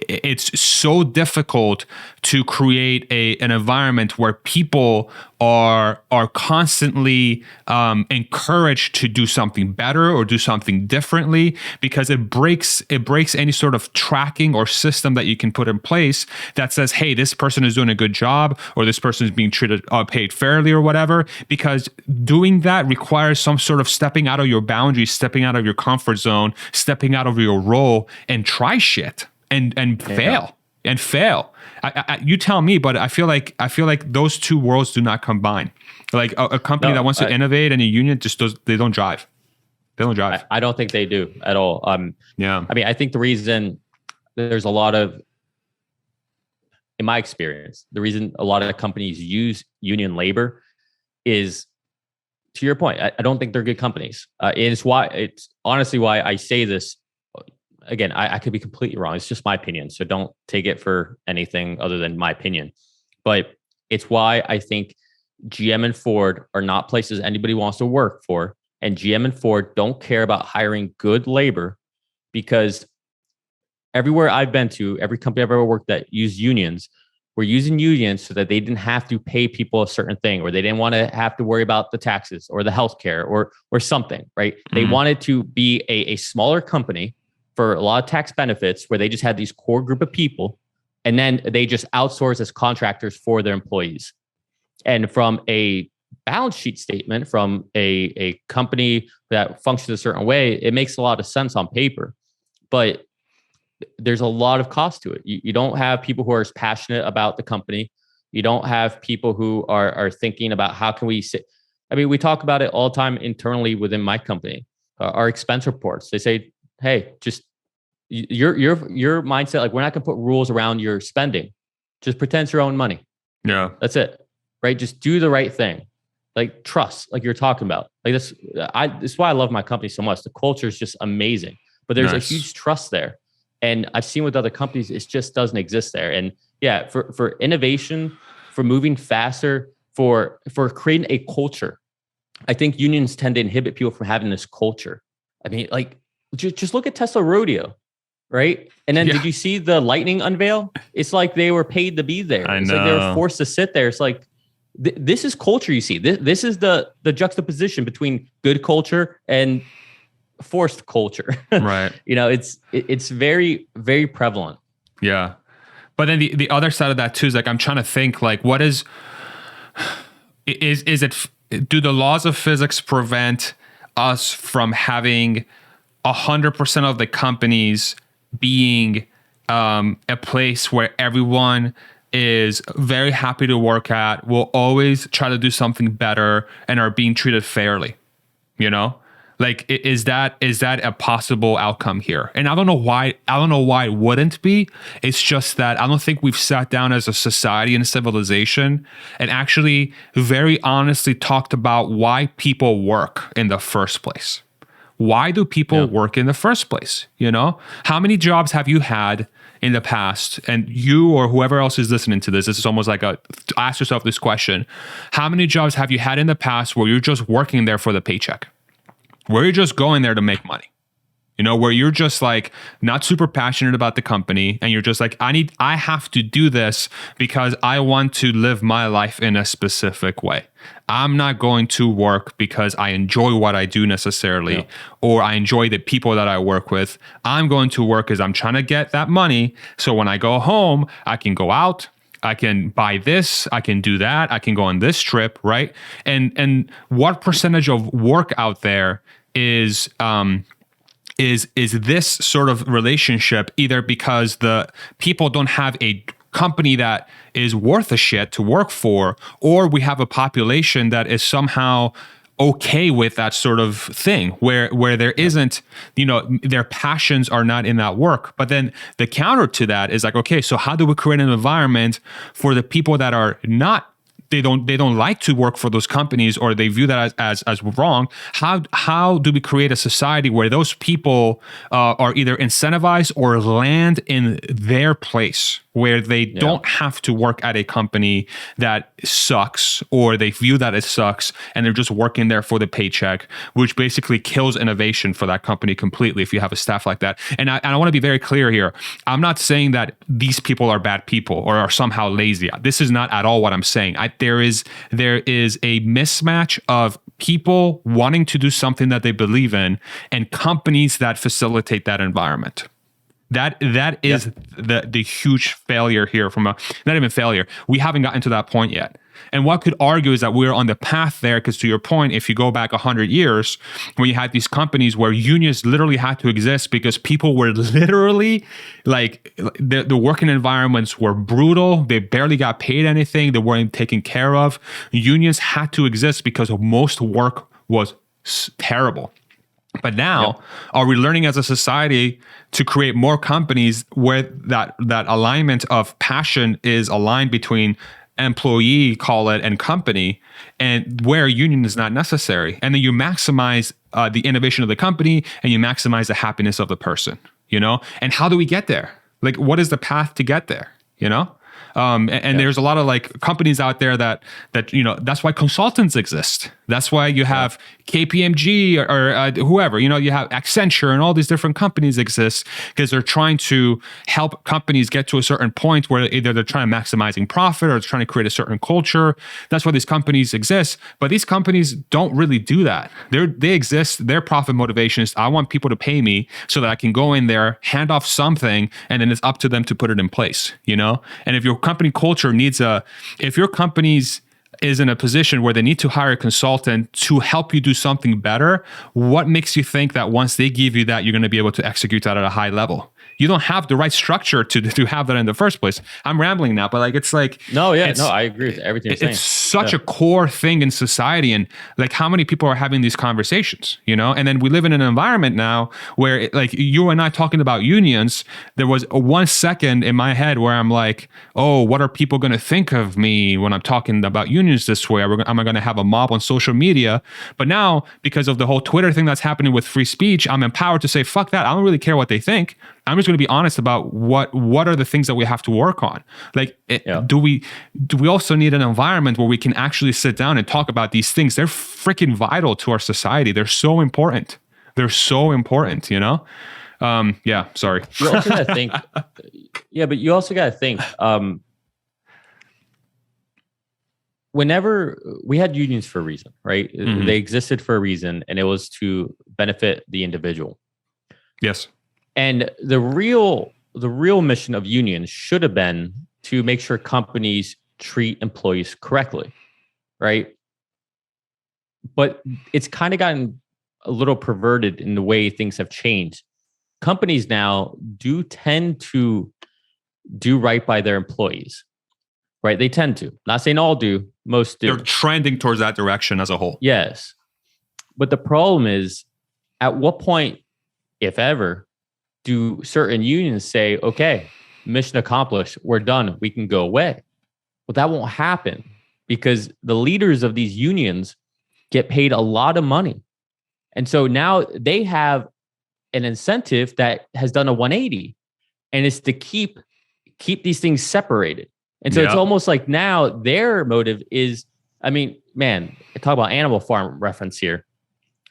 it's so difficult to create an environment where people are constantly encouraged to do something better or do something differently, because it breaks any sort of tracking or system that you can put in place that says, hey, this person is doing a good job, or this person is being paid fairly or whatever. Because doing that requires some sort of stepping out of your boundaries, stepping out of your comfort zone, stepping out of your role and try shit. And fail and fail. You tell me, but I feel like those two worlds do not combine. Like a company that wants to innovate and a union they don't drive. They don't drive. I don't think they do at all. Yeah. I mean, I think the reason there's a lot of, in my experience, the reason a lot of companies use union labor is, to your point, I don't think they're good companies. It's honestly why I say this. Again, I could be completely wrong. It's just my opinion. So don't take it for anything other than my opinion. But it's why I think GM and Ford are not places anybody wants to work for. And GM and Ford don't care about hiring good labor, because everywhere I've been to, every company I've ever worked at used unions. We're using unions so that they didn't have to pay people a certain thing, or they didn't want to have to worry about the taxes or the healthcare or something, right? Mm-hmm. They wanted to be a smaller company for a lot of tax benefits, where they just had these core group of people, and then they just outsource as contractors for their employees. And from a balance sheet statement, from a company that functions a certain way, it makes a lot of sense on paper, but there's a lot of cost to it. You don't have people who are as passionate about the company. You don't have people who are thinking about how can we sit. I mean, we talk about it all the time internally within my company. Our expense reports, they say, hey, just your mindset, like, we're not gonna put rules around your spending. Just pretend it's your own money. Yeah. That's it. Right? Just do the right thing. Like, trust, like you're talking about. Like this is why I love my company so much. The culture is just amazing. But there's a huge trust there. And I've seen with other companies, it just doesn't exist there. And yeah, for innovation, for moving faster, for creating a culture, I think unions tend to inhibit people from having this culture. I mean, like, just look at Tesla Rodeo, right? And then did you see the lightning unveil? It's like they were paid to be there. It's like they were forced to sit there. It's like, this is culture, you see. This is the juxtaposition between good culture and forced culture. Right. It's very, very prevalent. Yeah. But then the other side of that too is, like, I'm trying to think, like, what is it, do the laws of physics prevent us from having 100% of the companies being a place where everyone is very happy to work at, will always try to do something better, and are being treated fairly? Like, is that a possible outcome here? And I don't know why it wouldn't be. It's just that I don't think we've sat down as a society and civilization and actually very honestly talked about why people work in the first place. Why do people work in the first place? How many jobs have you had in the past? And you or whoever else is listening to this is almost like ask yourself this question. How many jobs have you had in the past where you're just working there for the paycheck? Where you're just going there to make money, where you're just like not super passionate about the company, and you're just like, I have to do this because I want to live my life in a specific way. I'm not going to work because I enjoy what I do necessarily, or I enjoy the people that I work with. I'm going to work because I'm trying to get that money. So when I go home, I can go out, I can buy this, I can do that, I can go on this trip, right? And what percentage of work out there is this sort of relationship, either because the people don't have a company that is worth a shit to work for, or we have a population that is somehow okay with that sort of thing, where there isn't, their passions are not in that work. But then the counter to that is like, okay, so how do we create an environment for the people that are not, they don't like to work for those companies, or they view that as wrong? How do we create a society where those people are either incentivized or land in their place, where they don't have to work at a company that sucks, or they view that it sucks, and they're just working there for the paycheck, which basically kills innovation for that company completely if you have a staff like that. And I want to be very clear here. I'm not saying that these people are bad people or are somehow lazy. This is not at all what I'm saying. There is a mismatch of people wanting to do something that they believe in, and companies that facilitate that environment. That is the huge failure here not even failure. We haven't gotten to that point yet. And what could argue is that we're on the path there, because to your point, if you go back 100 years, when you had these companies where unions literally had to exist because people were literally like, the working environments were brutal. They barely got paid anything. They weren't taken care of. Unions had to exist because most work was terrible. But now, are we learning as a society to create more companies where that alignment of passion is aligned between employee, call it, and company, and where union is not necessary? And then you maximize the innovation of the company, and you maximize the happiness of the person, you know? And how do we get there? Like, what is the path to get there, you know? And there's a lot of like companies out there that you know, that's why consultants exist. That's why you have KPMG or whoever, you know, you have Accenture and all these different companies exist because they're trying to help companies get to a certain point where either they're trying to maximizing profit or they're trying to create a certain culture. That's why these companies exist. But these companies don't really do that. They exist. Their profit motivation is, I want people to pay me so that I can go in there, hand off something, and then it's up to them to put it in place, you know? And if your company culture if your company's is in a position where they need to hire a consultant to help you do something better, what makes you think that once they give you that, you're going to be able to execute that at a high level? You don't have the right structure to have that in the first place. I'm rambling now, but like, it's like, I agree with everything you're saying. It's such a core thing in society. And like, how many people are having these conversations, you know? And then we live in an environment now where like you and I talking about unions, there was a 1 second in my head where I'm like, oh, what are people going to think of me when I'm talking about unions this way? Am I going to have a mob on social media? But now, because of the whole Twitter thing that's happening with free speech, I'm empowered to say, fuck that. I don't really care what they think. I'm just going to be honest about what are the things that we have to work on. Like, do we also need an environment where we can actually sit down and talk about these things? They're freaking vital to our society. They're so important. You know? Sorry. You also got to think. But you also got to think. Whenever we had unions for a reason, right? Mm-hmm. They existed for a reason, and it was to benefit the individual. Yes. And the real mission of unions should have been to make sure companies treat employees correctly, right? But it's kind of gotten a little perverted in the way things have changed. Companies now do tend to do right by their employees, right? They tend to. Not saying all do, most do. They're trending towards that direction as a whole. Yes. But the problem is, at what point, if ever, do certain unions say, okay, mission accomplished, we're done, we can go away? Well, that won't happen because the leaders of these unions get paid a lot of money. And so now they have an incentive that has done a 180, and it's to keep these things separated. And so it's almost like now their motive is, I mean, man, talk about Animal Farm reference here.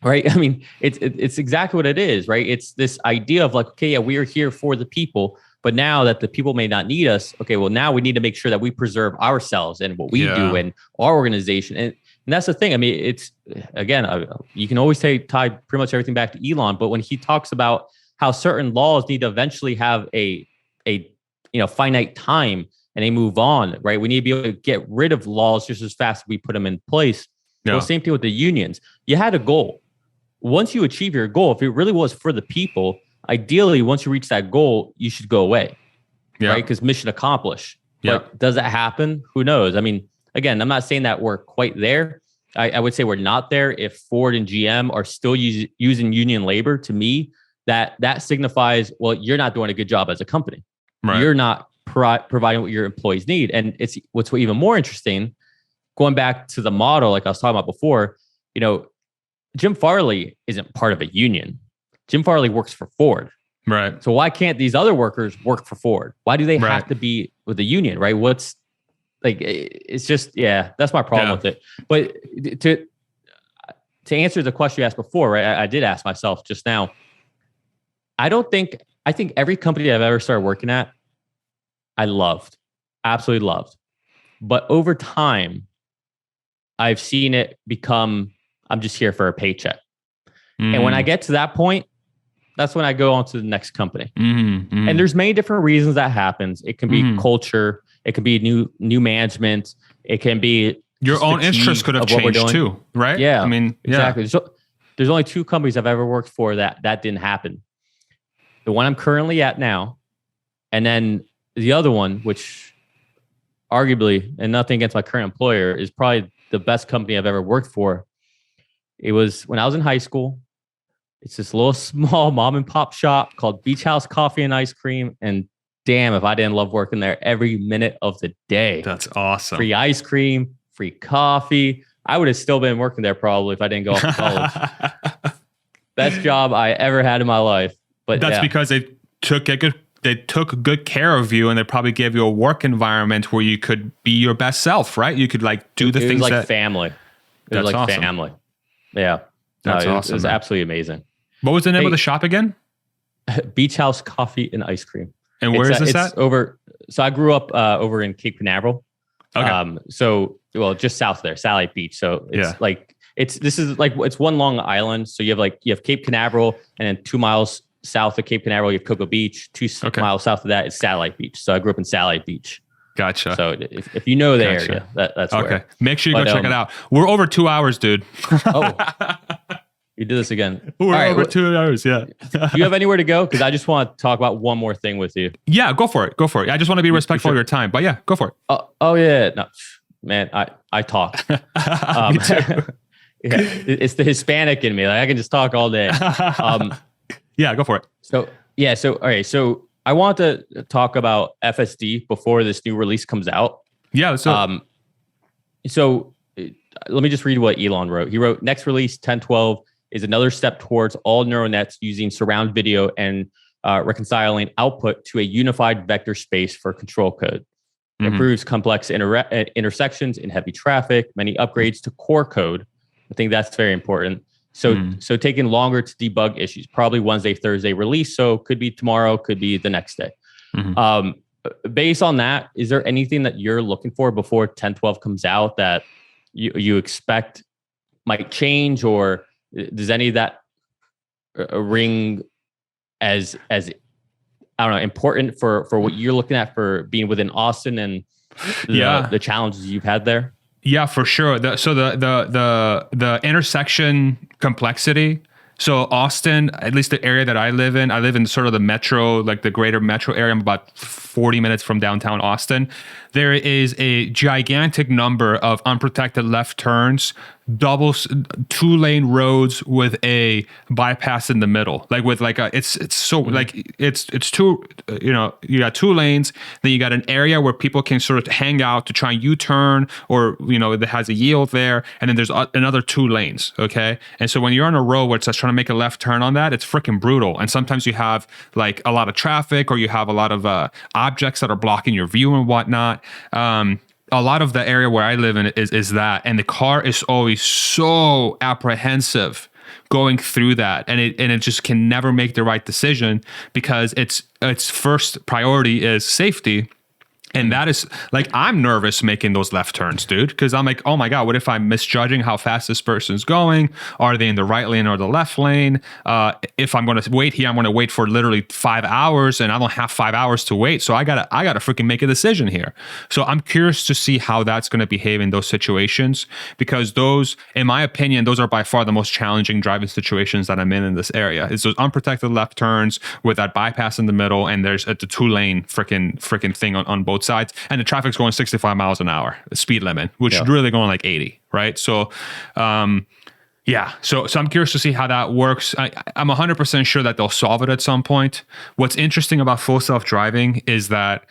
Right. I mean, it's exactly what it is, right? It's this idea of like, okay, yeah, we are here for the people, but now that the people may not need us, okay, well, now we need to make sure that we preserve ourselves and what we do and our organization. And that's the thing. I mean, it's, again, you can always tie pretty much everything back to Elon, but when he talks about how certain laws need to eventually have a finite time and they move on, right? We need to be able to get rid of laws just as fast as we put them in place. Well, same thing with the unions. You had a goal. Once you achieve your goal, if it really was for the people, ideally, once you reach that goal, you should go away, right? Because mission accomplished. But does that happen? Who knows? I mean, again, I'm not saying that we're quite there. I would say we're not there. If Ford and GM are still using union labor, to me, that signifies, well, you're not doing a good job as a company. Right. You're not providing what your employees need. And it's what's even more interesting, going back to the model, like I was talking about before, you know, Jim Farley isn't part of a union. Jim Farley works for Ford. Right. So why can't these other workers work for Ford? Why do they have to be with the union, right? What's like, it's just, that's my problem with it. But to answer the question you asked before, right? I did ask myself just now. I think every company I've ever started working at, I absolutely loved. But over time, I've seen it become, I'm just here for a paycheck. And when I get to that point, that's when I go on to the next company. And there's many different reasons that happens. It can be culture. It could be new management. It can be your own interests could have changed too, right? Yeah, I mean, exactly. So there's only 2 companies I've ever worked for that didn't happen. The one I'm currently at now, and then the other one, which arguably, and nothing against my current employer, is probably the best company I've ever worked for. It was when I was in high school. It's this little small mom and pop shop called Beach House Coffee and Ice Cream. And damn, if I didn't love working there every minute of the day. That's awesome. Free ice cream, free coffee. I would have still been working there probably if I didn't go off to college. Best job I ever had in my life. But that's because they took good care of you, and they probably gave you a work environment where you could be your best self, right? You could like do the things like that family. It was like awesome. family. Yeah. That's awesome. Awesome. It was absolutely amazing. What was the name of the shop again? Beach House Coffee and Ice Cream. And where is this at? So I grew up over in Cape Canaveral. Okay. Just south there, Satellite Beach. So it's one long island. So you have Cape Canaveral, and then 2 miles south of Cape Canaveral, you have Cocoa Beach. 2 miles south of that is Satellite Beach. So I grew up in Satellite Beach. Gotcha. So if you know the area, that's okay. Where. Make sure you go check it out. We're over 2 hours, dude. You do this again. We're over 2 hours. Yeah. Do you have anywhere to go? Because I just want to talk about one more thing with you. Yeah, go for it. I just want to be respectful of your time, but yeah, go for it. Oh yeah. No, man, I talk. Me too. It's the Hispanic in me. Like I can just talk all day. Yeah, go for it. So all right. So I want to talk about FSD before this new release comes out. Yeah. So let me just read what Elon wrote. He wrote, next release 10.12 is another step towards all neural nets using surround video and reconciling output to a unified vector space for control code. It improves complex intersections in heavy traffic, many upgrades to core code. I think that's very important. So taking longer to debug issues, probably Wednesday, Thursday release. So could be tomorrow, could be the next day. Based on that, is there anything that you're looking for before 10.12 comes out that you expect might change, or does any of that ring as I don't know, important for what you're looking at for being within Austin and the challenges you've had there? Yeah, for sure. The intersection complexity. So Austin, at least the area that I live in sort of the metro, like the greater metro area. I'm about 40 minutes from downtown Austin. There is a gigantic number of unprotected left turns, 2-lane roads with a bypass in the middle. Like with like it's two, you got 2 lanes, then you got an area where people can sort of hang out to try and U-turn, or, it has a yield there. And then there's another 2 lanes. Okay. And so when you're on a road where it's just trying to make a left turn on that, it's freaking brutal. And sometimes you have like a lot of traffic, or you have a lot of objects that are blocking your view and whatnot. A lot of the area where I live in is that, and the car is always so apprehensive going through that, and it just can never make the right decision because its first priority is safety. And that is like, I'm nervous making those left turns, dude, because I'm like, oh my God, what if I'm misjudging how fast this person's going? Are they in the right lane or the left lane? If I'm going to wait here, I'm going to wait for literally 5 hours, and I don't have 5 hours to wait. So I gotta freaking make a decision here. So I'm curious to see how that's going to behave in those situations, because those, in my opinion, those are by far the most challenging driving situations that I'm in this area. It's those unprotected left turns with that bypass in the middle, and there's the 2-lane freaking thing on both sides, and the traffic's going 65 miles an hour, the speed limit, which is really going like 80, right? So, so I'm curious to see how that works. I'm 100% sure that they'll solve it at some point. What's interesting about full self-driving is that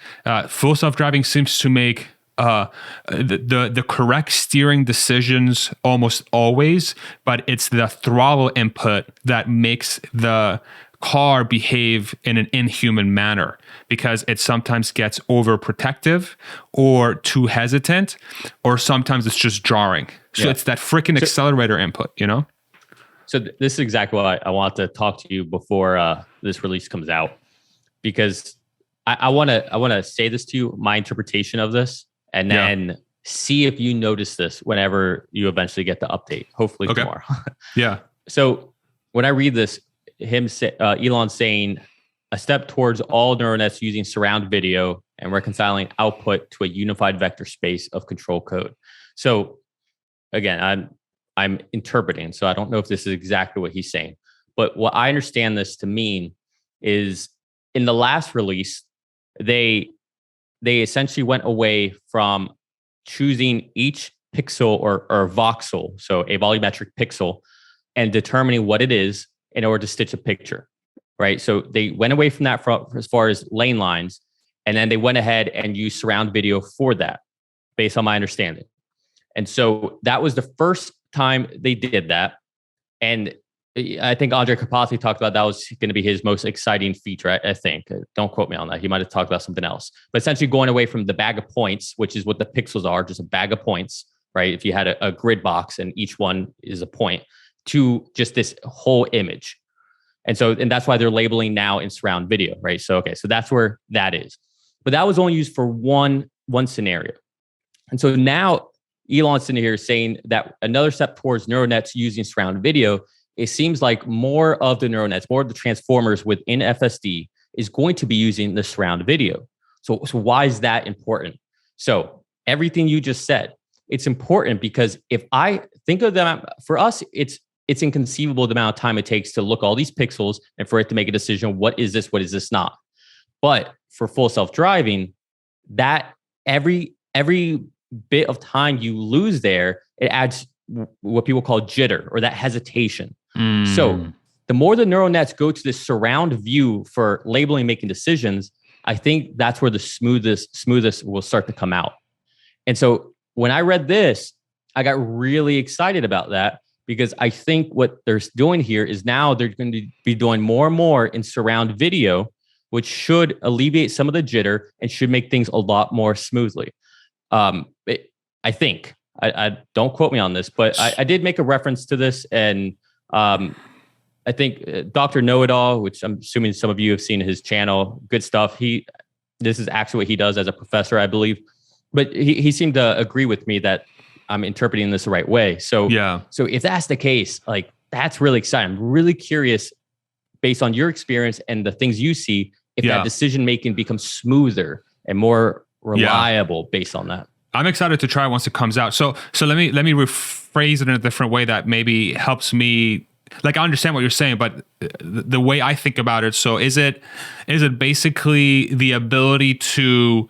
full self-driving seems to make the correct steering decisions almost always, but it's the throttle input that makes the car behave in an inhuman manner, because it sometimes gets overprotective or too hesitant, or sometimes it's just jarring. So it's that freaking accelerator input, So this is exactly what I want to talk to you before this release comes out, because I want to say this to you, my interpretation of this, and then see if you notice this whenever you eventually get the update, hopefully tomorrow. So when I read this, Elon saying a step towards all neural nets using surround video and reconciling output to a unified vector space of control code. So again, I'm interpreting, so I don't know if this is exactly what he's saying, but what I understand this to mean is in the last release, they essentially went away from choosing each pixel or voxel, so a volumetric pixel, and determining what it is in order to stitch a picture, right? So they went away from that as far as lane lines, and then they went ahead and used surround video for that, based on my understanding. And so that was the first time they did that. And I think Andre Karpathy talked about that was going to be his most exciting feature, I think. Don't quote me on that. He might have talked about something else. But essentially going away from the bag of points, which is what the pixels are, just a bag of points, right? If you had a grid box and each one is a point, to just this whole image. And that's why they're labeling now in surround video, right? So, okay, so that's where that is. But that was only used for one scenario. And so now Elon's sitting here saying that another step towards neural nets using surround video, it seems like more of the neural nets, more of the transformers within FSD is going to be using the surround video. So why is that important? So everything you just said, it's important because if I think of them, for us, it's inconceivable the amount of time it takes to look at all these pixels and for it to make a decision, what is this not? But for full self-driving, that every bit of time you lose there, it adds what people call jitter or that hesitation. So the more the neural nets go to this surround view for labeling, making decisions, I think that's where the smoothest will start to come out. And so when I read this, I got really excited about that because I think what they're doing here is now they're going to be doing more and more in surround video, which should alleviate some of the jitter and should make things a lot more smoothly. I think. I don't quote me on this, but I did make a reference to this, and I think Dr. Know-It-All, which I'm assuming some of you have seen his channel, good stuff. This is actually what he does as a professor, I believe. But he seemed to agree with me that I'm interpreting this the right way. So yeah. So if that's the case, like that's really exciting. I'm really curious, based on your experience and the things you see, if that decision making becomes smoother and more reliable based on that. I'm excited to try it once it comes out. So let me rephrase it in a different way that maybe helps me. Like, I understand what you're saying, but the way I think about it, so is it basically the ability to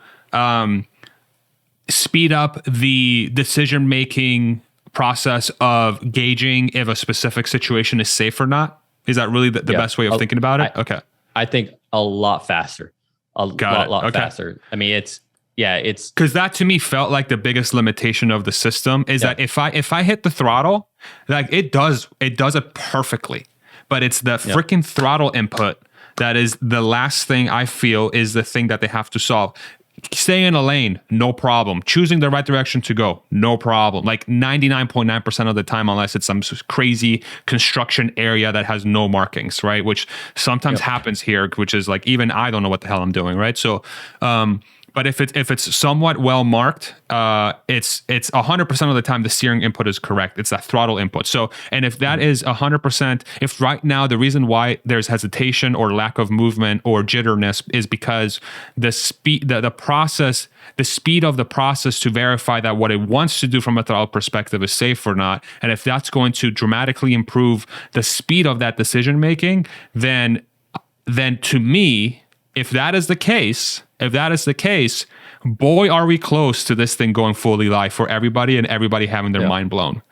speed up the decision-making process of gauging if a specific situation is safe or not? Is that really the best way of thinking about it? Okay. I think a lot faster. A lot faster. I mean, it's because that to me felt like the biggest limitation of the system is that if I hit the throttle, like it does it perfectly, but it's the freaking throttle input that is the last thing I feel is the thing that they have to solve. Stay in a lane, no problem. Choosing the right direction to go, no problem. Like 99.9% of the time, unless it's some crazy construction area that has no markings, right? Which sometimes happens here, which is like, even I don't know what the hell I'm doing, right? So, but if it's somewhat well marked, it's 100% of the time the steering input is correct. It's that throttle input. So, and if that is 100%, if right now the reason why there's hesitation or lack of movement or jitterness is because the speed, the speed of the process to verify that what it wants to do from a throttle perspective is safe or not, and if that's going to dramatically improve the speed of that decision making, then to me, if that is the case, boy, are we close to this thing going fully live for everybody and everybody having their mind blown.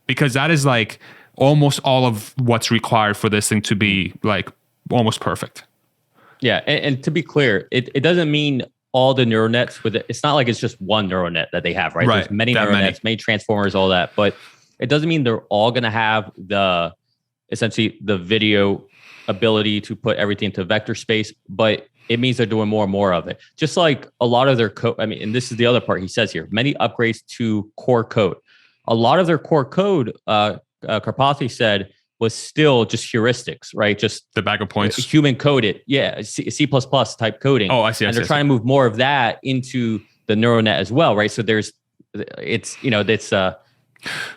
Because that is like almost all of what's required for this thing to be like almost perfect. Yeah. And to be clear, it doesn't mean all the neural nets with it. It's not like it's just one neural net that they have, right? There's many neural nets, many transformers, all that. But it doesn't mean they're all going to have essentially the video ability to put everything into vector space, but it means they're doing more and more of it. Just like a lot of their code, I mean, and this is the other part he says here, many upgrades to core code. A lot of their core code, Karpathy said, was still just heuristics, right? Just the bag of points. Human coded. Yeah, C++ type coding. Oh, I see. And they're trying to move more of that into the neural net as well, right? So it's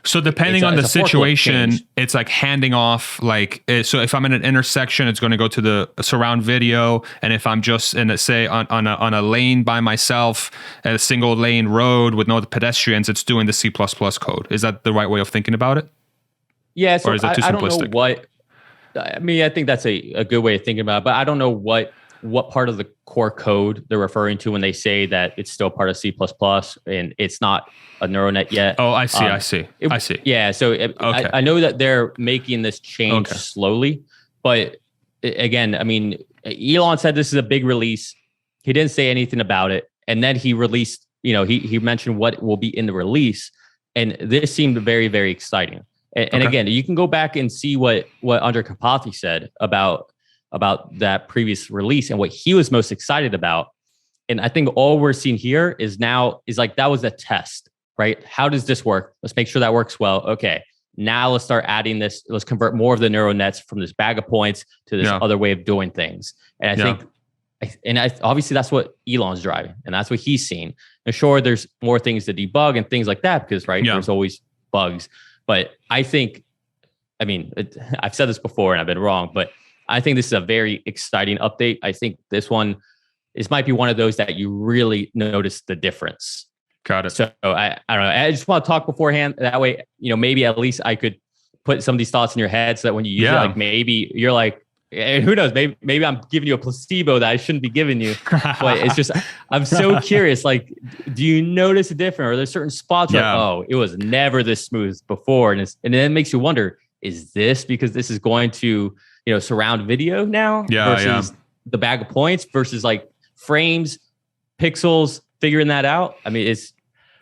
So depending on the it's a forklift situation, change. it's like handing off, like, so if I'm in an intersection, it's going to go to the surround video. And if I'm just in, say, on a lane by myself at a single lane road with no pedestrians, it's doing the C++ code. Is that the right way of thinking about it? Yeah, so Or is that too I don't know simplistic? what. I mean, I think that's a good way of thinking about it, but I don't know what part of the core code they're referring to when they say that it's still part of C++ and it's not a neural net yet. Oh, I see. I see. Yeah, so Okay. I know that they're making this change Okay. slowly, but again, I mean, Elon said this is a big release. He didn't say anything about it, and then he released. He mentioned what will be in the release, and this seemed very, very exciting. And Okay. again, you can go back and see what Andre Kapathy said about that previous release and what he was most excited about. And I think all we're seeing here is like that was a test, right? How does this work? Let's make sure that works well. Okay, now let's start adding this. Let's convert more of the neural nets from this bag of points to this other way of doing things. And obviously that's what Elon's driving, and that's what he's seeing. And sure, there's more things to debug and things like that because there's always bugs. But I think, I mean, I've said this before and I've been wrong, but I think this is a very exciting update. I think this might be one of those that you really notice the difference. Got it. So I don't know. I just want to talk beforehand. That way, maybe at least I could put some of these thoughts in your head so that when you use it, like maybe you're like, and who knows, maybe I'm giving you a placebo that I shouldn't be giving you. But it's just, I'm so curious. Like, do you notice a difference? Or there's certain spots where, it was never this smooth before. And then it makes you wonder, is this because this is going to, surround video now versus the bag of points versus like frames, pixels, figuring that out? I mean, I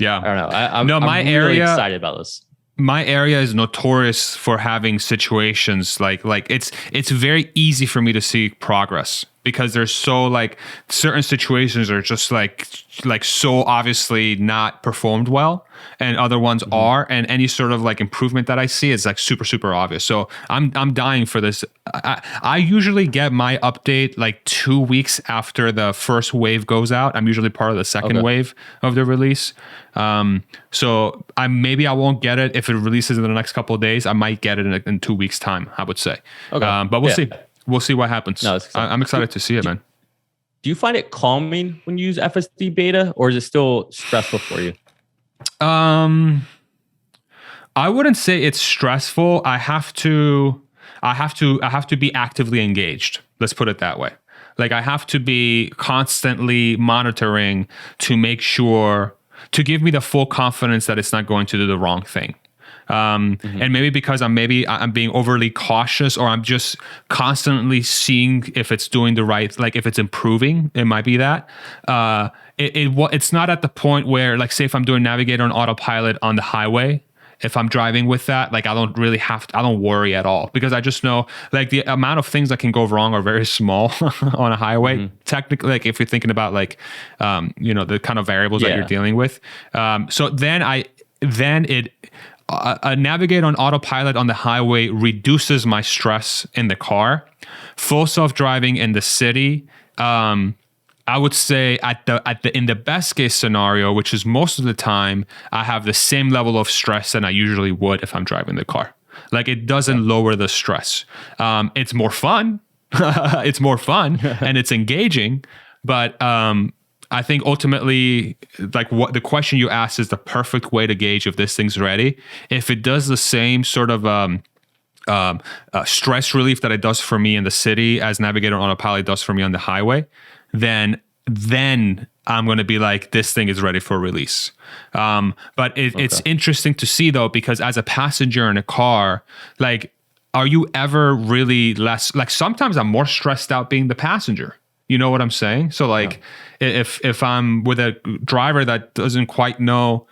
don't know. I'm really excited about this. My area is notorious for having situations like it's very easy for me to see progress because there's so like certain situations are just like so obviously not performed well and other ones are, and any sort of like improvement that I see is like super, super obvious. So I'm dying for this. I usually get my update like 2 weeks after the first wave goes out. I'm usually part of the second wave of the release. So maybe I won't get it if it releases in the next couple of days. I might get it in 2 weeks time, I would say. Okay. But we'll see. We'll see what happens. No, I'm excited to see it, man. Do you find it calming when you use FSD beta, or is it still stressful for you? I wouldn't say it's stressful. I have to be actively engaged. Let's put it that way. Like I have to be constantly monitoring to make sure to give me the full confidence that it's not going to do the wrong thing. And maybe because I'm being overly cautious, or I'm just constantly seeing if it's doing the right, like if it's improving, it might be that. It's not at the point where, like, say if I'm doing Navigator on autopilot on the highway, if I'm driving with that, like I don't worry at all, because I just know like the amount of things that can go wrong are very small on a highway. Technically, like if you're thinking about like, the kind of variables that you're dealing with. So then Navigate on autopilot on the highway reduces my stress in the car. Full self-driving in the city, I would say in the best case scenario, which is most of the time, I have the same level of stress than I usually would if I'm driving the car. Like it doesn't lower the stress. It's more fun. It's more fun and it's engaging, but I think ultimately, like what the question you asked is the perfect way to gauge if this thing's ready. If it does the same sort of stress relief that it does for me in the city as Navigator on autopilot does for me on the highway, then I'm going to be like, this thing is ready for release. But it's interesting to see though, because as a passenger in a car, like, are you ever really less, like sometimes I'm more stressed out being the passenger. You know what I'm saying? So like if I'm with a driver that doesn't quite know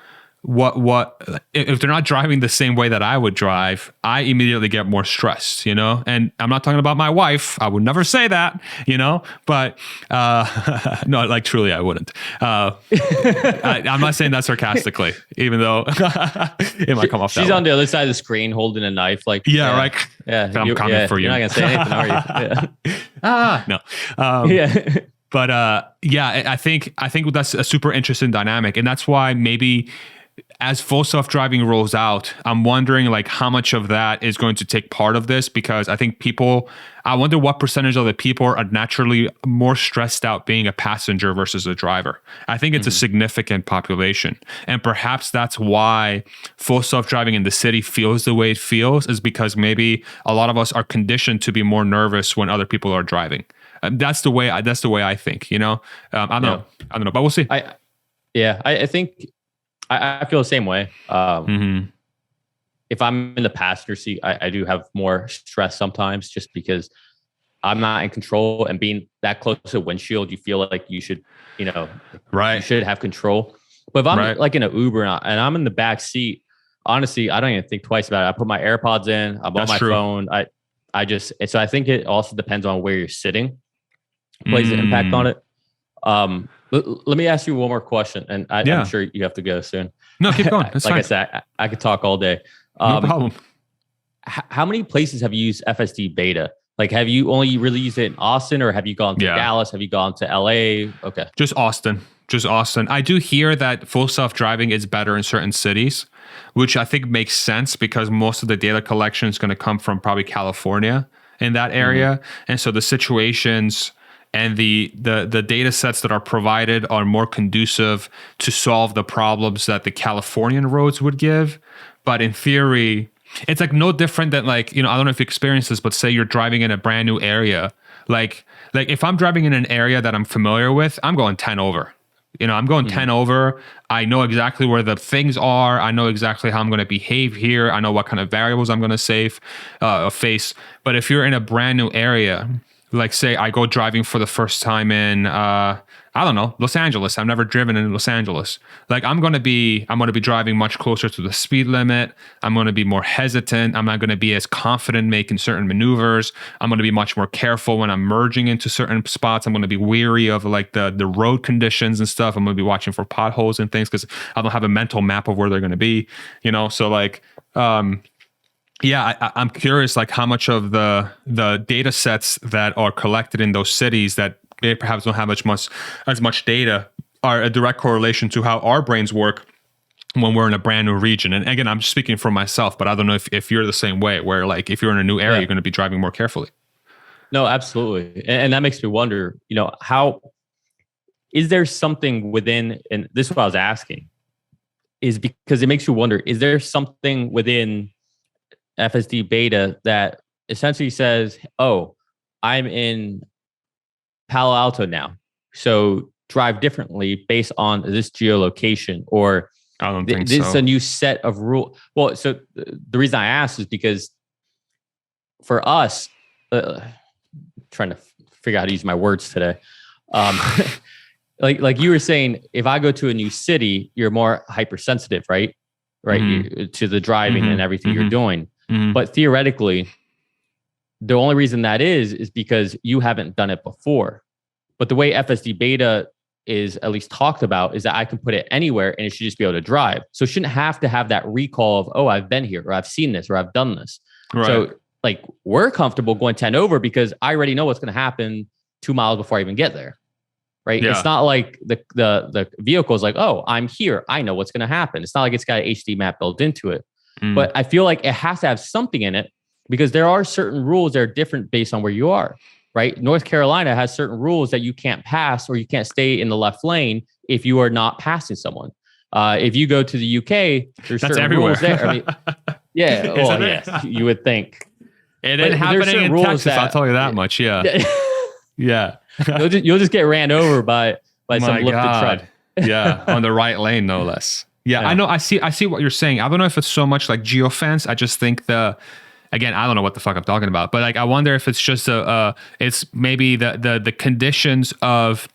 if they're not driving the same way that I would drive, I immediately get more stressed, and I'm not talking about my wife. I would never say that, but no, like truly I wouldn't. I'm not saying that sarcastically, even though it might come off that she's way. On the other side of the screen holding a knife, like I'm coming for you. You're not gonna say anything, are you? No. But I think that's a super interesting dynamic, and that's why maybe as full self-driving rolls out, I'm wondering like how much of that is going to take part of this, because I think I wonder what percentage of the people are naturally more stressed out being a passenger versus a driver. I think it's a significant population. And perhaps that's why full self-driving in the city feels the way it feels, is because maybe a lot of us are conditioned to be more nervous when other people are driving. That's the way I think, you know. I don't know, but we'll see. I think I feel the same way. If I'm in the passenger seat, I do have more stress sometimes, just because I'm not in control, and being that close to the windshield, you feel like you should, you should have control. But if I'm like in an Uber and I'm in the back seat, honestly, I don't even think twice about it. I put my AirPods in, I'm on my phone. So I think it also depends on where you're sitting, plays an impact on it. Let me ask you one more question, and I'm sure you have to go soon. No, keep going. That's like fine. I said, I could talk all day. No problem. How many places have you used FSD beta? Like, have you only really used it in Austin, or have you gone to Dallas? Have you gone to LA? Okay. Just Austin. I do hear that full self-driving is better in certain cities, which I think makes sense, because most of the data collection is going to come from probably California in that area. And so the situations and the data sets that are provided are more conducive to solve the problems that the Californian roads would give. But in theory, it's like no different than like, I don't know if you experience this, but say you're driving in a brand new area. Like if I'm driving in an area that I'm familiar with, I'm going 10 over. I'm going 10 over. I know exactly where the things are. I know exactly how I'm going to behave here. I know what kind of variables I'm going to face. But if you're in a brand new area, like say I go driving for the first time in, I don't know, Los Angeles. I've never driven in Los Angeles. Like I'm going to be driving much closer to the speed limit. I'm going to be more hesitant. I'm not going to be as confident making certain maneuvers. I'm going to be much more careful when I'm merging into certain spots. I'm going to be weary of like the road conditions and stuff. I'm going to be watching for potholes and things, because I don't have a mental map of where they're going to be, So like, I'm curious, like how much of the data sets that are collected in those cities that they perhaps don't have as much data are a direct correlation to how our brains work when we're in a brand new region. And again, I'm speaking for myself, but I don't know if you're the same way, where like if you're in a new area, you're going to be driving more carefully. No, absolutely. And that makes me wonder, how is there something within, and this is what I was asking, is because it makes you wonder, is there something within FSD beta that essentially says, oh, I'm in Palo Alto now, so drive differently based on this geolocation, or I don't think this so. is a new set of rules. Well, so the reason I asked is because for us, trying to figure out how to use my words today, like you were saying, if I go to a new city, you're more hypersensitive, right? To the driving and everything you're doing. But theoretically, the only reason that is because you haven't done it before. But the way FSD beta is at least talked about is that I can put it anywhere and it should just be able to drive. So it shouldn't have to have that recall of, oh, I've been here, or I've seen this, or I've done this. Right. So like we're comfortable going 10 over because I already know what's going to happen 2 miles before I even get there. Right. Yeah. It's not like the vehicle is like, oh, I'm here, I know what's going to happen. It's not like it's got an HD map built into it. But I feel like it has to have something in it, because there are certain rules that are different based on where you are, right? North Carolina has certain rules that you can't pass, or you can't stay in the left lane if you are not passing someone. If you go to the UK, there's certain everywhere. Rules there. I mean, yeah, well, yes, you would think. It ain't happening in Texas, I'll tell you that much, yeah. Yeah. You'll just get ran over by some lifted truck. Yeah, on the right lane, no less. Yeah, I know. I see what you're saying. I don't know if it's so much like geofence. I just think again, I don't know what the fuck I'm talking about, but like I wonder if it's just it's maybe the conditions of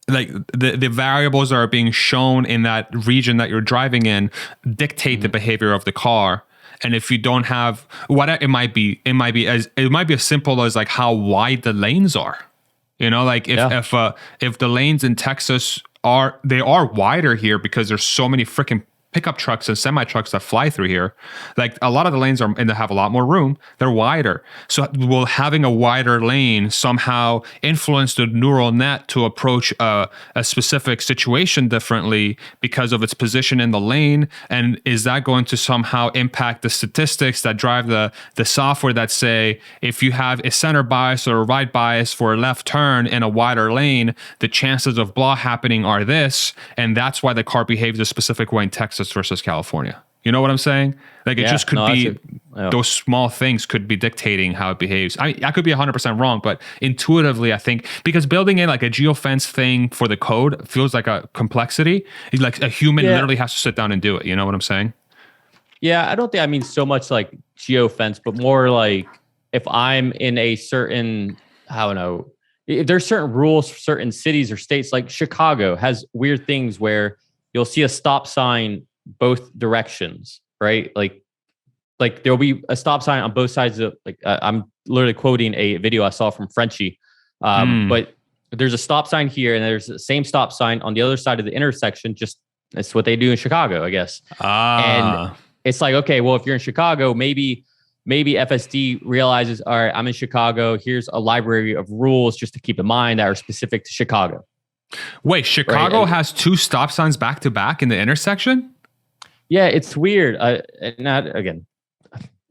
like the variables that are being shown in that region that you're driving in dictate the behavior of the car. And if you don't have it might be as simple as like how wide the lanes are. Like if the lanes in Texas are wider here because there's so many freaking pickup trucks and semi trucks that fly through here, like a lot of the lanes are and they have a lot more room. They're wider. So will having a wider lane somehow influence the neural net to approach a specific situation differently because of its position in the lane? And is that going to somehow impact the statistics that drive the software that say, if you have a center bias or a right bias for a left turn in a wider lane, the chances of blah happening are this, and that's why the car behaves a specific way in Texas versus California. You know what I'm saying? Like it just could be those small things could be dictating how it behaves. I could be 100% wrong, but intuitively I think because building in like a geofence thing for the code feels like a complexity. It's like a human literally has to sit down and do it. You know what I'm saying? Yeah, I don't think I mean so much like geofence, but more like if I'm in a certain, I don't know, if there's certain rules for certain cities or states, like Chicago has weird things where you'll see a stop sign both directions, right? Like there'll be a stop sign on both sides of like, I'm literally quoting a video I saw from Frenchie. But there's a stop sign here and there's the same stop sign on the other side of the intersection. Just that's what they do in Chicago, I guess. And it's like, okay, well, if you're in Chicago, maybe FSD realizes, all right, I'm in Chicago. Here's a library of rules just to keep in mind that are specific to Chicago. Wait, Chicago has two stop signs back to back in the intersection? Yeah, it's weird. Again,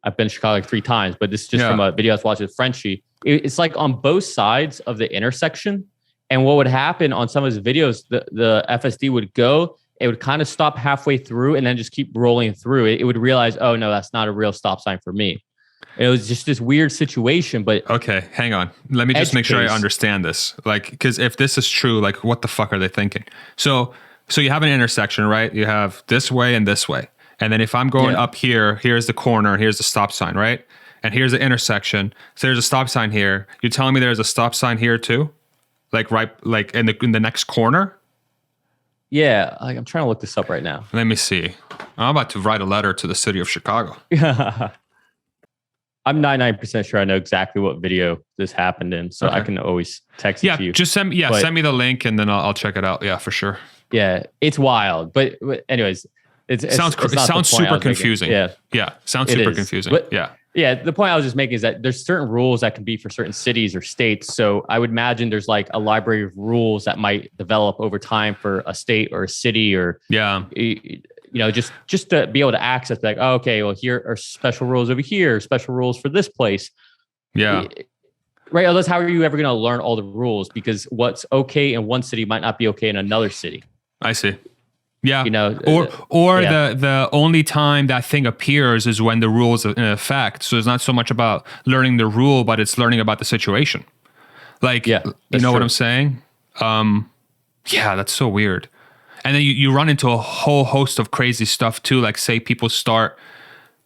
I've been to Chicago like 3 times, but this is just from a video I was watching with Frenchie. It's like on both sides of the intersection. And what would happen on some of his videos, the FSD would go, it would kind of stop halfway through and then just keep rolling through. It would realize, oh no, that's not a real stop sign for me. It was just this weird situation, but okay, hang on. Let me just make sure I understand this. Like, because if this is true, like, what the fuck are they thinking? So you have an intersection, right? You have this way and this way, and then if I'm going up here, here's the corner, here's the stop sign, right? And here's the intersection. So there's a stop sign here. You're telling me there's a stop sign here too, like right, like in the next corner? Yeah, like I'm trying to look this up right now. Let me see. I'm about to write a letter to the city of Chicago. I'm 99% sure I know exactly what video this happened in, so I can always text it to you. Just send me the link and then I'll check it out. Yeah, for sure. Yeah, it's wild. But anyways, it sounds super confusing. Sounds super confusing. But, the point I was just making is that there's certain rules that can be for certain cities or states. So I would imagine there's like a library of rules that might develop over time for a state or a city or just to be able to access like, oh, okay, well, here are special rules over here, special rules for this place. Yeah. Right. Otherwise, how are you ever going to learn all the rules? Because what's okay in one city might not be okay in another city. I see. Yeah. The only time that thing appears is when the rule is in effect. So it's not so much about learning the rule, but it's learning about the situation. Like, you know what I'm saying? That's so weird. And then you run into a whole host of crazy stuff too. Like say people start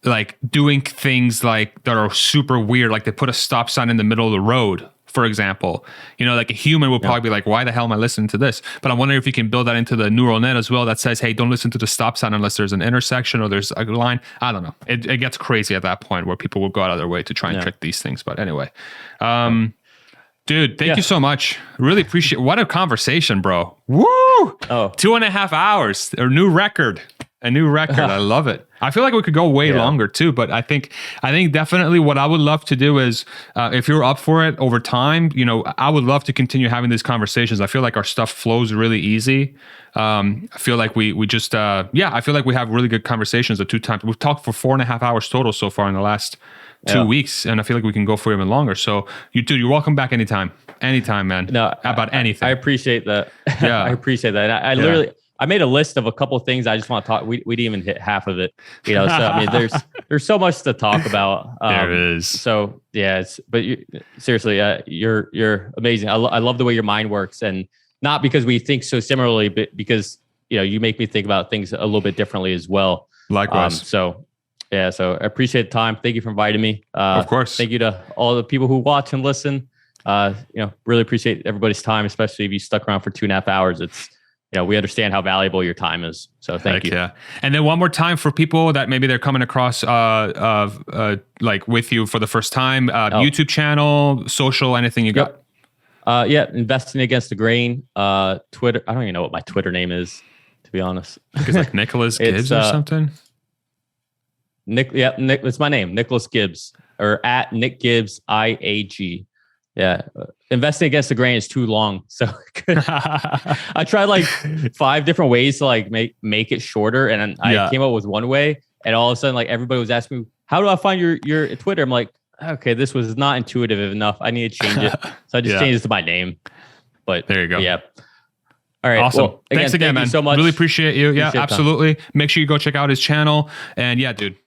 like doing things like that are super weird. Like they put a stop sign in the middle of the road, for example. You know, like a human would probably be like, why the hell am I listening to this? But I'm wondering if you can build that into the neural net as well that says, hey, don't listen to the stop sign unless there's an intersection or there's a line. I don't know. It gets crazy at that point where people will go out of their way to try and trick these things. But anyway, dude, thank you so much. Really appreciate what a conversation, bro. Woo! 2.5 hours. A new record. I love it. I feel like we could go way longer too, but I think definitely what I would love to do is if you're up for it over time, I would love to continue having these conversations. I feel like our stuff flows really easy. I feel like we just I feel like we have really good conversations at 2 times. We've talked for 4.5 hours total so far in the last 2 weeks, and I feel like we can go for even longer. So you're welcome back anytime, man. No, about anything. I appreciate that. Yeah, I appreciate that. I literally, I made a list of a couple of things I just want to talk. We didn't even hit half of it, So I mean, there's so much to talk about. There is. So yeah, seriously, you're amazing. I love the way your mind works, and not because we think so similarly, but because you make me think about things a little bit differently as well. Likewise. So I appreciate the time. Thank you for inviting me. Of course. Thank you to all the people who watch and listen. Really appreciate everybody's time, especially if you stuck around for 2.5 hours. It's, we understand how valuable your time is. So thank you. Yeah. And then one more time for people that maybe they're coming across like with you for the first time, YouTube channel, social, anything you got? Investing Against the Grain, Twitter. I don't even know what my Twitter name is, to be honest. I think it's like Nicholas Gibbs or something. Nick, it's my name, Nicholas Gibbs, or at Nick Gibbs IAG. Yeah, investing against the grain is too long, so I tried like 5 different ways to like make it shorter, and I came up with one way, and all of a sudden, like everybody was asking me, "How do I find your Twitter?" I'm like, okay, this was not intuitive enough. I need to change it, so I just changed it to my name. But there you go. Yeah. All right. Awesome. Well, Thanks again, man. You so much. Really appreciate you. Yeah, absolutely. Make sure you go check out his channel. And yeah, dude,